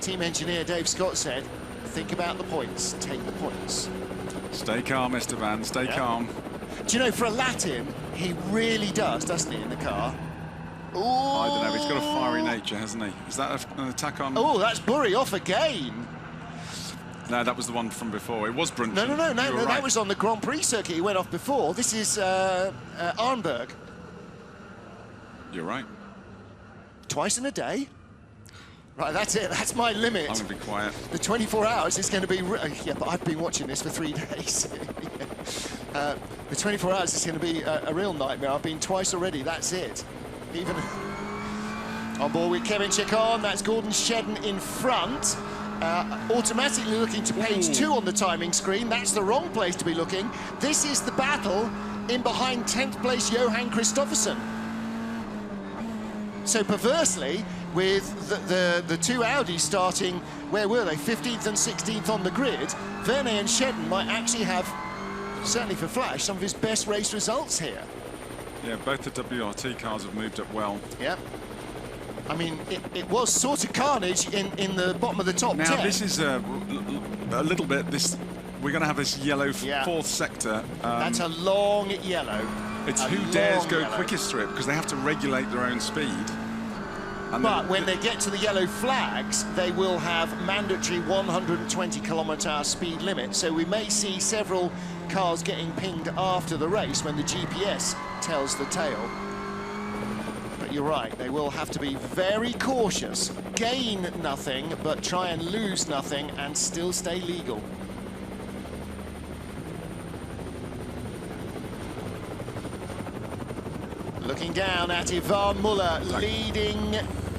[SPEAKER 1] team engineer Dave Scott said, think about the points, take the points.
[SPEAKER 2] Stay calm, Esteban, stay calm.
[SPEAKER 1] Do you know, for a Latin, he really does, doesn't he, in the car? Ooh.
[SPEAKER 2] I don't know, he's got a fiery nature, hasn't he? Is that an attack on...
[SPEAKER 1] Oh, that's Burri off again.
[SPEAKER 2] No, that was the one from before. It was Brunchen.
[SPEAKER 1] No,
[SPEAKER 2] right.
[SPEAKER 1] that was on the Grand Prix circuit. He went off before. This is Arnberg.
[SPEAKER 2] You're right.
[SPEAKER 1] Twice in a day? Right, that's it. That's my limit.
[SPEAKER 2] I'm going to be quiet.
[SPEAKER 1] The 24 hours is going to be... Yeah, but I've been watching this for 3 days. The 24 hours is going to be a real nightmare. I've been twice already. That's it. Even on board with Kevin Chacon. That's Gordon Shedden in front. Automatically looking to page 2 on the timing screen. That's the wrong place to be looking. This is the battle in behind 10th place Johan Kristoffersson. So perversely, with the 2 Audis starting, where were they, 15th and 16th on the grid, Vernet and Shedden might actually have, certainly for Flash, some of his best race results here.
[SPEAKER 2] Yeah, both the WRT cars have moved up well.
[SPEAKER 1] Yep. I mean, it was sort of carnage in the bottom of the top 10.
[SPEAKER 2] Now, this is a little bit, we're going to have this yellow fourth sector.
[SPEAKER 1] That's a long yellow.
[SPEAKER 2] It's who dares go quickest through it, because they have to regulate their own speed. And
[SPEAKER 1] but when they get to the yellow flags, they will have mandatory 120 km/h speed limit. So we may see several cars getting pinged after the race when the GPS tells the tale. But you're right, they will have to be very cautious, gain nothing, but try and lose nothing and still stay legal. Looking down at Ivan Muller, leading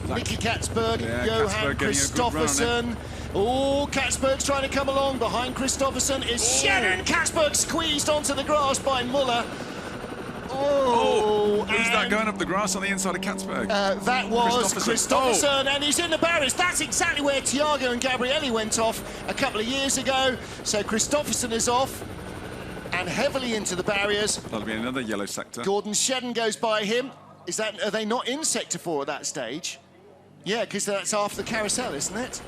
[SPEAKER 1] Nicky Katzberg, Johan Kristoffersen. Oh, Katzberg's trying to come along. Behind Kristoffersen is Shedden. Katzberg squeezed onto the grass by Muller.
[SPEAKER 2] Who's that going up the grass on the inside of Katzberg?
[SPEAKER 1] That was Kristoffersen, and he's in the barriers. That's exactly where Thiago and Gabrielli went off a couple of years ago. So Kristoffersen is off and heavily into the barriers.
[SPEAKER 2] That'll be another yellow sector.
[SPEAKER 1] Gordon Shedden goes by him. Are they not in sector 4 at that stage? Yeah, because that's after the carousel, isn't it?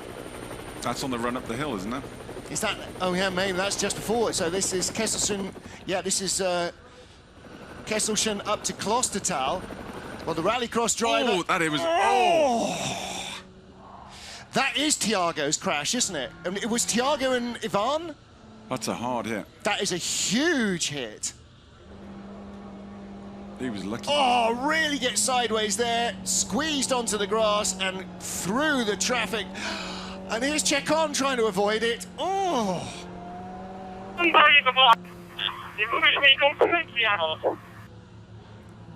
[SPEAKER 2] That's on the run up the hill, isn't it?
[SPEAKER 1] Is that? Oh yeah, maybe that's just before. So this is Kesselsen. Yeah, this is Kesselsen up to Klostertal. Well, the rallycross driver.
[SPEAKER 2] Oh, that it was.
[SPEAKER 1] That is Thiago's crash, isn't it? I mean, it was Thiago and Ivan.
[SPEAKER 2] That's a hard hit.
[SPEAKER 1] That is a huge hit.
[SPEAKER 2] He was lucky.
[SPEAKER 1] Oh, really gets sideways there, squeezed onto the grass and through the traffic. And here's Chekon trying to avoid it. Oh.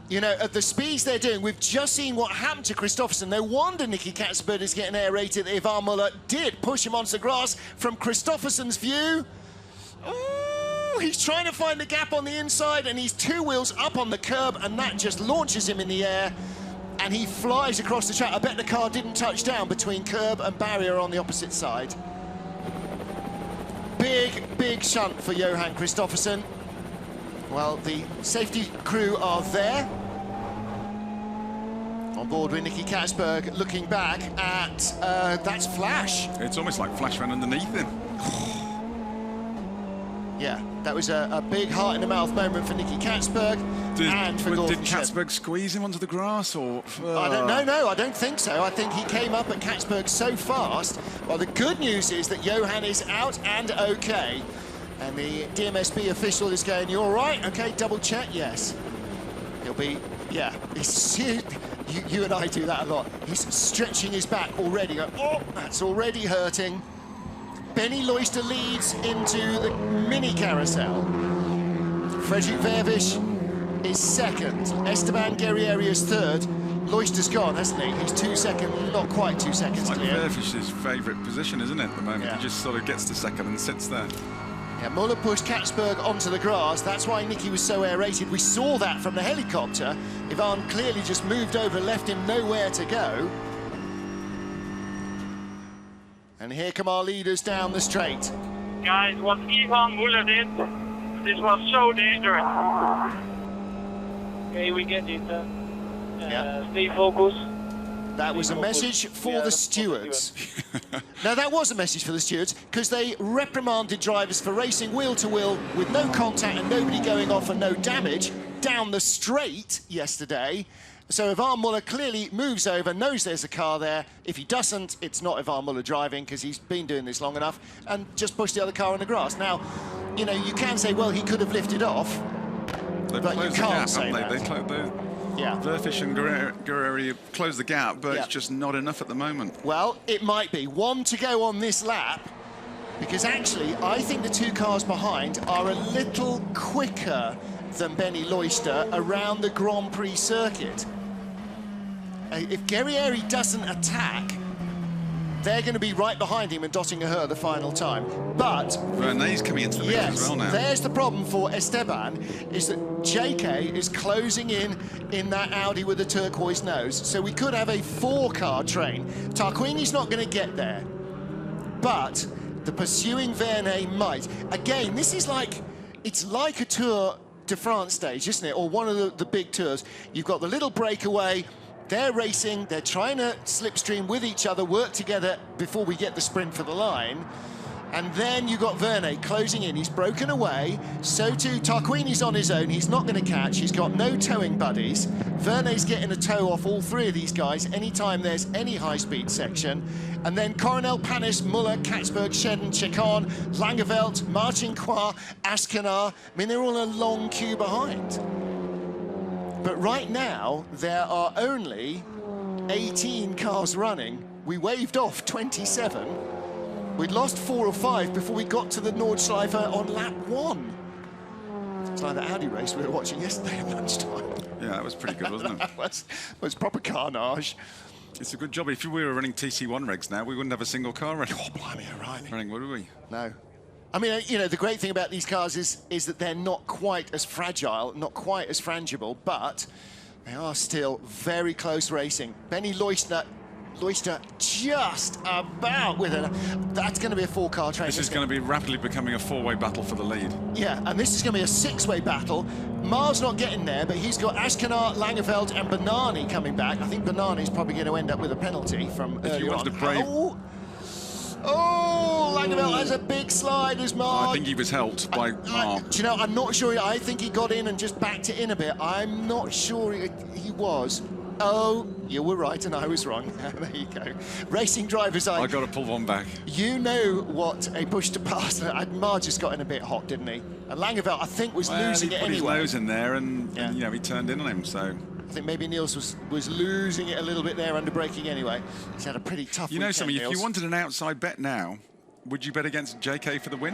[SPEAKER 1] You know, at the speeds they're doing, we've just seen what happened to Kristoffersen. No wonder Nicky Katzberg is getting aerated. Ivan Muller did push him onto the grass from Kristoffersen's view. Oh, he's trying to find the gap on the inside, and he's 2 wheels up on the curb, and that just launches him in the air, and he flies across the track. I bet the car didn't touch down between curb and barrier on the opposite side. Big shunt for Johan Kristoffersen. Well, the safety crew are there. On board with Nicky Katzberg, looking back at, that's Flash.
[SPEAKER 2] It's almost like Flash ran underneath him.
[SPEAKER 1] Yeah, that was a big heart-in-the-mouth moment for Nicky Katzberg and for Gordon
[SPEAKER 2] Did Katzberg squeeze him onto the grass, or...?
[SPEAKER 1] I don't know, no, I don't think so. I think he came up at Katzberg so fast. Well, the good news is that Johan is out and OK. And the DMSB official is going, you all right? OK, double check, yes. He'll be, yeah. You and I do that a lot. He's stretching his back already. Oh, that's already hurting. Benny Loister leads into the mini carousel. Frederick Vervisch is second. Esteban Guerrieri is third. Loister's gone, hasn't he? He's 2 seconds, not quite 2 seconds.
[SPEAKER 2] It's like Vervisch's favourite position, isn't it, at the moment?
[SPEAKER 1] Yeah.
[SPEAKER 2] He just sort of gets to second and sits there.
[SPEAKER 1] Yeah, Muller pushed Katzberg onto the grass. That's why Nicky was so aerated. We saw that from the helicopter. Ivan clearly just moved over, left him nowhere to go. And here come our leaders down the straight.
[SPEAKER 7] Guys, what Ivan Muller did, this was so dangerous. Okay, we get it. Stay focused.
[SPEAKER 1] That was a message for the stewards. Now, that was a message for the stewards, because they reprimanded drivers for racing wheel-to-wheel with no contact and nobody going off and no damage down the straight yesterday. So Ivan Muller clearly moves over, knows there's a car there. If he doesn't, it's not Ivan Muller driving, because he's been doing this long enough, and just pushed the other car on the grass. Now, you know, you can say, well, he could have lifted off, but you can't say that. Yeah.
[SPEAKER 2] Vervisch and Guerrieri closed the gap, but it's just not enough at the moment.
[SPEAKER 1] Well, it might be. 1 to go on this lap, because actually, I think the 2 cars behind are a little quicker than Benny Loister around the Grand Prix circuit. If Guerrieri doesn't attack, they're going to be right behind him and dotting a her the final time. But
[SPEAKER 2] Vernet's coming into the mix as well now.
[SPEAKER 1] There's the problem for Esteban, is that JK is closing in that Audi with the turquoise nose. So we could have a 4-car train. Tarquini's not going to get there, but the pursuing Vernet might. Again, this is like, it's like a Tour de France stage, isn't it? Or one of the big tours. You've got the little breakaway, They're racing, they're trying to slipstream with each other, work together before we get the sprint for the line. And then you got Verne closing in. He's broken away. So too Tarquini's on his own. He's not going to catch. He's got no towing buddies. Verne's getting a tow off all three of these guys anytime there's any high-speed section. And then Coronel, Panis, Muller, Katzberg, Shedden, Chicon, Langeveld, Marcinkois, Askenar. I mean, they're all a long queue behind. But right now, there are only 18 cars running. We waved off 27. We'd lost 4 or 5 before we got to the Nordschleife on lap 1. It's like the Audi race we were watching yesterday at lunchtime.
[SPEAKER 2] Yeah, that was pretty good, wasn't it?
[SPEAKER 1] That was proper carnage.
[SPEAKER 2] It's a good job. If we were running TC1 regs now, we wouldn't have a single car running.
[SPEAKER 1] Oh, blimey, right.
[SPEAKER 2] Running, would we?
[SPEAKER 1] No. I mean, you know, the great thing about these cars is that they're not quite as fragile, not quite as frangible, but they are still very close racing. Benny Loister just about with it. That's going to be a 4-car train.
[SPEAKER 2] This is going to be rapidly becoming a 4-way battle for the lead.
[SPEAKER 1] Yeah, and this is going to be a 6-way battle. Mar's not getting there, but he's got Askenar, Langeveld and Bernani coming back. I think Bernani's probably going to end up with a penalty from earlier on. Oh, Langeveld has a big slide as Mar.
[SPEAKER 2] I think he was helped by Mar.
[SPEAKER 1] Do you know, I'm not sure. I think he got in and just backed it in a bit. I'm not sure he was. Oh, you were right and I was wrong. There you go. Racing drivers,
[SPEAKER 2] I got to pull one back.
[SPEAKER 1] You know what a push to pass. Mar just got in a bit hot, didn't he? And Langeveld, I think, was losing it anyway.
[SPEAKER 2] He put his nose in there and you know, he turned in on him, so...
[SPEAKER 1] I think maybe Niels was losing it a little bit there under braking anyway. He's had a pretty tough
[SPEAKER 2] You know
[SPEAKER 1] weekend,
[SPEAKER 2] something,
[SPEAKER 1] Niels.
[SPEAKER 2] if you wanted an outside bet now, would you bet against JK for the win?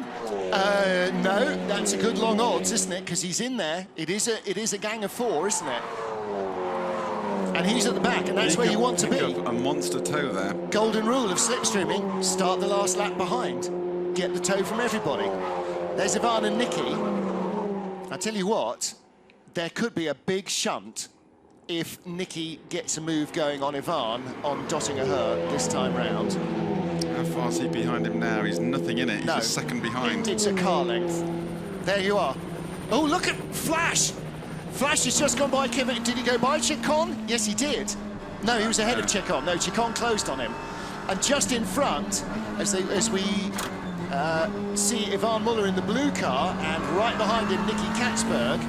[SPEAKER 1] No, that's a good long odds, isn't it? Because he's in there. It is a gang of 4, isn't it? And he's at the back, and that's where you want to be.
[SPEAKER 2] A monster tow there.
[SPEAKER 1] Golden rule of slipstreaming, start the last lap behind. Get the tow from everybody. There's Ivan and Nicky. I tell you what, there could be a big shunt if Nicky gets a move going on Ivan on Dottinger Her this time round.
[SPEAKER 2] How far is he behind him now? He's nothing in it. He's a second behind.
[SPEAKER 1] It's a car length. There you are. Oh, look at Flash. Flash has just gone by Kevin. Did he go by Chicon? Yes, he did. No, he was ahead of Chicon. No, Chicon closed on him. And just in front, as we see Ivan Muller in the blue car, and right behind him, Nicky Katzberg,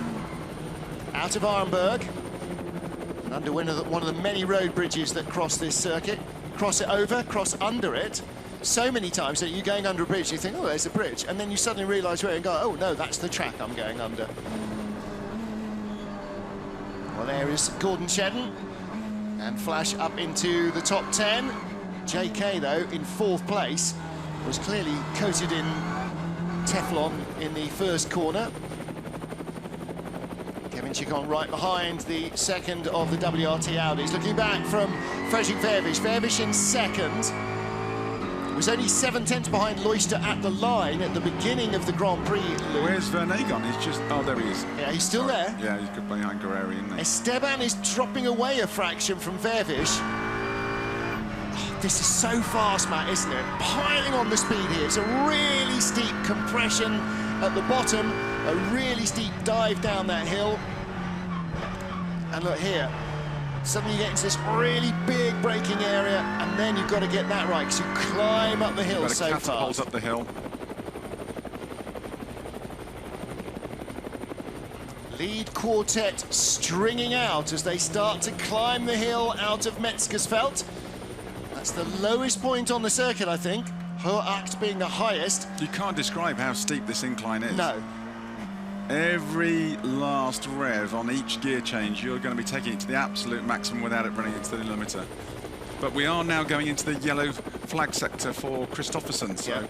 [SPEAKER 1] out of Arenberg, under one of the many road bridges that cross this circuit. Cross it over, cross under it, so many times that you're going under a bridge, you think, oh, there's a bridge, and then you suddenly realise where and go, oh, no, that's the track I'm going under. Well, there is Gordon Shedden, and Flash up into the top 10. JK, though, in 4th place, was clearly coated in Teflon in the first corner. Kevin Chicon right behind the second of the WRT Audis. Looking back from Fredrik Vervisch. Vervisch in second. Was only 7 tenths behind Loister at the line at the beginning of the Grand Prix.
[SPEAKER 2] Where's Verne gone? He's just... Oh, there he is.
[SPEAKER 1] Yeah, he's still there.
[SPEAKER 2] Yeah, he's good behind Guerreri, isn't he?
[SPEAKER 1] Esteban is dropping away a fraction from Vervisch. Oh, this is so fast, Matt, isn't it? Piling on the speed here. It's a really steep compression at the bottom. A really steep dive down that hill. And look here. Suddenly you get into this really big braking area, and then you've got to get that right, because you climb up the hill so fast.
[SPEAKER 2] Up the hill.
[SPEAKER 1] Lead quartet stringing out as they start to climb the hill out of Metzgersfeld. That's the lowest point on the circuit, I think. Hoeracht being the highest.
[SPEAKER 2] You can't describe how steep this incline is.
[SPEAKER 1] No.
[SPEAKER 2] Every last rev on each gear change, you're going to be taking it to the absolute maximum without it running into the limiter. But we are now going into the yellow flag sector for Kristoffersen, so...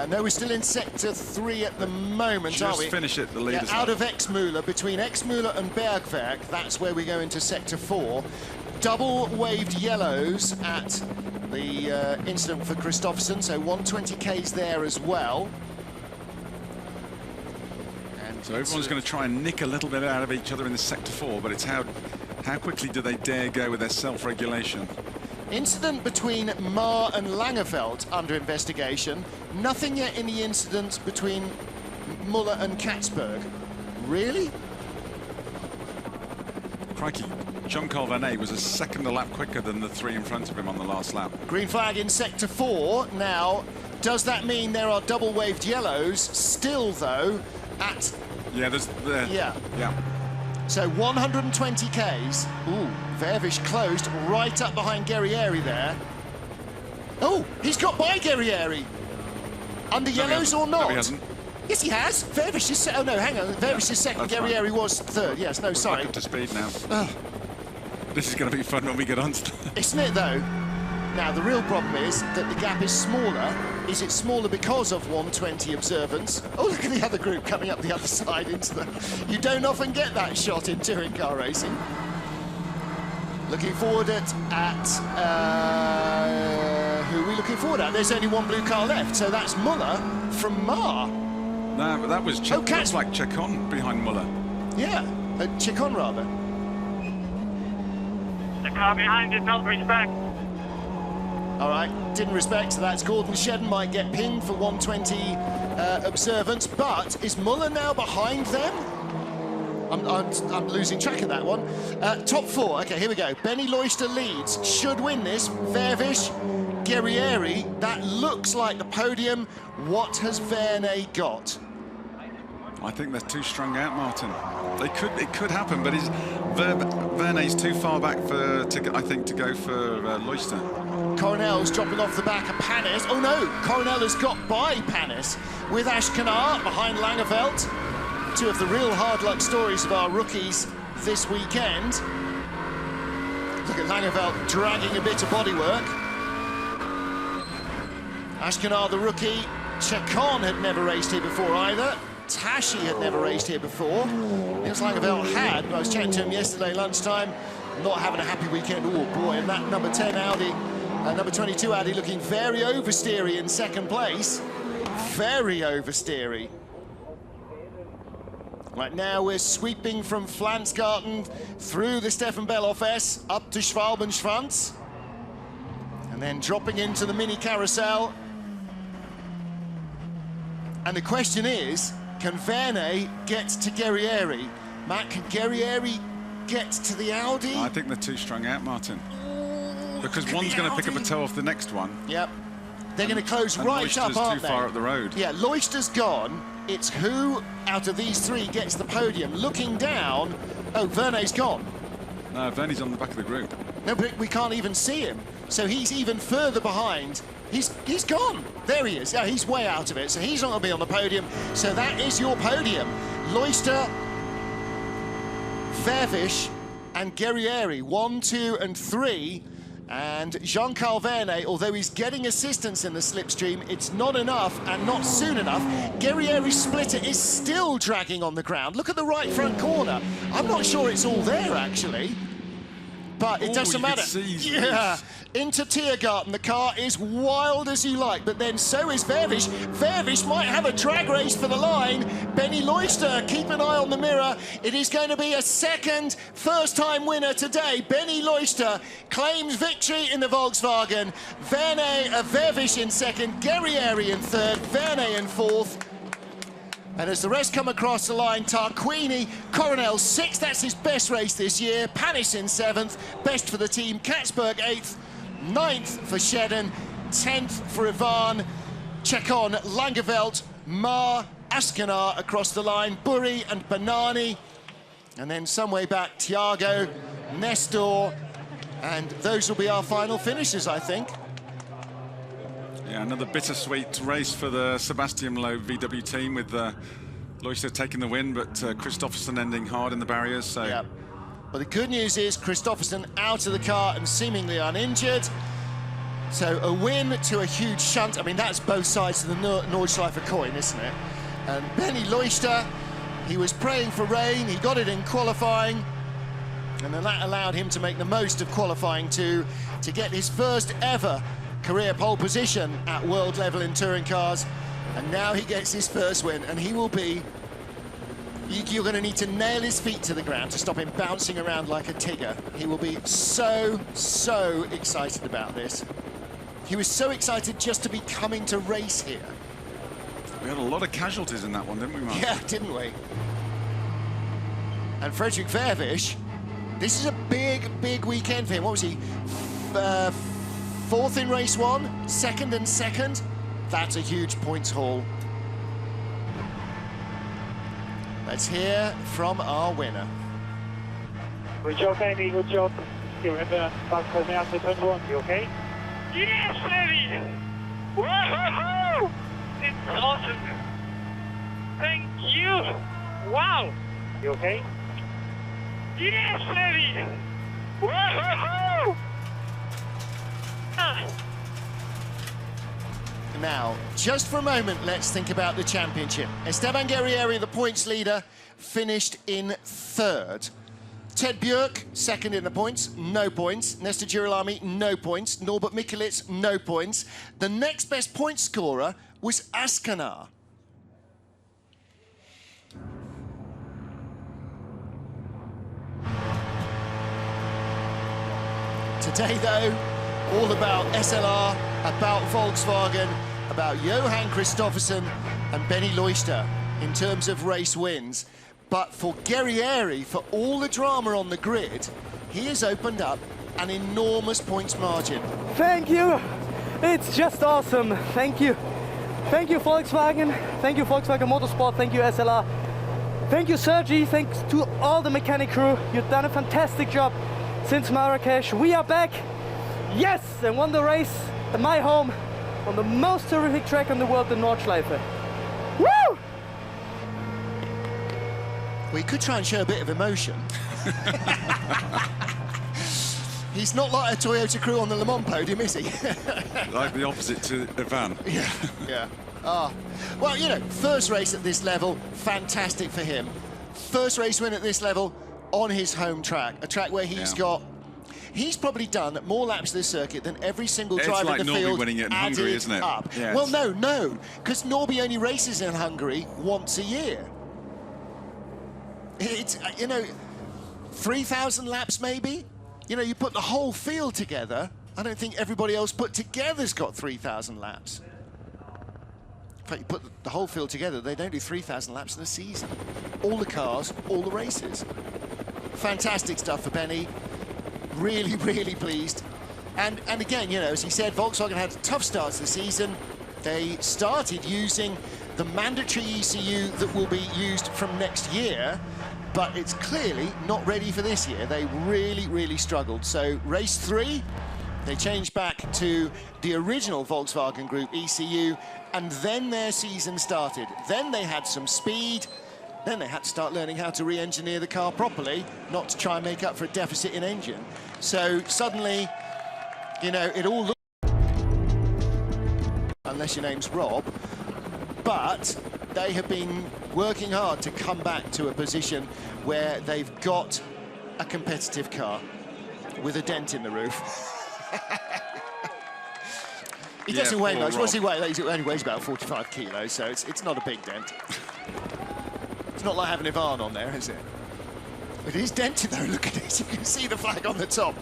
[SPEAKER 1] No, we're still in sector 3 at the moment, aren't we?
[SPEAKER 2] Just finish it, the leaders.
[SPEAKER 1] Out of Exmüller, between Exmüller and Bergwerk, that's where we go into sector 4. Double waved yellows at the incident for Kristoffersen, so 120Ks there as well.
[SPEAKER 2] So everyone's going to try and nick a little bit out of each other in the sector 4, but it's how quickly do they dare go with their self-regulation.
[SPEAKER 1] Incident between Mar and Langeveld under investigation. Nothing yet in the incident between Muller and Katzberg. Really?
[SPEAKER 2] crikey. Jean-Carl Vernet was a second a lap quicker than the three in front of him on the last lap.
[SPEAKER 1] Green flag in sector 4 now. Does that mean there are double waved yellows still, though, at...
[SPEAKER 2] Yeah, there's...
[SPEAKER 1] Yeah.
[SPEAKER 2] Yeah.
[SPEAKER 1] So 120 Ks. Ooh, Vervish closed right up behind Guerrieri there. Oh, he's got by Guerrieri. Under yellows or not?
[SPEAKER 2] No, he hasn't.
[SPEAKER 1] Yes, he has. Vervish is... Oh, no, hang on. Vervish is second. Guerrieri was third. Yes, no, sorry.
[SPEAKER 2] Back up to speed now. This is going to be fun when we get on to
[SPEAKER 1] Isn't it, though? Now, the real problem is that the gap is smaller. Is it smaller because of 120 observance? Oh, look at the other group coming up the other side into the... You don't often get that shot in touring car racing. Looking forward at who are we looking forward at? There's only one blue car left, so that's Muller from Mar.
[SPEAKER 2] No, but that was that's like Chacon behind Muller.
[SPEAKER 1] Yeah, Chacon rather.
[SPEAKER 14] The car behind did not respect.
[SPEAKER 1] All right, didn't respect, so that's Gordon Shedden might get pinged for 120 observance, but is Muller now behind them? I'm losing track of that one. Top 4, okay, here we go. Benny Loister leads, should win this. Vervish, Guerrieri, that looks like the podium. What has Vernet got?
[SPEAKER 2] I think they're too strung out, Martin. It could happen, but Vernet's too far back I think to go for Loister.
[SPEAKER 1] Coronel's dropping off the back of Panis. Oh no, Coronel has got by Panis with Ashkenar behind Langeveld. Two of the real hard luck stories of our rookies this weekend. Look at Langeveld dragging a bit of bodywork. Ashkenar, the rookie. Chacon had never raced here before either. Tashi had never raced here before. Niels Langeveld had, but I was chatting to him yesterday lunchtime, not having a happy weekend. Oh boy, and that number 10 Audi, number 22 Audi looking very oversteery in second place. Very oversteery. Right now we're sweeping from Flansgarten through the Stefan Belloff S up to Schwalbenschwanz. And then dropping into the mini carousel. And the question is, can Vernet get to Guerrieri? Matt, can Guerrieri get to the Audi?
[SPEAKER 2] I think they're too strung out, Martin. Because one's going to pick up a toe off the next one.
[SPEAKER 1] Yep. They're going to close right up, aren't they?
[SPEAKER 2] too far up the road.
[SPEAKER 1] Yeah, Loister's gone. It's who out of these three gets the podium. Looking down, oh, Vernet's gone.
[SPEAKER 2] No, Vernet's on the back of the group.
[SPEAKER 1] No, but we can't even see him. So he's even further behind. He's gone. There he is. Yeah, he's way out of it. So he's not going to be on the podium. So that is your podium. Loister, Vervish, and Guerrieri. 1, 2, and 3. And Jean-Carl Vernet, although he's getting assistance in the slipstream, it's not enough and not soon enough. Guerrieri's splitter is still dragging on the ground. Look at the right front corner. I'm not sure it's all there, actually. But it doesn't matter. Yeah, into Tiergarten. The car is wild as you like, but then so is Vervish. Vervish might have a drag race for the line. Benny Loister, keep an eye on the mirror. It is going to be a second first-time winner today. Benny Loister claims victory in the Volkswagen. Vervish in second, Guerrieri in third, Vernet in fourth. And as the rest come across the line, Tarquini, Coronel 6th, that's his best race this year. Panis in 7th, best for the team. Katzberg 8th, 9th for Shedden, 10th for Ivan. Chacon, Langeveld, Mar, Ashkenar across the line, Burri and Banani. And then some way back, Thiago, Nestor, and those will be our final finishes, I think.
[SPEAKER 2] Yeah, another bittersweet race for the Sebastian Loeb VW team with Loister taking the win, but Kristoffersson ending hard in the barriers. So,
[SPEAKER 1] yep. But the good news is Kristoffersson out of the car and seemingly uninjured. So a win to a huge shunt. I mean, that's both sides of the Nordschleifer coin, isn't it? And Benny Loister, he was praying for rain. He got it in qualifying. And then that allowed him to make the most of qualifying to get his first ever career pole position at world level in touring cars, and now he gets his first win, and he will be... You're going to need to nail his feet to the ground to stop him bouncing around like a tigger. He will be so excited about this. He was so excited just to be coming to race here.
[SPEAKER 2] We had a lot of casualties in that one, didn't we, Mark?
[SPEAKER 1] Yeah, didn't we? And Frederick Vervish, This is a big weekend for him. What was he? Fourth in race 1, second and second. That's a huge points haul. Let's hear from our winner.
[SPEAKER 15] Good job, Benny, good job. You remember back for me after turn 1, you okay?
[SPEAKER 16] Yes, Benny! Whoa! It's awesome! Thank you! Wow!
[SPEAKER 15] You okay?
[SPEAKER 16] Yes, Benny! Whoa!
[SPEAKER 1] Now, just for a moment, let's think about the championship. Esteban Guerrieri, the points leader, finished in 3rd. Ted Björk, 2nd in the points, no points. Nestor Girolami, no points. Norbert Mikulits, no points. The next best point scorer was Askanar. Today, though, all about SLR, about Volkswagen, about Johan Kristoffersson and Benny Leuchter in terms of race wins. But for Guerrieri, for all the drama on the grid, he has opened up an enormous points margin.
[SPEAKER 12] Thank you. It's just awesome. Thank you. Thank you, Volkswagen. Thank you, Volkswagen Motorsport. Thank you, SLR. Thank you, Sergi. Thanks to all the mechanic crew. You've done a fantastic job since Marrakesh. We are back. Yes, and won the race at my home on the most terrific track in the world, the Nordschleife. Woo!
[SPEAKER 1] We could try and show a bit of emotion. He's not like a Toyota crew on the Le Mans podium, is he?
[SPEAKER 2] Like the opposite to Ivan.
[SPEAKER 1] Yeah, yeah. Well, you know, first race at this level, fantastic for him. First race win at this level on his home track, a track where he's probably done more laps of this circuit than every single driver in the field. It's like Norby winning it in Hungary, isn't it? Yeah, well, no, because Norby only races in Hungary once a year. It's, you know, 3,000 laps maybe? You know, you put the whole field together, I don't think everybody else put together's got 3,000 laps. In fact, you put the whole field together, they don't do 3,000 laps in a season. All the cars, all the races. Fantastic stuff for Benny. Really, really pleased. And again, you know, as he said, Volkswagen had a tough start to the season. They started using the mandatory ECU that will be used from next year, but it's clearly not ready for this year. They really, really struggled. So race 3, they changed back to the original Volkswagen Group ECU, and then their season started. Then they had some speed. Then they had to start learning how to re-engineer the car properly, not to try and make up for a deficit in engine. So suddenly, you know, it all looks, unless your name's Rob, but they have been working hard to come back to a position where they've got a competitive car with a dent in the roof. He doesn't weigh much. What's he weigh? He only weighs about 45 kilos, so it's not a big dent. It's not like having Ivan on there, is it? It is dented though, look at it. You can see the flag on the top.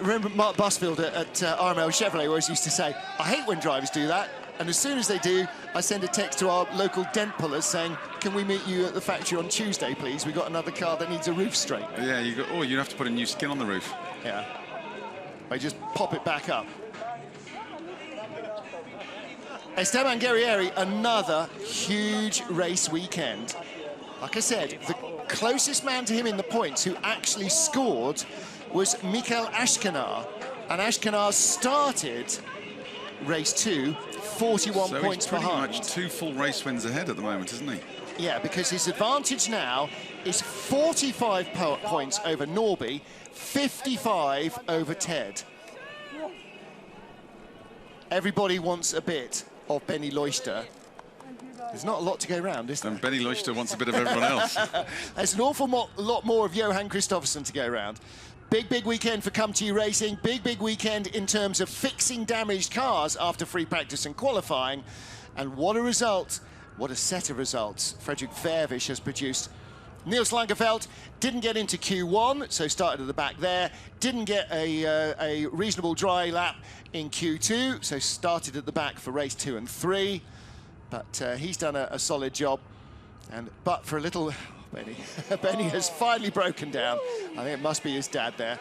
[SPEAKER 1] Remember Mark Busfield at RML Chevrolet always used to say, I hate when drivers do that. And as soon as they do, I send a text to our local dent pullers saying, can we meet you at the factory on Tuesday, please? We've got another car that needs a roof straightening.
[SPEAKER 2] Yeah, you have to put a new skin on the roof.
[SPEAKER 1] Yeah. They just pop it back up. Esteban Guerrieri, another huge race weekend. Like I said, the closest man to him in the points who actually scored was Michael Askanar. And Askanar started race 2, 41 points behind.
[SPEAKER 2] So he's pretty much 2 full race wins ahead at the moment, isn't he?
[SPEAKER 1] Yeah, because his advantage now is 45 points over Norby, 55 over Ted. Everybody wants a bit of Benny Leuchter. There's not a lot to go around, is there?
[SPEAKER 2] And Benny Leuchter wants a bit of everyone else.
[SPEAKER 1] There's an awful lot more of Johan Kristoffersson to go around. Big weekend for Come To You Racing. Big weekend in terms of fixing damaged cars after free practice and qualifying. And what a result, what a set of results Fredrik Vervisch has produced. Niels Lagerfeld didn't get into Q1, so started at the back there. Didn't get a reasonable dry lap in Q2, so started at the back for race 2 and 3. But he's done a solid job. But for a little Benny. Benny has finally broken down. I think it must be his dad there.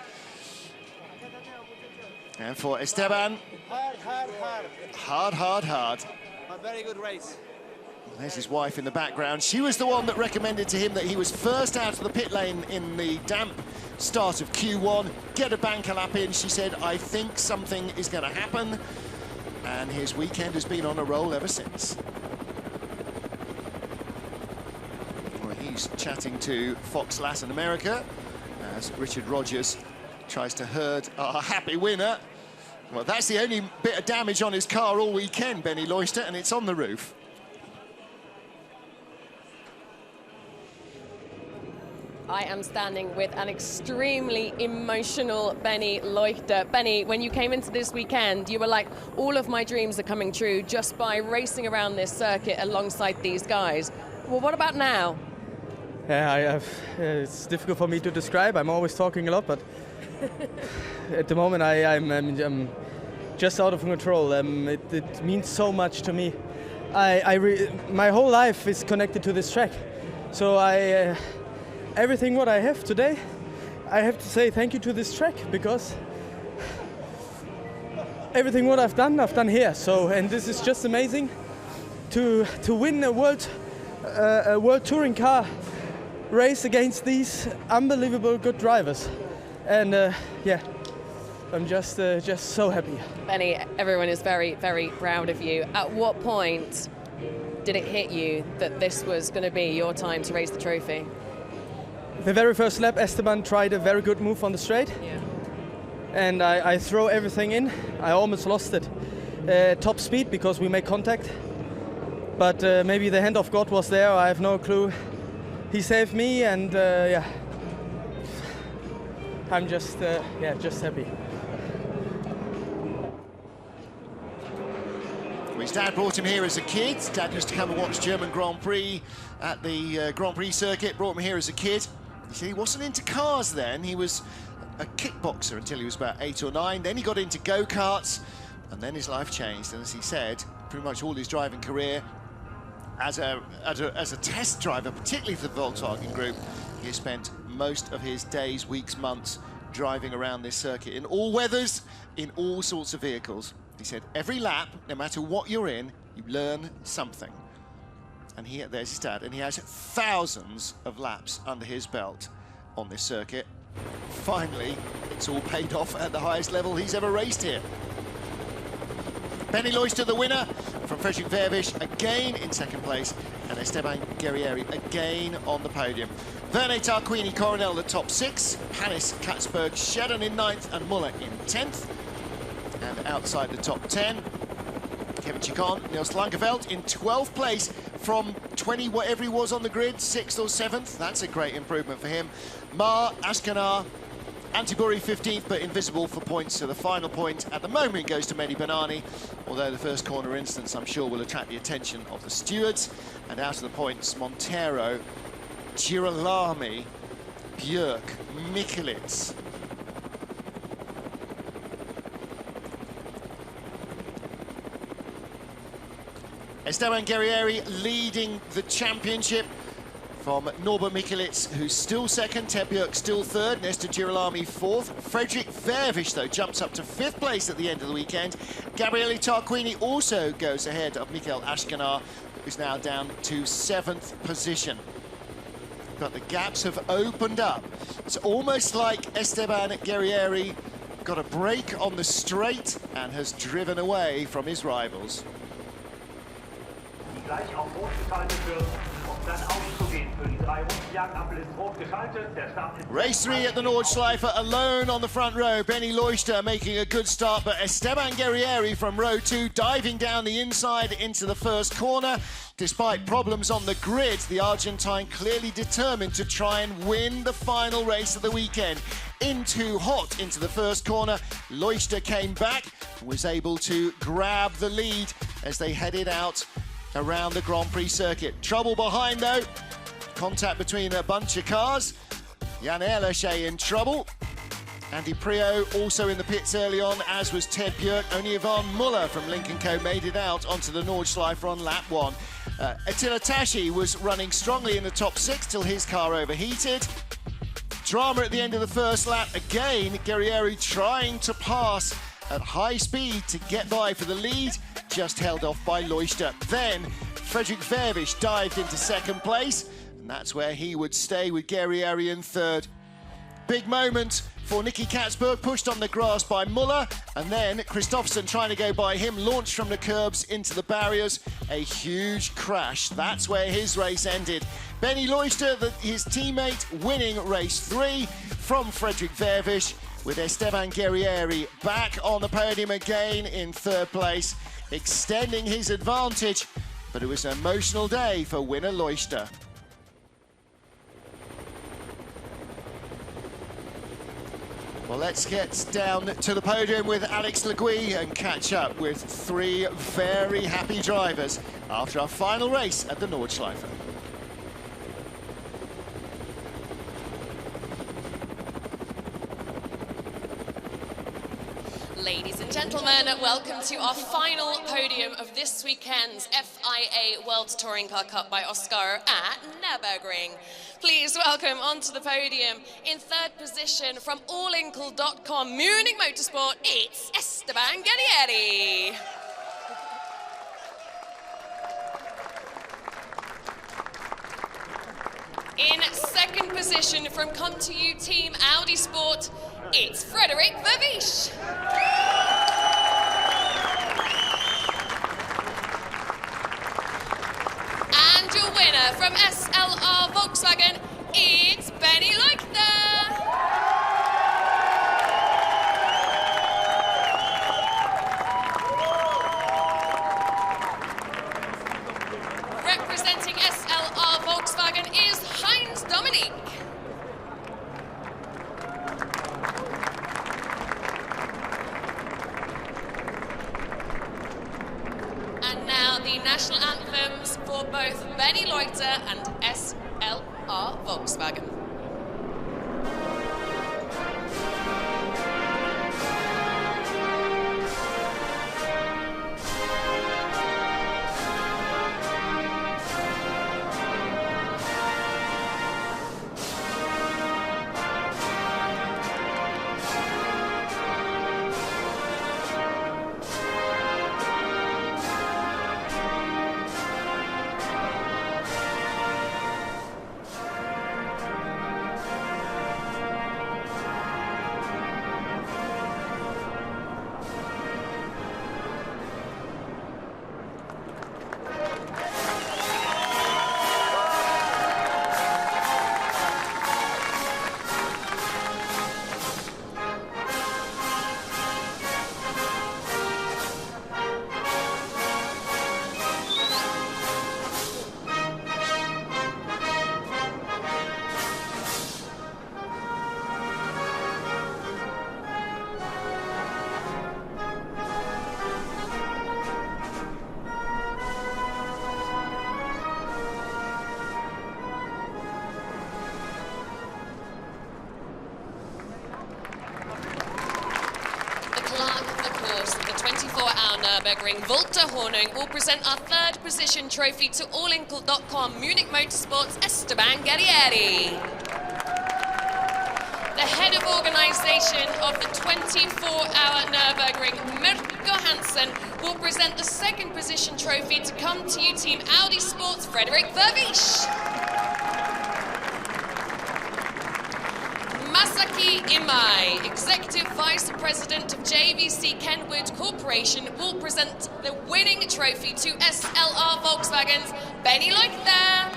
[SPEAKER 1] And for Esteban, hard.
[SPEAKER 17] A very good race.
[SPEAKER 1] There's his wife in the background. She was the one that recommended to him that he was first out of the pit lane in the damp start of Q1, get a banker lap in. She said, I think something is going to happen. And his weekend has been on a roll ever since. Well, he's chatting to Fox Latin America as Richard Rogers tries to herd our happy winner. Well, that's the only bit of damage on his car all weekend, Benny Loister, and it's on the roof.
[SPEAKER 4] I am standing with an extremely emotional Benny Loichter. Benny, when you came into this weekend, you were like, all of my dreams are coming true just by racing around this circuit alongside these guys. Well, what about now?
[SPEAKER 18] Yeah, it's difficult for me to describe. I'm always talking a lot, but at the moment I'm just out of control. It means so much to me. My whole life is connected to this track. So everything what I have today, I have to say thank you to this track, because everything what I've done here. So, and this is just amazing to win a world touring car race against these unbelievable good drivers. And yeah, I'm just so happy.
[SPEAKER 4] Benny, everyone is very, very proud of you. At what point did it hit you that this was going to be your time to raise the trophy?
[SPEAKER 18] The very first lap, Esteban tried a very good move on the straight.
[SPEAKER 4] Yeah.
[SPEAKER 18] And I throw everything in. I almost lost it. Top speed because we make contact. But maybe the hand of God was there, I have no clue. He saved me, and yeah. I'm just happy.
[SPEAKER 1] Well, his dad brought him here as a kid. Dad used to come and watch German Grand Prix at the Grand Prix circuit, brought him here as a kid. You see, he wasn't into cars then. He was a kickboxer until he was about 8 or 9. Then he got into go-karts, and then his life changed. And as he said, pretty much all his driving career as a test driver, particularly for the Volkswagen Group, he has spent most of his days, weeks, months driving around this circuit in all weathers, in all sorts of vehicles. He said, every lap, no matter what you're in, you learn something. And there's his dad, and he has thousands of laps under his belt on this circuit. Finally, it's all paid off at the highest level he's ever raced here. Benny Loister, the winner, from Frederick Vervisch, again in second place, and Esteban Guerrieri again on the podium. Verne Tarquini Coronel, the top 6, Hannes Katzberg Shedden in 9th, and Muller in 10th. And outside the top 10, Kevin Chicon, Niels Langeveld in 12th place from 20, whatever he was on the grid, 6th or 7th. That's a great improvement for him. Mar, Ashkanar, Antiburi 15th, but invisible for points. So the final point at the moment goes to Mehdi Banani, although the first corner instance, I'm sure, will attract the attention of the stewards. And out of the points, Montero, Girolami, Björk, Mikulits. Esteban Guerrieri leading the championship from Norbert Mikulits, who's still second, Ted Björk still third, Nestor Girolami fourth. Frederick Vervisch, though, jumps up to 5th place at the end of the weekend. Gabriele Tarquini also goes ahead of Michael Ashkanar, who's now down to 7th position. But the gaps have opened up. It's almost like Esteban Guerrieri got a break on the straight and has driven away from his rivals.
[SPEAKER 5] Gleich auf Rot geschaltet wird, um dann auszugehen für die 3 Runden. Jagdampel ist rot geschaltet. Der Start ist
[SPEAKER 1] Race 3 at the Nordschleife, alone on the front row. Benny Loister making a good start, but Esteban Guerrieri from row 2 diving down the inside into the first corner. Despite problems on the grid, the Argentine clearly determined to try and win the final race of the weekend. In too hot into the first corner, Loister came back and was able to grab the lead as they headed out around the Grand Prix circuit. Trouble behind, though. Contact between a bunch of cars. Jan Ehrleche in trouble. Andy Prio also in the pits early on, as was Ted Björk. Only Yvonne Muller from Lynk & Co made it out onto the Nordschleife on lap 1. Attila Tashi was running strongly in the top 6 till his car overheated. Drama at the end of the first lap. Again, Guerrieri trying to pass at high speed to get by for the lead, just held off by Leuchter. Then Fredrik Vervisch dived into second place, and that's where he would stay with Guerrieri in third. Big moment for Nicky Katzberg, pushed on the grass by Muller, and then Kristoffersen trying to go by him, launched from the curbs into the barriers. A huge crash. That's where his race ended. Benny Leuchter, his teammate, winning race 3 from Fredrik Vervisch, with Esteban Guerrieri back on the podium again in third place, extending his advantage. But it was an emotional day for winner Leuchter. Well, let's get down to the podium with Alex Le Gui and catch up with 3 very happy drivers after our final race at the Nordschleife.
[SPEAKER 4] Ladies and gentlemen, welcome to our final podium of this weekend's FIA World Touring Car Cup by Oscar at Nürburgring. Please welcome onto the podium in third position from allinkle.com Munich Motorsport, it's Esteban Guerrieri. In second position from Come To You Team Audi Sport, it's Fredrik Vervisch. And your winner from SLR Volkswagen, it's Benny Leuchter. Representing SLR Volkswagen is Heinz Dominique. And now the national anthems for both Benny Leuchter and SLR Volkswagen. Nürburgring Walter Hornung will present our third position trophy to allinkle.com Munich Motorsport's Esteban Guerrieri. The head of organisation of the 24-hour Nürburgring, Mirko Hansen, will present the second position trophy to Come To You Team Audi Sports Fredrik Vervisch. Masaki Imai, Executive Vice President of JVC Kenwood Corporation, will present the winning trophy to SLR Volkswagen's Benny Leuchter.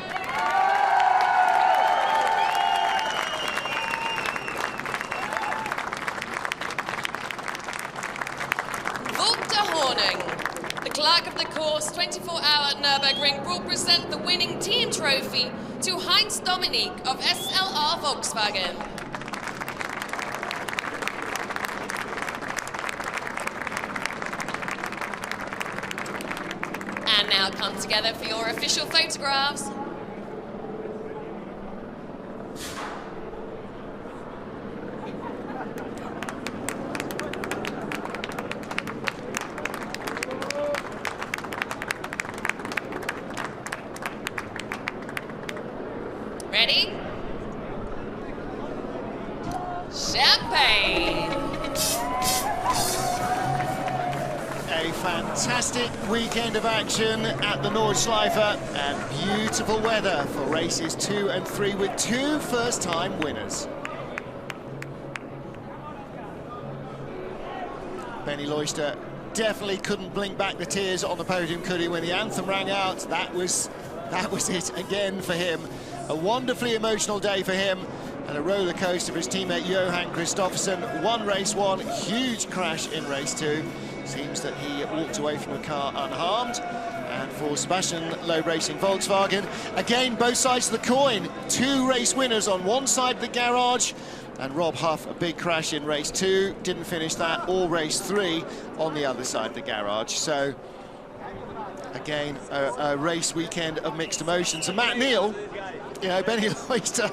[SPEAKER 4] Walter Hornung, the clerk of the course, 24-hour Nürburgring, will present the winning team trophy to Heinz Dominique of SLR Volkswagen. And now come together for your official photographs. Ready? Champagne.
[SPEAKER 1] A fantastic weekend of action at the Nordschleife and beautiful weather for races 2 and 3 with 2 first-time winners. Benny Loister definitely couldn't blink back the tears on the podium, could he? When the anthem rang out, that was it again for him. A wonderfully emotional day for him and a roller coaster for his teammate Johan Kristoffersen. Won race 1, huge crash in race 2. Seems that he walked away from the car unharmed. And for Sebastian Loeb Racing Volkswagen, again, both sides of the coin. 2 race winners on one side of the garage. And Rob Huff, a big crash in race 2. Didn't finish that, or race 3 on the other side of the garage. So, again, a race weekend of mixed emotions. And Matt Neal, you know, Benny Loister,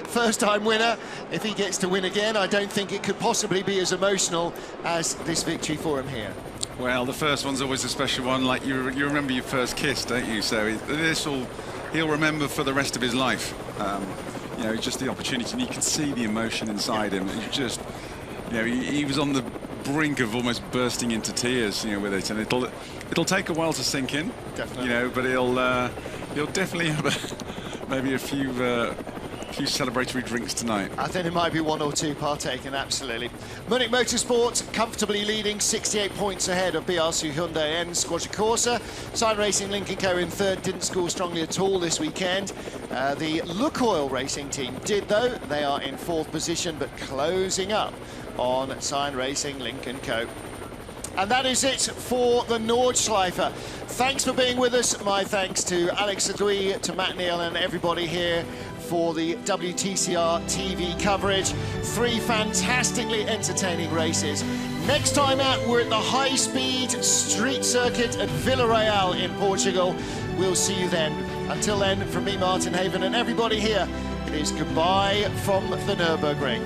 [SPEAKER 1] first-time winner. If he gets to win again, I don't think it could possibly be as emotional as this victory for him here.
[SPEAKER 2] Well, the first one's always a special one. Like you remember your first kiss, don't you? So he'll remember for the rest of his life. You know, just the opportunity, and you can see the emotion inside him. He just, you know, he was on the brink of almost bursting into tears, you know, with it, and it'll take a while to sink in.
[SPEAKER 1] Definitely.
[SPEAKER 2] You know, but he'll definitely have maybe a few celebratory drinks tonight.
[SPEAKER 1] I think it might be 1 or 2 partaken, absolutely. Munich Motorsport comfortably leading 68 points ahead of BRC Hyundai and Squadra Corsa. Sign Racing Lincoln Co in 3rd, didn't score strongly at all this weekend. The Lukoil Racing team did though. They are in 4th position, but closing up on Sign Racing Lincoln Co. And that is it for the Nordschleife. Thanks for being with us. My thanks to Alex Sadui, to Matt Neal and everybody here for the WTCR TV coverage. 3 fantastically entertaining races. Next time out, we're at the high-speed street circuit at Villarreal in Portugal. We'll see you then. Until then, from me, Martin Haven, and everybody here, it is goodbye from the Nürburgring.